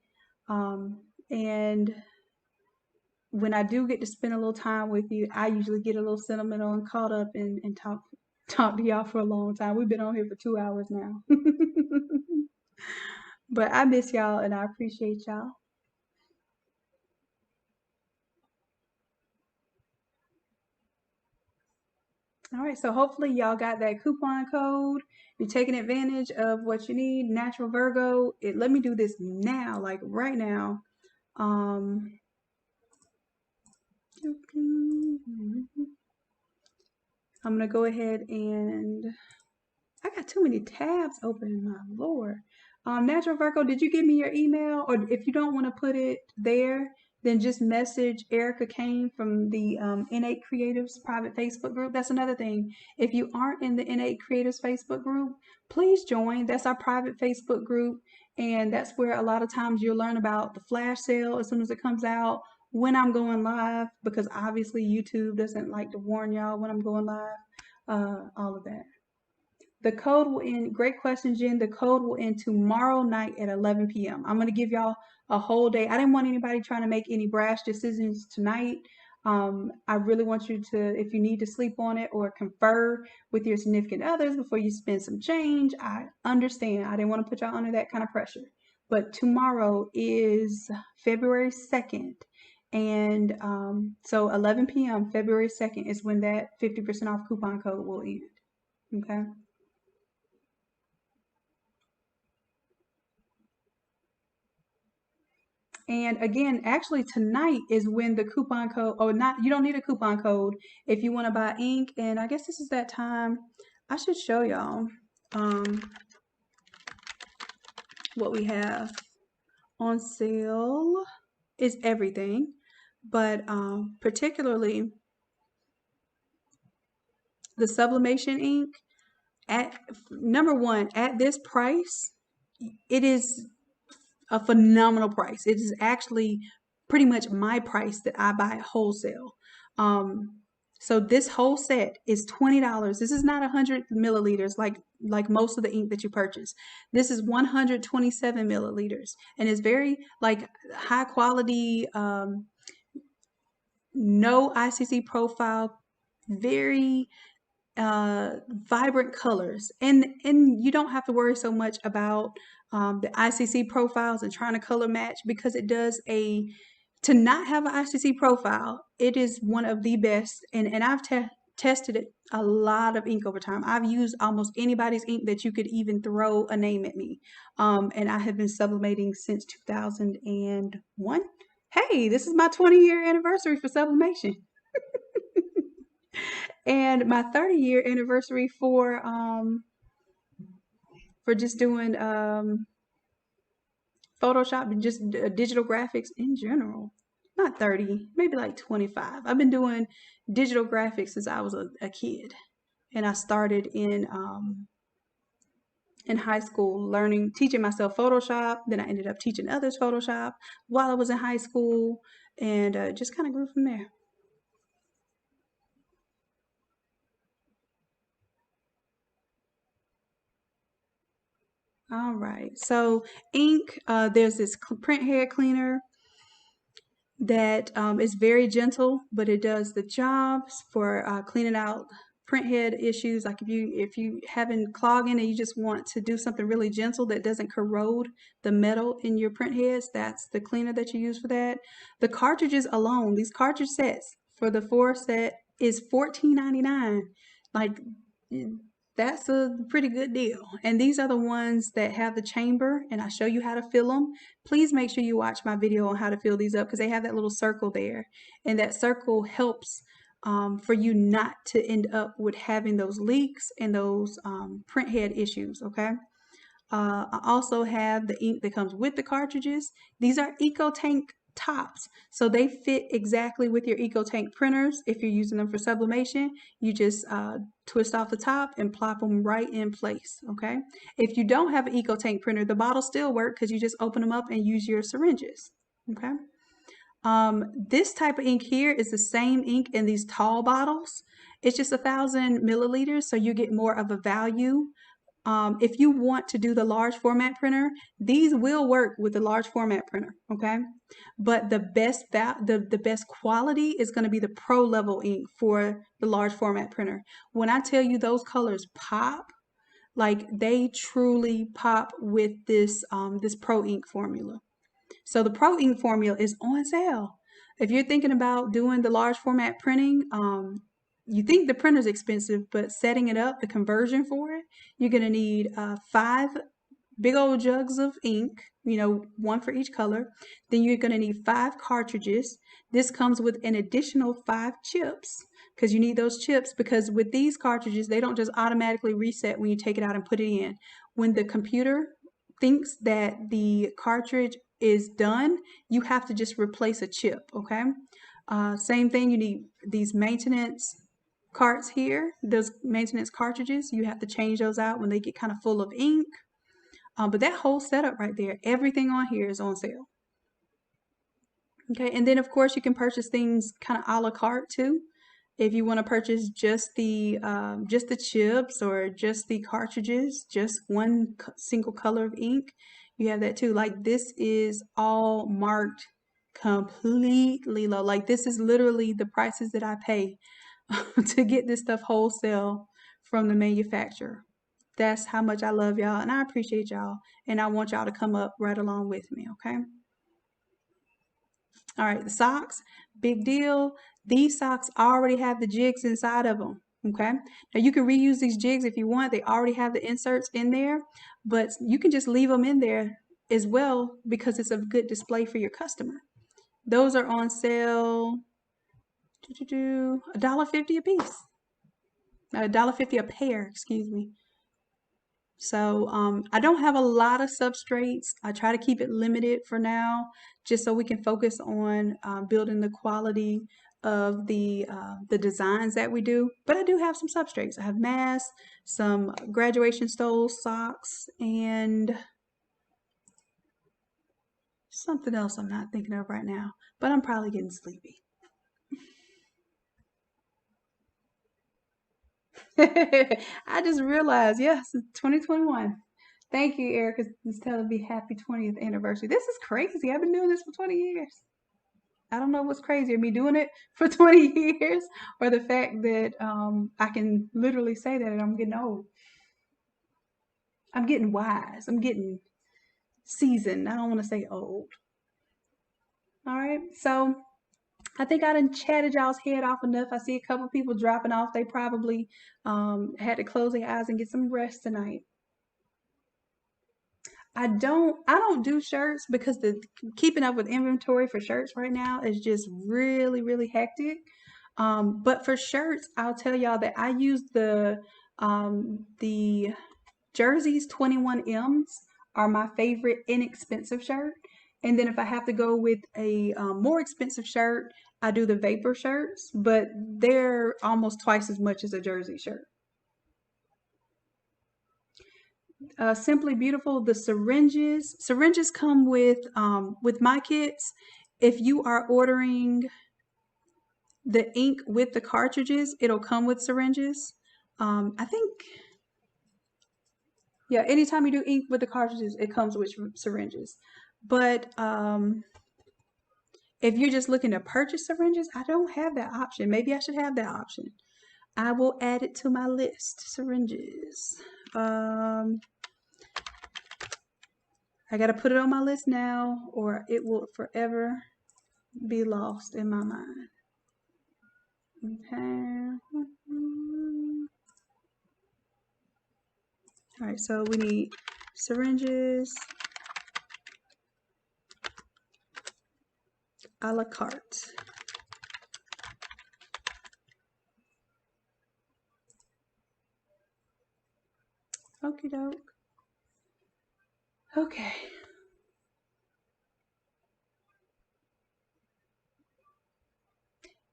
And when I do get to spend a little time with you, I usually get a little sentimental and caught up and talk to y'all for a long time. We've been on here for 2 hours now. But I miss y'all and I appreciate y'all. All right, so hopefully y'all got that coupon code. You're taking advantage of what you need. Natural Virgo. Let me do this now, like right now. I'm gonna go ahead and I got too many tabs open, my lord. Natural Virgo, did you give me your email? Or if you don't want to put it there, then just message Erica Kane from the Innate Creatives private Facebook group. That's another thing. If you aren't in the Innate Creatives Facebook group, please join. That's our private Facebook group. And that's where a lot of times you'll learn about the flash sale as soon as it comes out, when I'm going live, because obviously YouTube doesn't like to warn y'all when I'm going live, all of that. The code will end, great question, Jen. The code will end tomorrow night at 11 p.m. I'm going to give y'all a whole day. I didn't want anybody trying to make any brash decisions tonight. I really want you to, if you need to sleep on it or confer with your significant others before you spend some change, I understand. I didn't want to put y'all under that kind of pressure. But tomorrow is February 2nd. And so 11 p.m. February 2nd is when that 50% off coupon code will end. Okay. And again, actually tonight is when the coupon code, or not, you don't need a coupon code if you want to buy ink. And I guess this is that time. I should show y'all what we have on sale is everything, but particularly the sublimation ink at number one, at this price, it is a phenomenal price. It is actually pretty much my price that I buy wholesale. So this whole set is $20. This is not 100 milliliters like most of the ink that you purchase. This is 127 milliliters, and it's very like high quality, no ICC profile, very vibrant colors, and you don't have to worry so much about the ICC profiles and trying to color match, because it does to not have an ICC profile, it is one of the best, and I've tested it a lot of ink over time. I've used almost anybody's ink that you could even throw a name at me, and I have been sublimating since 2001. Hey, this is my 20-year anniversary for sublimation. And my 30-year anniversary for just doing Photoshop and just digital graphics in general. Not 30, maybe like 25. I've been doing digital graphics since I was a kid, and I started in high school teaching myself Photoshop. Then I ended up teaching others Photoshop while I was in high school, and just kind of grew from there. All right, so ink, there's this print head cleaner that is very gentle, but it does the jobs for cleaning out print head issues. Like if you having clogging and you just want to do something really gentle that doesn't corrode the metal in your print heads, that's the cleaner that you use for that. The cartridges alone, these cartridge sets for the 4 set is $14.99. Like, that's a pretty good deal. And these are the ones that have the chamber, and I show you how to fill them. Please make sure you watch my video on how to fill these up, because they have that little circle there, and that circle helps for you not to end up with having those leaks and those print head issues. Okay. I also have the ink that comes with the cartridges. These are EcoTank tops, so they fit exactly with your EcoTank printers. If you're using them for sublimation, you just twist off the top and plop them right in place. Okay. If you don't have an EcoTank printer, the bottles still work, because you just open them up and use your syringes. Okay. This type of ink here is the same ink in these tall bottles. It's just 1,000 milliliters, so you get more of a value. If you want to do the large format printer, these will work with the large format printer, okay? But the best quality is going to be the pro level ink for the large format printer. When I tell you those colors pop, like they truly pop with this this pro ink formula. So the pro ink formula is on sale. If you're thinking about doing the large format printing, you think the printer's expensive, but setting it up, the conversion for it, you're going to need 5 big old jugs of ink, you know, one for each color. Then you're going to need 5 cartridges. This comes with an additional 5 chips because you need those chips, because with these cartridges, they don't just automatically reset when you take it out and put it in. When the computer thinks that the cartridge is done, you have to just replace a chip, okay? Same thing, you need these maintenance carts here, those maintenance cartridges. You have to change those out when they get kind of full of ink. But that whole setup right there, everything on here is on sale. Okay, and then of course you can purchase things kind of a la carte too. If you want to purchase just the chips or just the cartridges, just one single color of ink, you have that too. Like this is all marked completely low. Like this is literally the prices that I pay to get this stuff wholesale from the manufacturer. That's how much I love y'all, and I appreciate y'all, and I want y'all to come up right along with me, okay? All right, the socks, big deal. These socks already have the jigs inside of them, okay? Now you can reuse these jigs if you want. They already have the inserts in there, but you can just leave them in there as well because it's a good display for your customer. Those are on sale, $1.50 a piece. $1.50 a pair, excuse me. So I don't have a lot of substrates. I try to keep it limited for now, just so we can focus on building the quality of the designs that we do. But I do have some substrates. I have masks, some graduation stole socks, and something else I'm not thinking of right now. But I'm probably getting sleepy. I just realized, yes, it's 2021. Thank you, Erica. It's telling me happy 20th anniversary. This is crazy. I've been doing this for 20 years. I don't know what's crazier, me doing it for 20 years or the fact that I can literally say that and I'm getting old. I'm getting wise. I'm getting seasoned. I don't want to say old. All right. So I think I done chatted y'all's head off enough. I see a couple people dropping off. They probably had to close their eyes and get some rest tonight. I don't do shirts because the keeping up with inventory for shirts right now is just really, really hectic. But for shirts, I'll tell y'all that I use the Jerseys 21Ms are my favorite inexpensive shirt. And then if I have to go with a more expensive shirt, I do the Vapor shirts, but they're almost twice as much as a Jersey shirt. Simply Beautiful, the syringes come with my kits. If you are ordering the ink with the cartridges, it'll come with syringes. I think, yeah, anytime you do ink with the cartridges, it comes with syringes. But if you're just looking to purchase syringes, I don't have that option. Maybe I should have that option. I will add it to my list. Syringes. I gotta put it on my list now, or it will forever be lost in my mind. Okay. All right, so we need syringes, a la carte. Okie doke. Okay.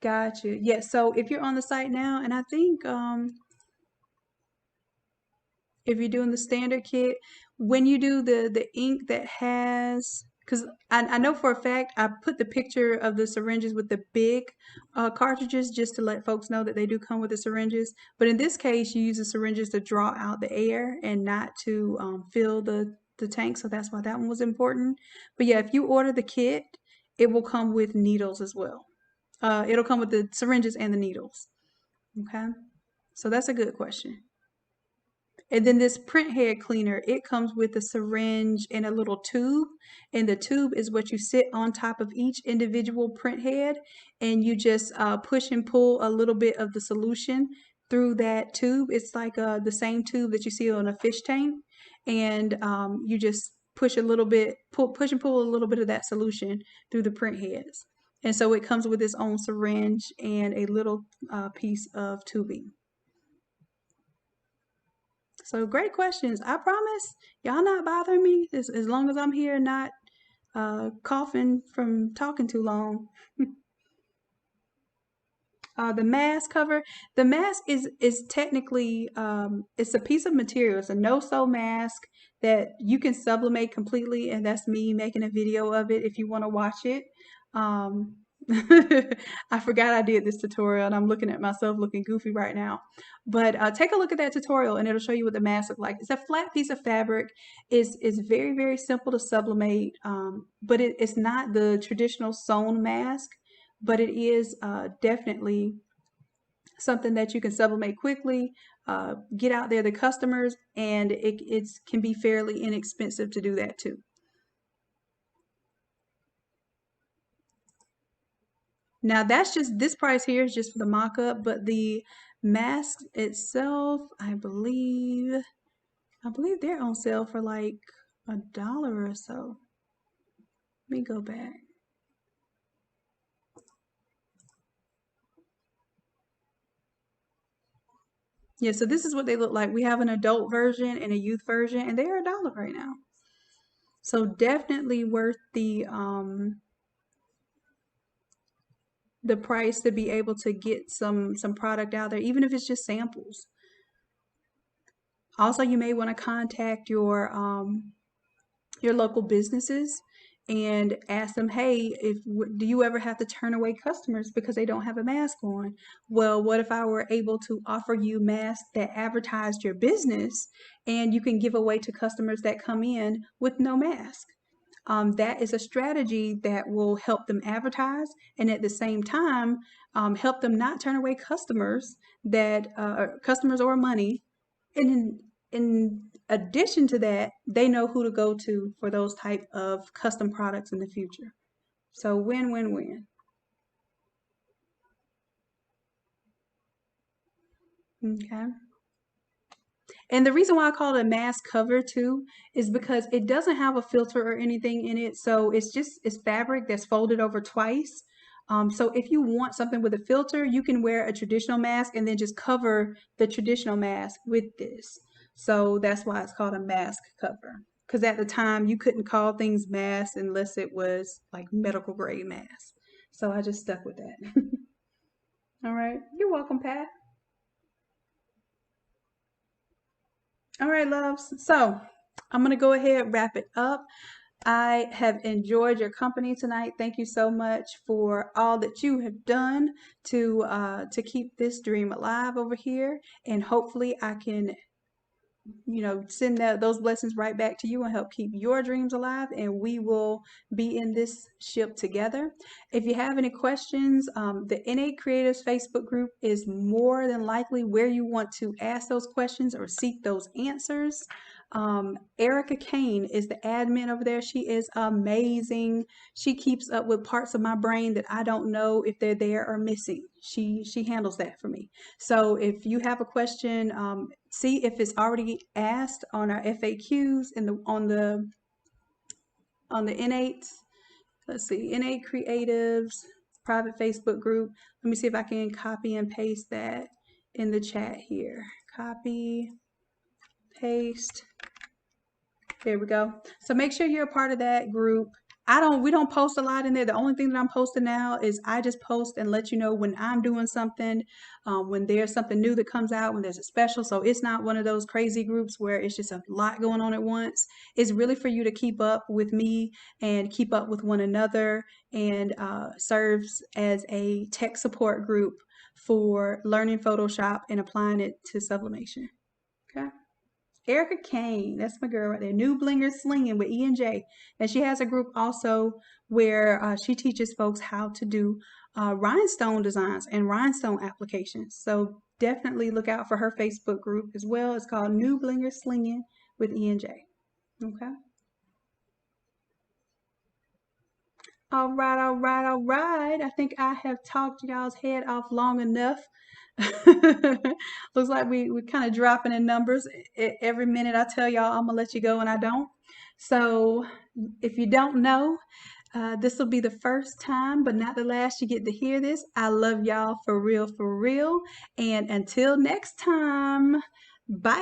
Gotcha. Yeah, so if you're on the site now, and I think if you're doing the standard kit, when you do the ink that has, because I know for a fact I put the picture of the syringes with the big cartridges just to let folks know that they do come with the syringes. But in this case, you use the syringes to draw out the air and not to fill the tank. So that's why that one was important. But yeah, if you order the kit, it will come with needles as well. It'll come with the syringes and the needles. Okay, so that's a good question. And then this print head cleaner, it comes with a syringe and a little tube. And the tube is what you sit on top of each individual print head. And you just push and pull a little bit of the solution through that tube. It's like the same tube that you see on a fish tank. and you just push a little bit, push and pull a little bit of that solution through the print heads. And so it comes with its own syringe and a little piece of tubing. So great questions. I promise y'all not bothering me as long as I'm here not coughing from talking too long. The mask cover. The mask is technically it's a piece of material. It's a no-sew mask that you can sublimate completely, and that's me making a video of it if you want to watch it. I forgot I did this tutorial, and I'm looking at myself looking goofy right now. But take a look at that tutorial, and it'll show you what the mask looks like. It's a flat piece of fabric. It's very, very simple to sublimate, but it's not the traditional sewn mask, but it is definitely something that you can sublimate quickly, get out there to customers, and it can be fairly inexpensive to do that too. Now that's just, this price here is just for the mock-up, but the mask itself, I believe they're on sale for like $1 or so. Let me go back. Yeah, so this is what they look like. We have an adult version and a youth version, and they're $1 right now. So definitely worth the price to be able to get some product out there, even if it's just samples. Also, you may want to contact your local businesses and ask them, hey, do you ever have to turn away customers because they don't have a mask on? Well, what if I were able to offer you masks that advertised your business, and you can give away to customers that come in with no mask? That is a strategy that will help them advertise, and at the same time help them not turn away customers customers or money. And in addition to that, they know who to go to for those type of custom products in the future. So win, win, win. Okay. And the reason why I call it a mask cover too is because it doesn't have a filter or anything in it. So it's fabric that's folded over twice. So if you want something with a filter, you can wear a traditional mask and then just cover the traditional mask with this. So that's why it's called a mask cover. Because at the time you couldn't call things masks unless it was like medical grade mask. So I just stuck with that. All right. You're welcome, Pat. All right, loves. So I'm going to go ahead and wrap it up. I have enjoyed your company tonight. Thank you so much for all that you have done to keep this dream alive over here. And hopefully I can, send those blessings right back to you and help keep your dreams alive. And we will be in this ship together. If you have any questions, the Innate Creatives Facebook group is more than likely where you want to ask those questions or seek those answers. Erica Kane is the admin over there. She is amazing. She keeps up with parts of my brain that I don't know if they're there or missing. She handles that for me. So if you have a question, see if it's already asked on our FAQs on the Innate. Let's see, Innate Creatives private Facebook group. Let me see if I can copy and paste that in the chat here. Copy, paste. There we go. So make sure you're a part of that group. We don't post a lot in there. The only thing that I'm posting now is I just post and let you know when I'm doing something, when there's something new that comes out, when there's a special. So it's not one of those crazy groups where it's just a lot going on at once. It's really for you to keep up with me and keep up with one another, and serves as a tech support group for learning Photoshop and applying it to sublimation. Okay. Erica Kane, that's my girl right there. New Blinger Slinging with E&J. And she has a group also where she teaches folks how to do rhinestone designs and rhinestone applications. So definitely look out for her Facebook group as well. It's called New Blinger Slinging with E&J. Okay. All right, all right, all right. I think I have talked y'all's head off long enough. Looks like we kind of dropping in numbers. Every minute I tell y'all I'm gonna let you go and I don't. So if you don't know, this will be the first time, but not the last you get to hear this. I love y'all for real, for real. And until next time, bye.